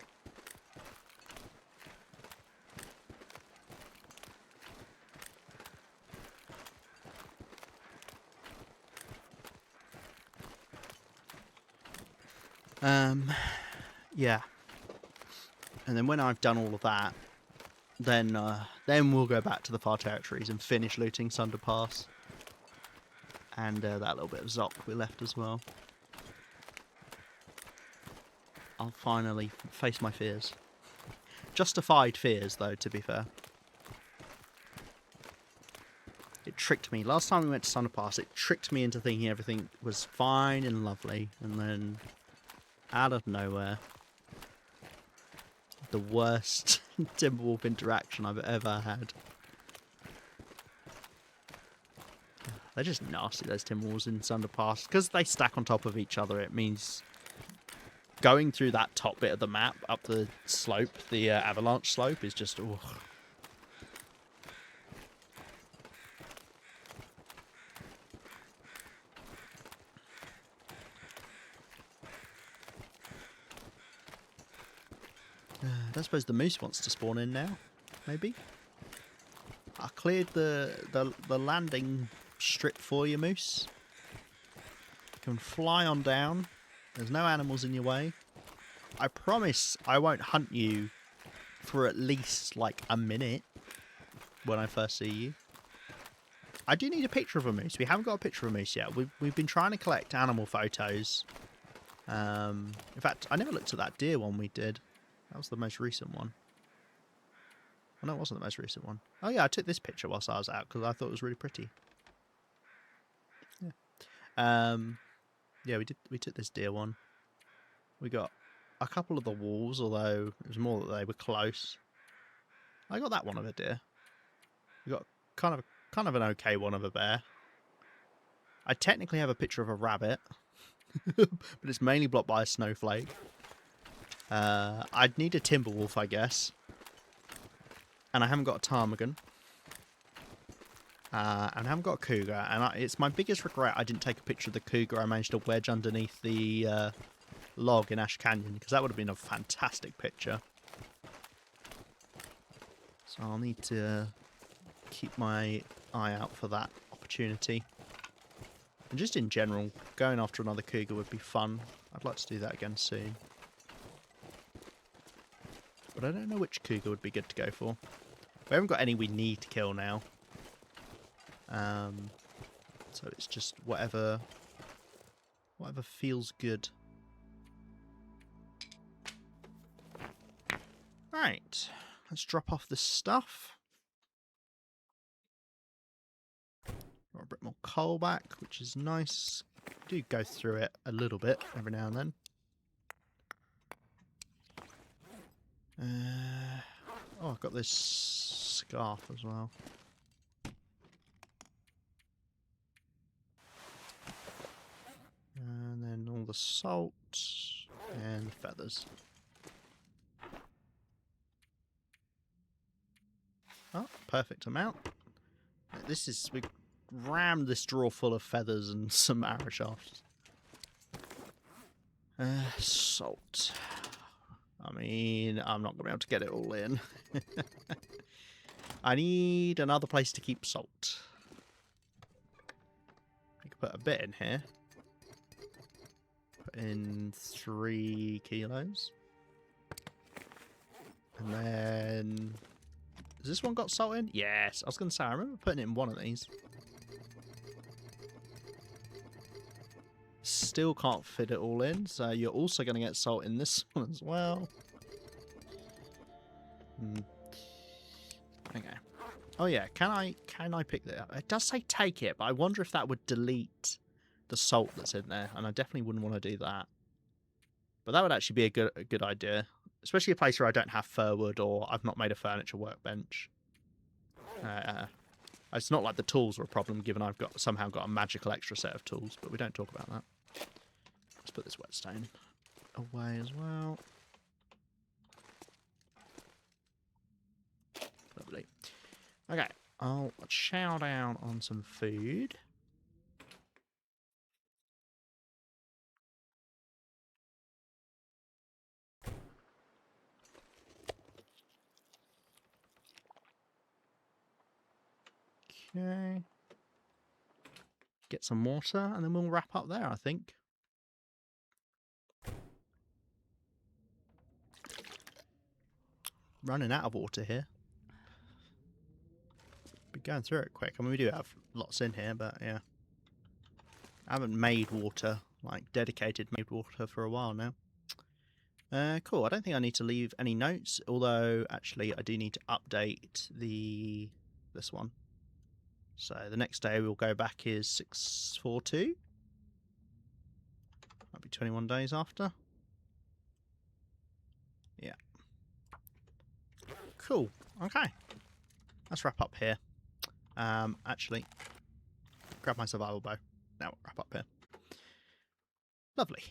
Yeah. And then when I've done all of that, then we'll go back to the far territories and finish looting Sunder Pass. And that little bit of Zoc we left as well. I'll finally face my fears. Justified fears, though, to be fair. It tricked me. Last time we went to Sunder Pass, it tricked me into thinking everything was fine and lovely. And then, out of nowhere, the worst Timberwolf interaction I've ever had. They're just nasty, those Timberwolves in Sunder Pass. Because they stack on top of each other, it means going through that top bit of the map, up the slope, the avalanche slope, is just... Ugh. I suppose the moose wants to spawn in now, maybe. I cleared the landing strip for you, moose. You can fly on down. There's no animals in your way. I promise I won't hunt you for at least like a minute when I first see you. I do need a picture of a moose. We haven't got a picture of a moose yet. We've been trying to collect animal photos. In fact, I never looked at that deer one we did. That was the most recent one. Oh, no, it wasn't the most recent one. Oh, yeah, I took this picture whilst I was out because I thought it was really pretty. Yeah. Yeah, we took this deer one. We got a couple of the wolves, although it was more that they were close. I got that one of a deer. We got kind of an okay one of a bear. I technically have a picture of a rabbit, but it's mainly blocked by a snowflake. I'd need a Timberwolf, I guess. And I haven't got a ptarmigan. And I haven't got a cougar. And it's my biggest regret I didn't take a picture of the cougar I managed to wedge underneath the log in Ash Canyon, because that would have been a fantastic picture. So I'll need to keep my eye out for that opportunity. And just in general, going after another cougar would be fun. I'd like to do that again soon. But I don't know which cougar would be good to go for. We haven't got any we need to kill now. So it's just whatever feels good. Right, let's drop off this stuff. Got a bit more coal back, which is nice. Do go through it a little bit every now and then. Oh, I've got this scarf as well. And then all the salt and the feathers. Oh, perfect amount. This is, we rammed this drawer full of feathers and some arrow shafts. Salt. I mean, I'm not going to be able to get it all in. I need another place to keep salt. I could put a bit in here. Put in 3 kilos. And then... Has this one got salt in? Yes. I was going to say, I remember putting it in one of these. Still can't fit it all in, so you're also going to get salt in this one as well. Okay. Oh yeah, can I pick that up? It does say take it, but I wonder if that would delete the salt that's in there, and I definitely wouldn't want to do that. But that would actually be a good idea, especially a place where I don't have fir wood or I've not made a furniture workbench. It's not like the tools are a problem, given I've somehow got a magical extra set of tools, but we don't talk about that. Let's put this whetstone away as well. Lovely. Okay, I'll chow down on some food. Okay. Get some water, and then we'll wrap up there, I think. Running out of water here. Be going through it quick. I mean, we do have lots in here, but yeah. I haven't made water, like dedicated made water, for a while now. Cool. I don't think I need to leave any notes, although actually I do need to update this one. So the next day we'll go back is 642. Might be 21 days after. Yeah. Cool. Okay. Let's wrap up here. Actually, grab my survival bow. Now we'll wrap up here. Lovely.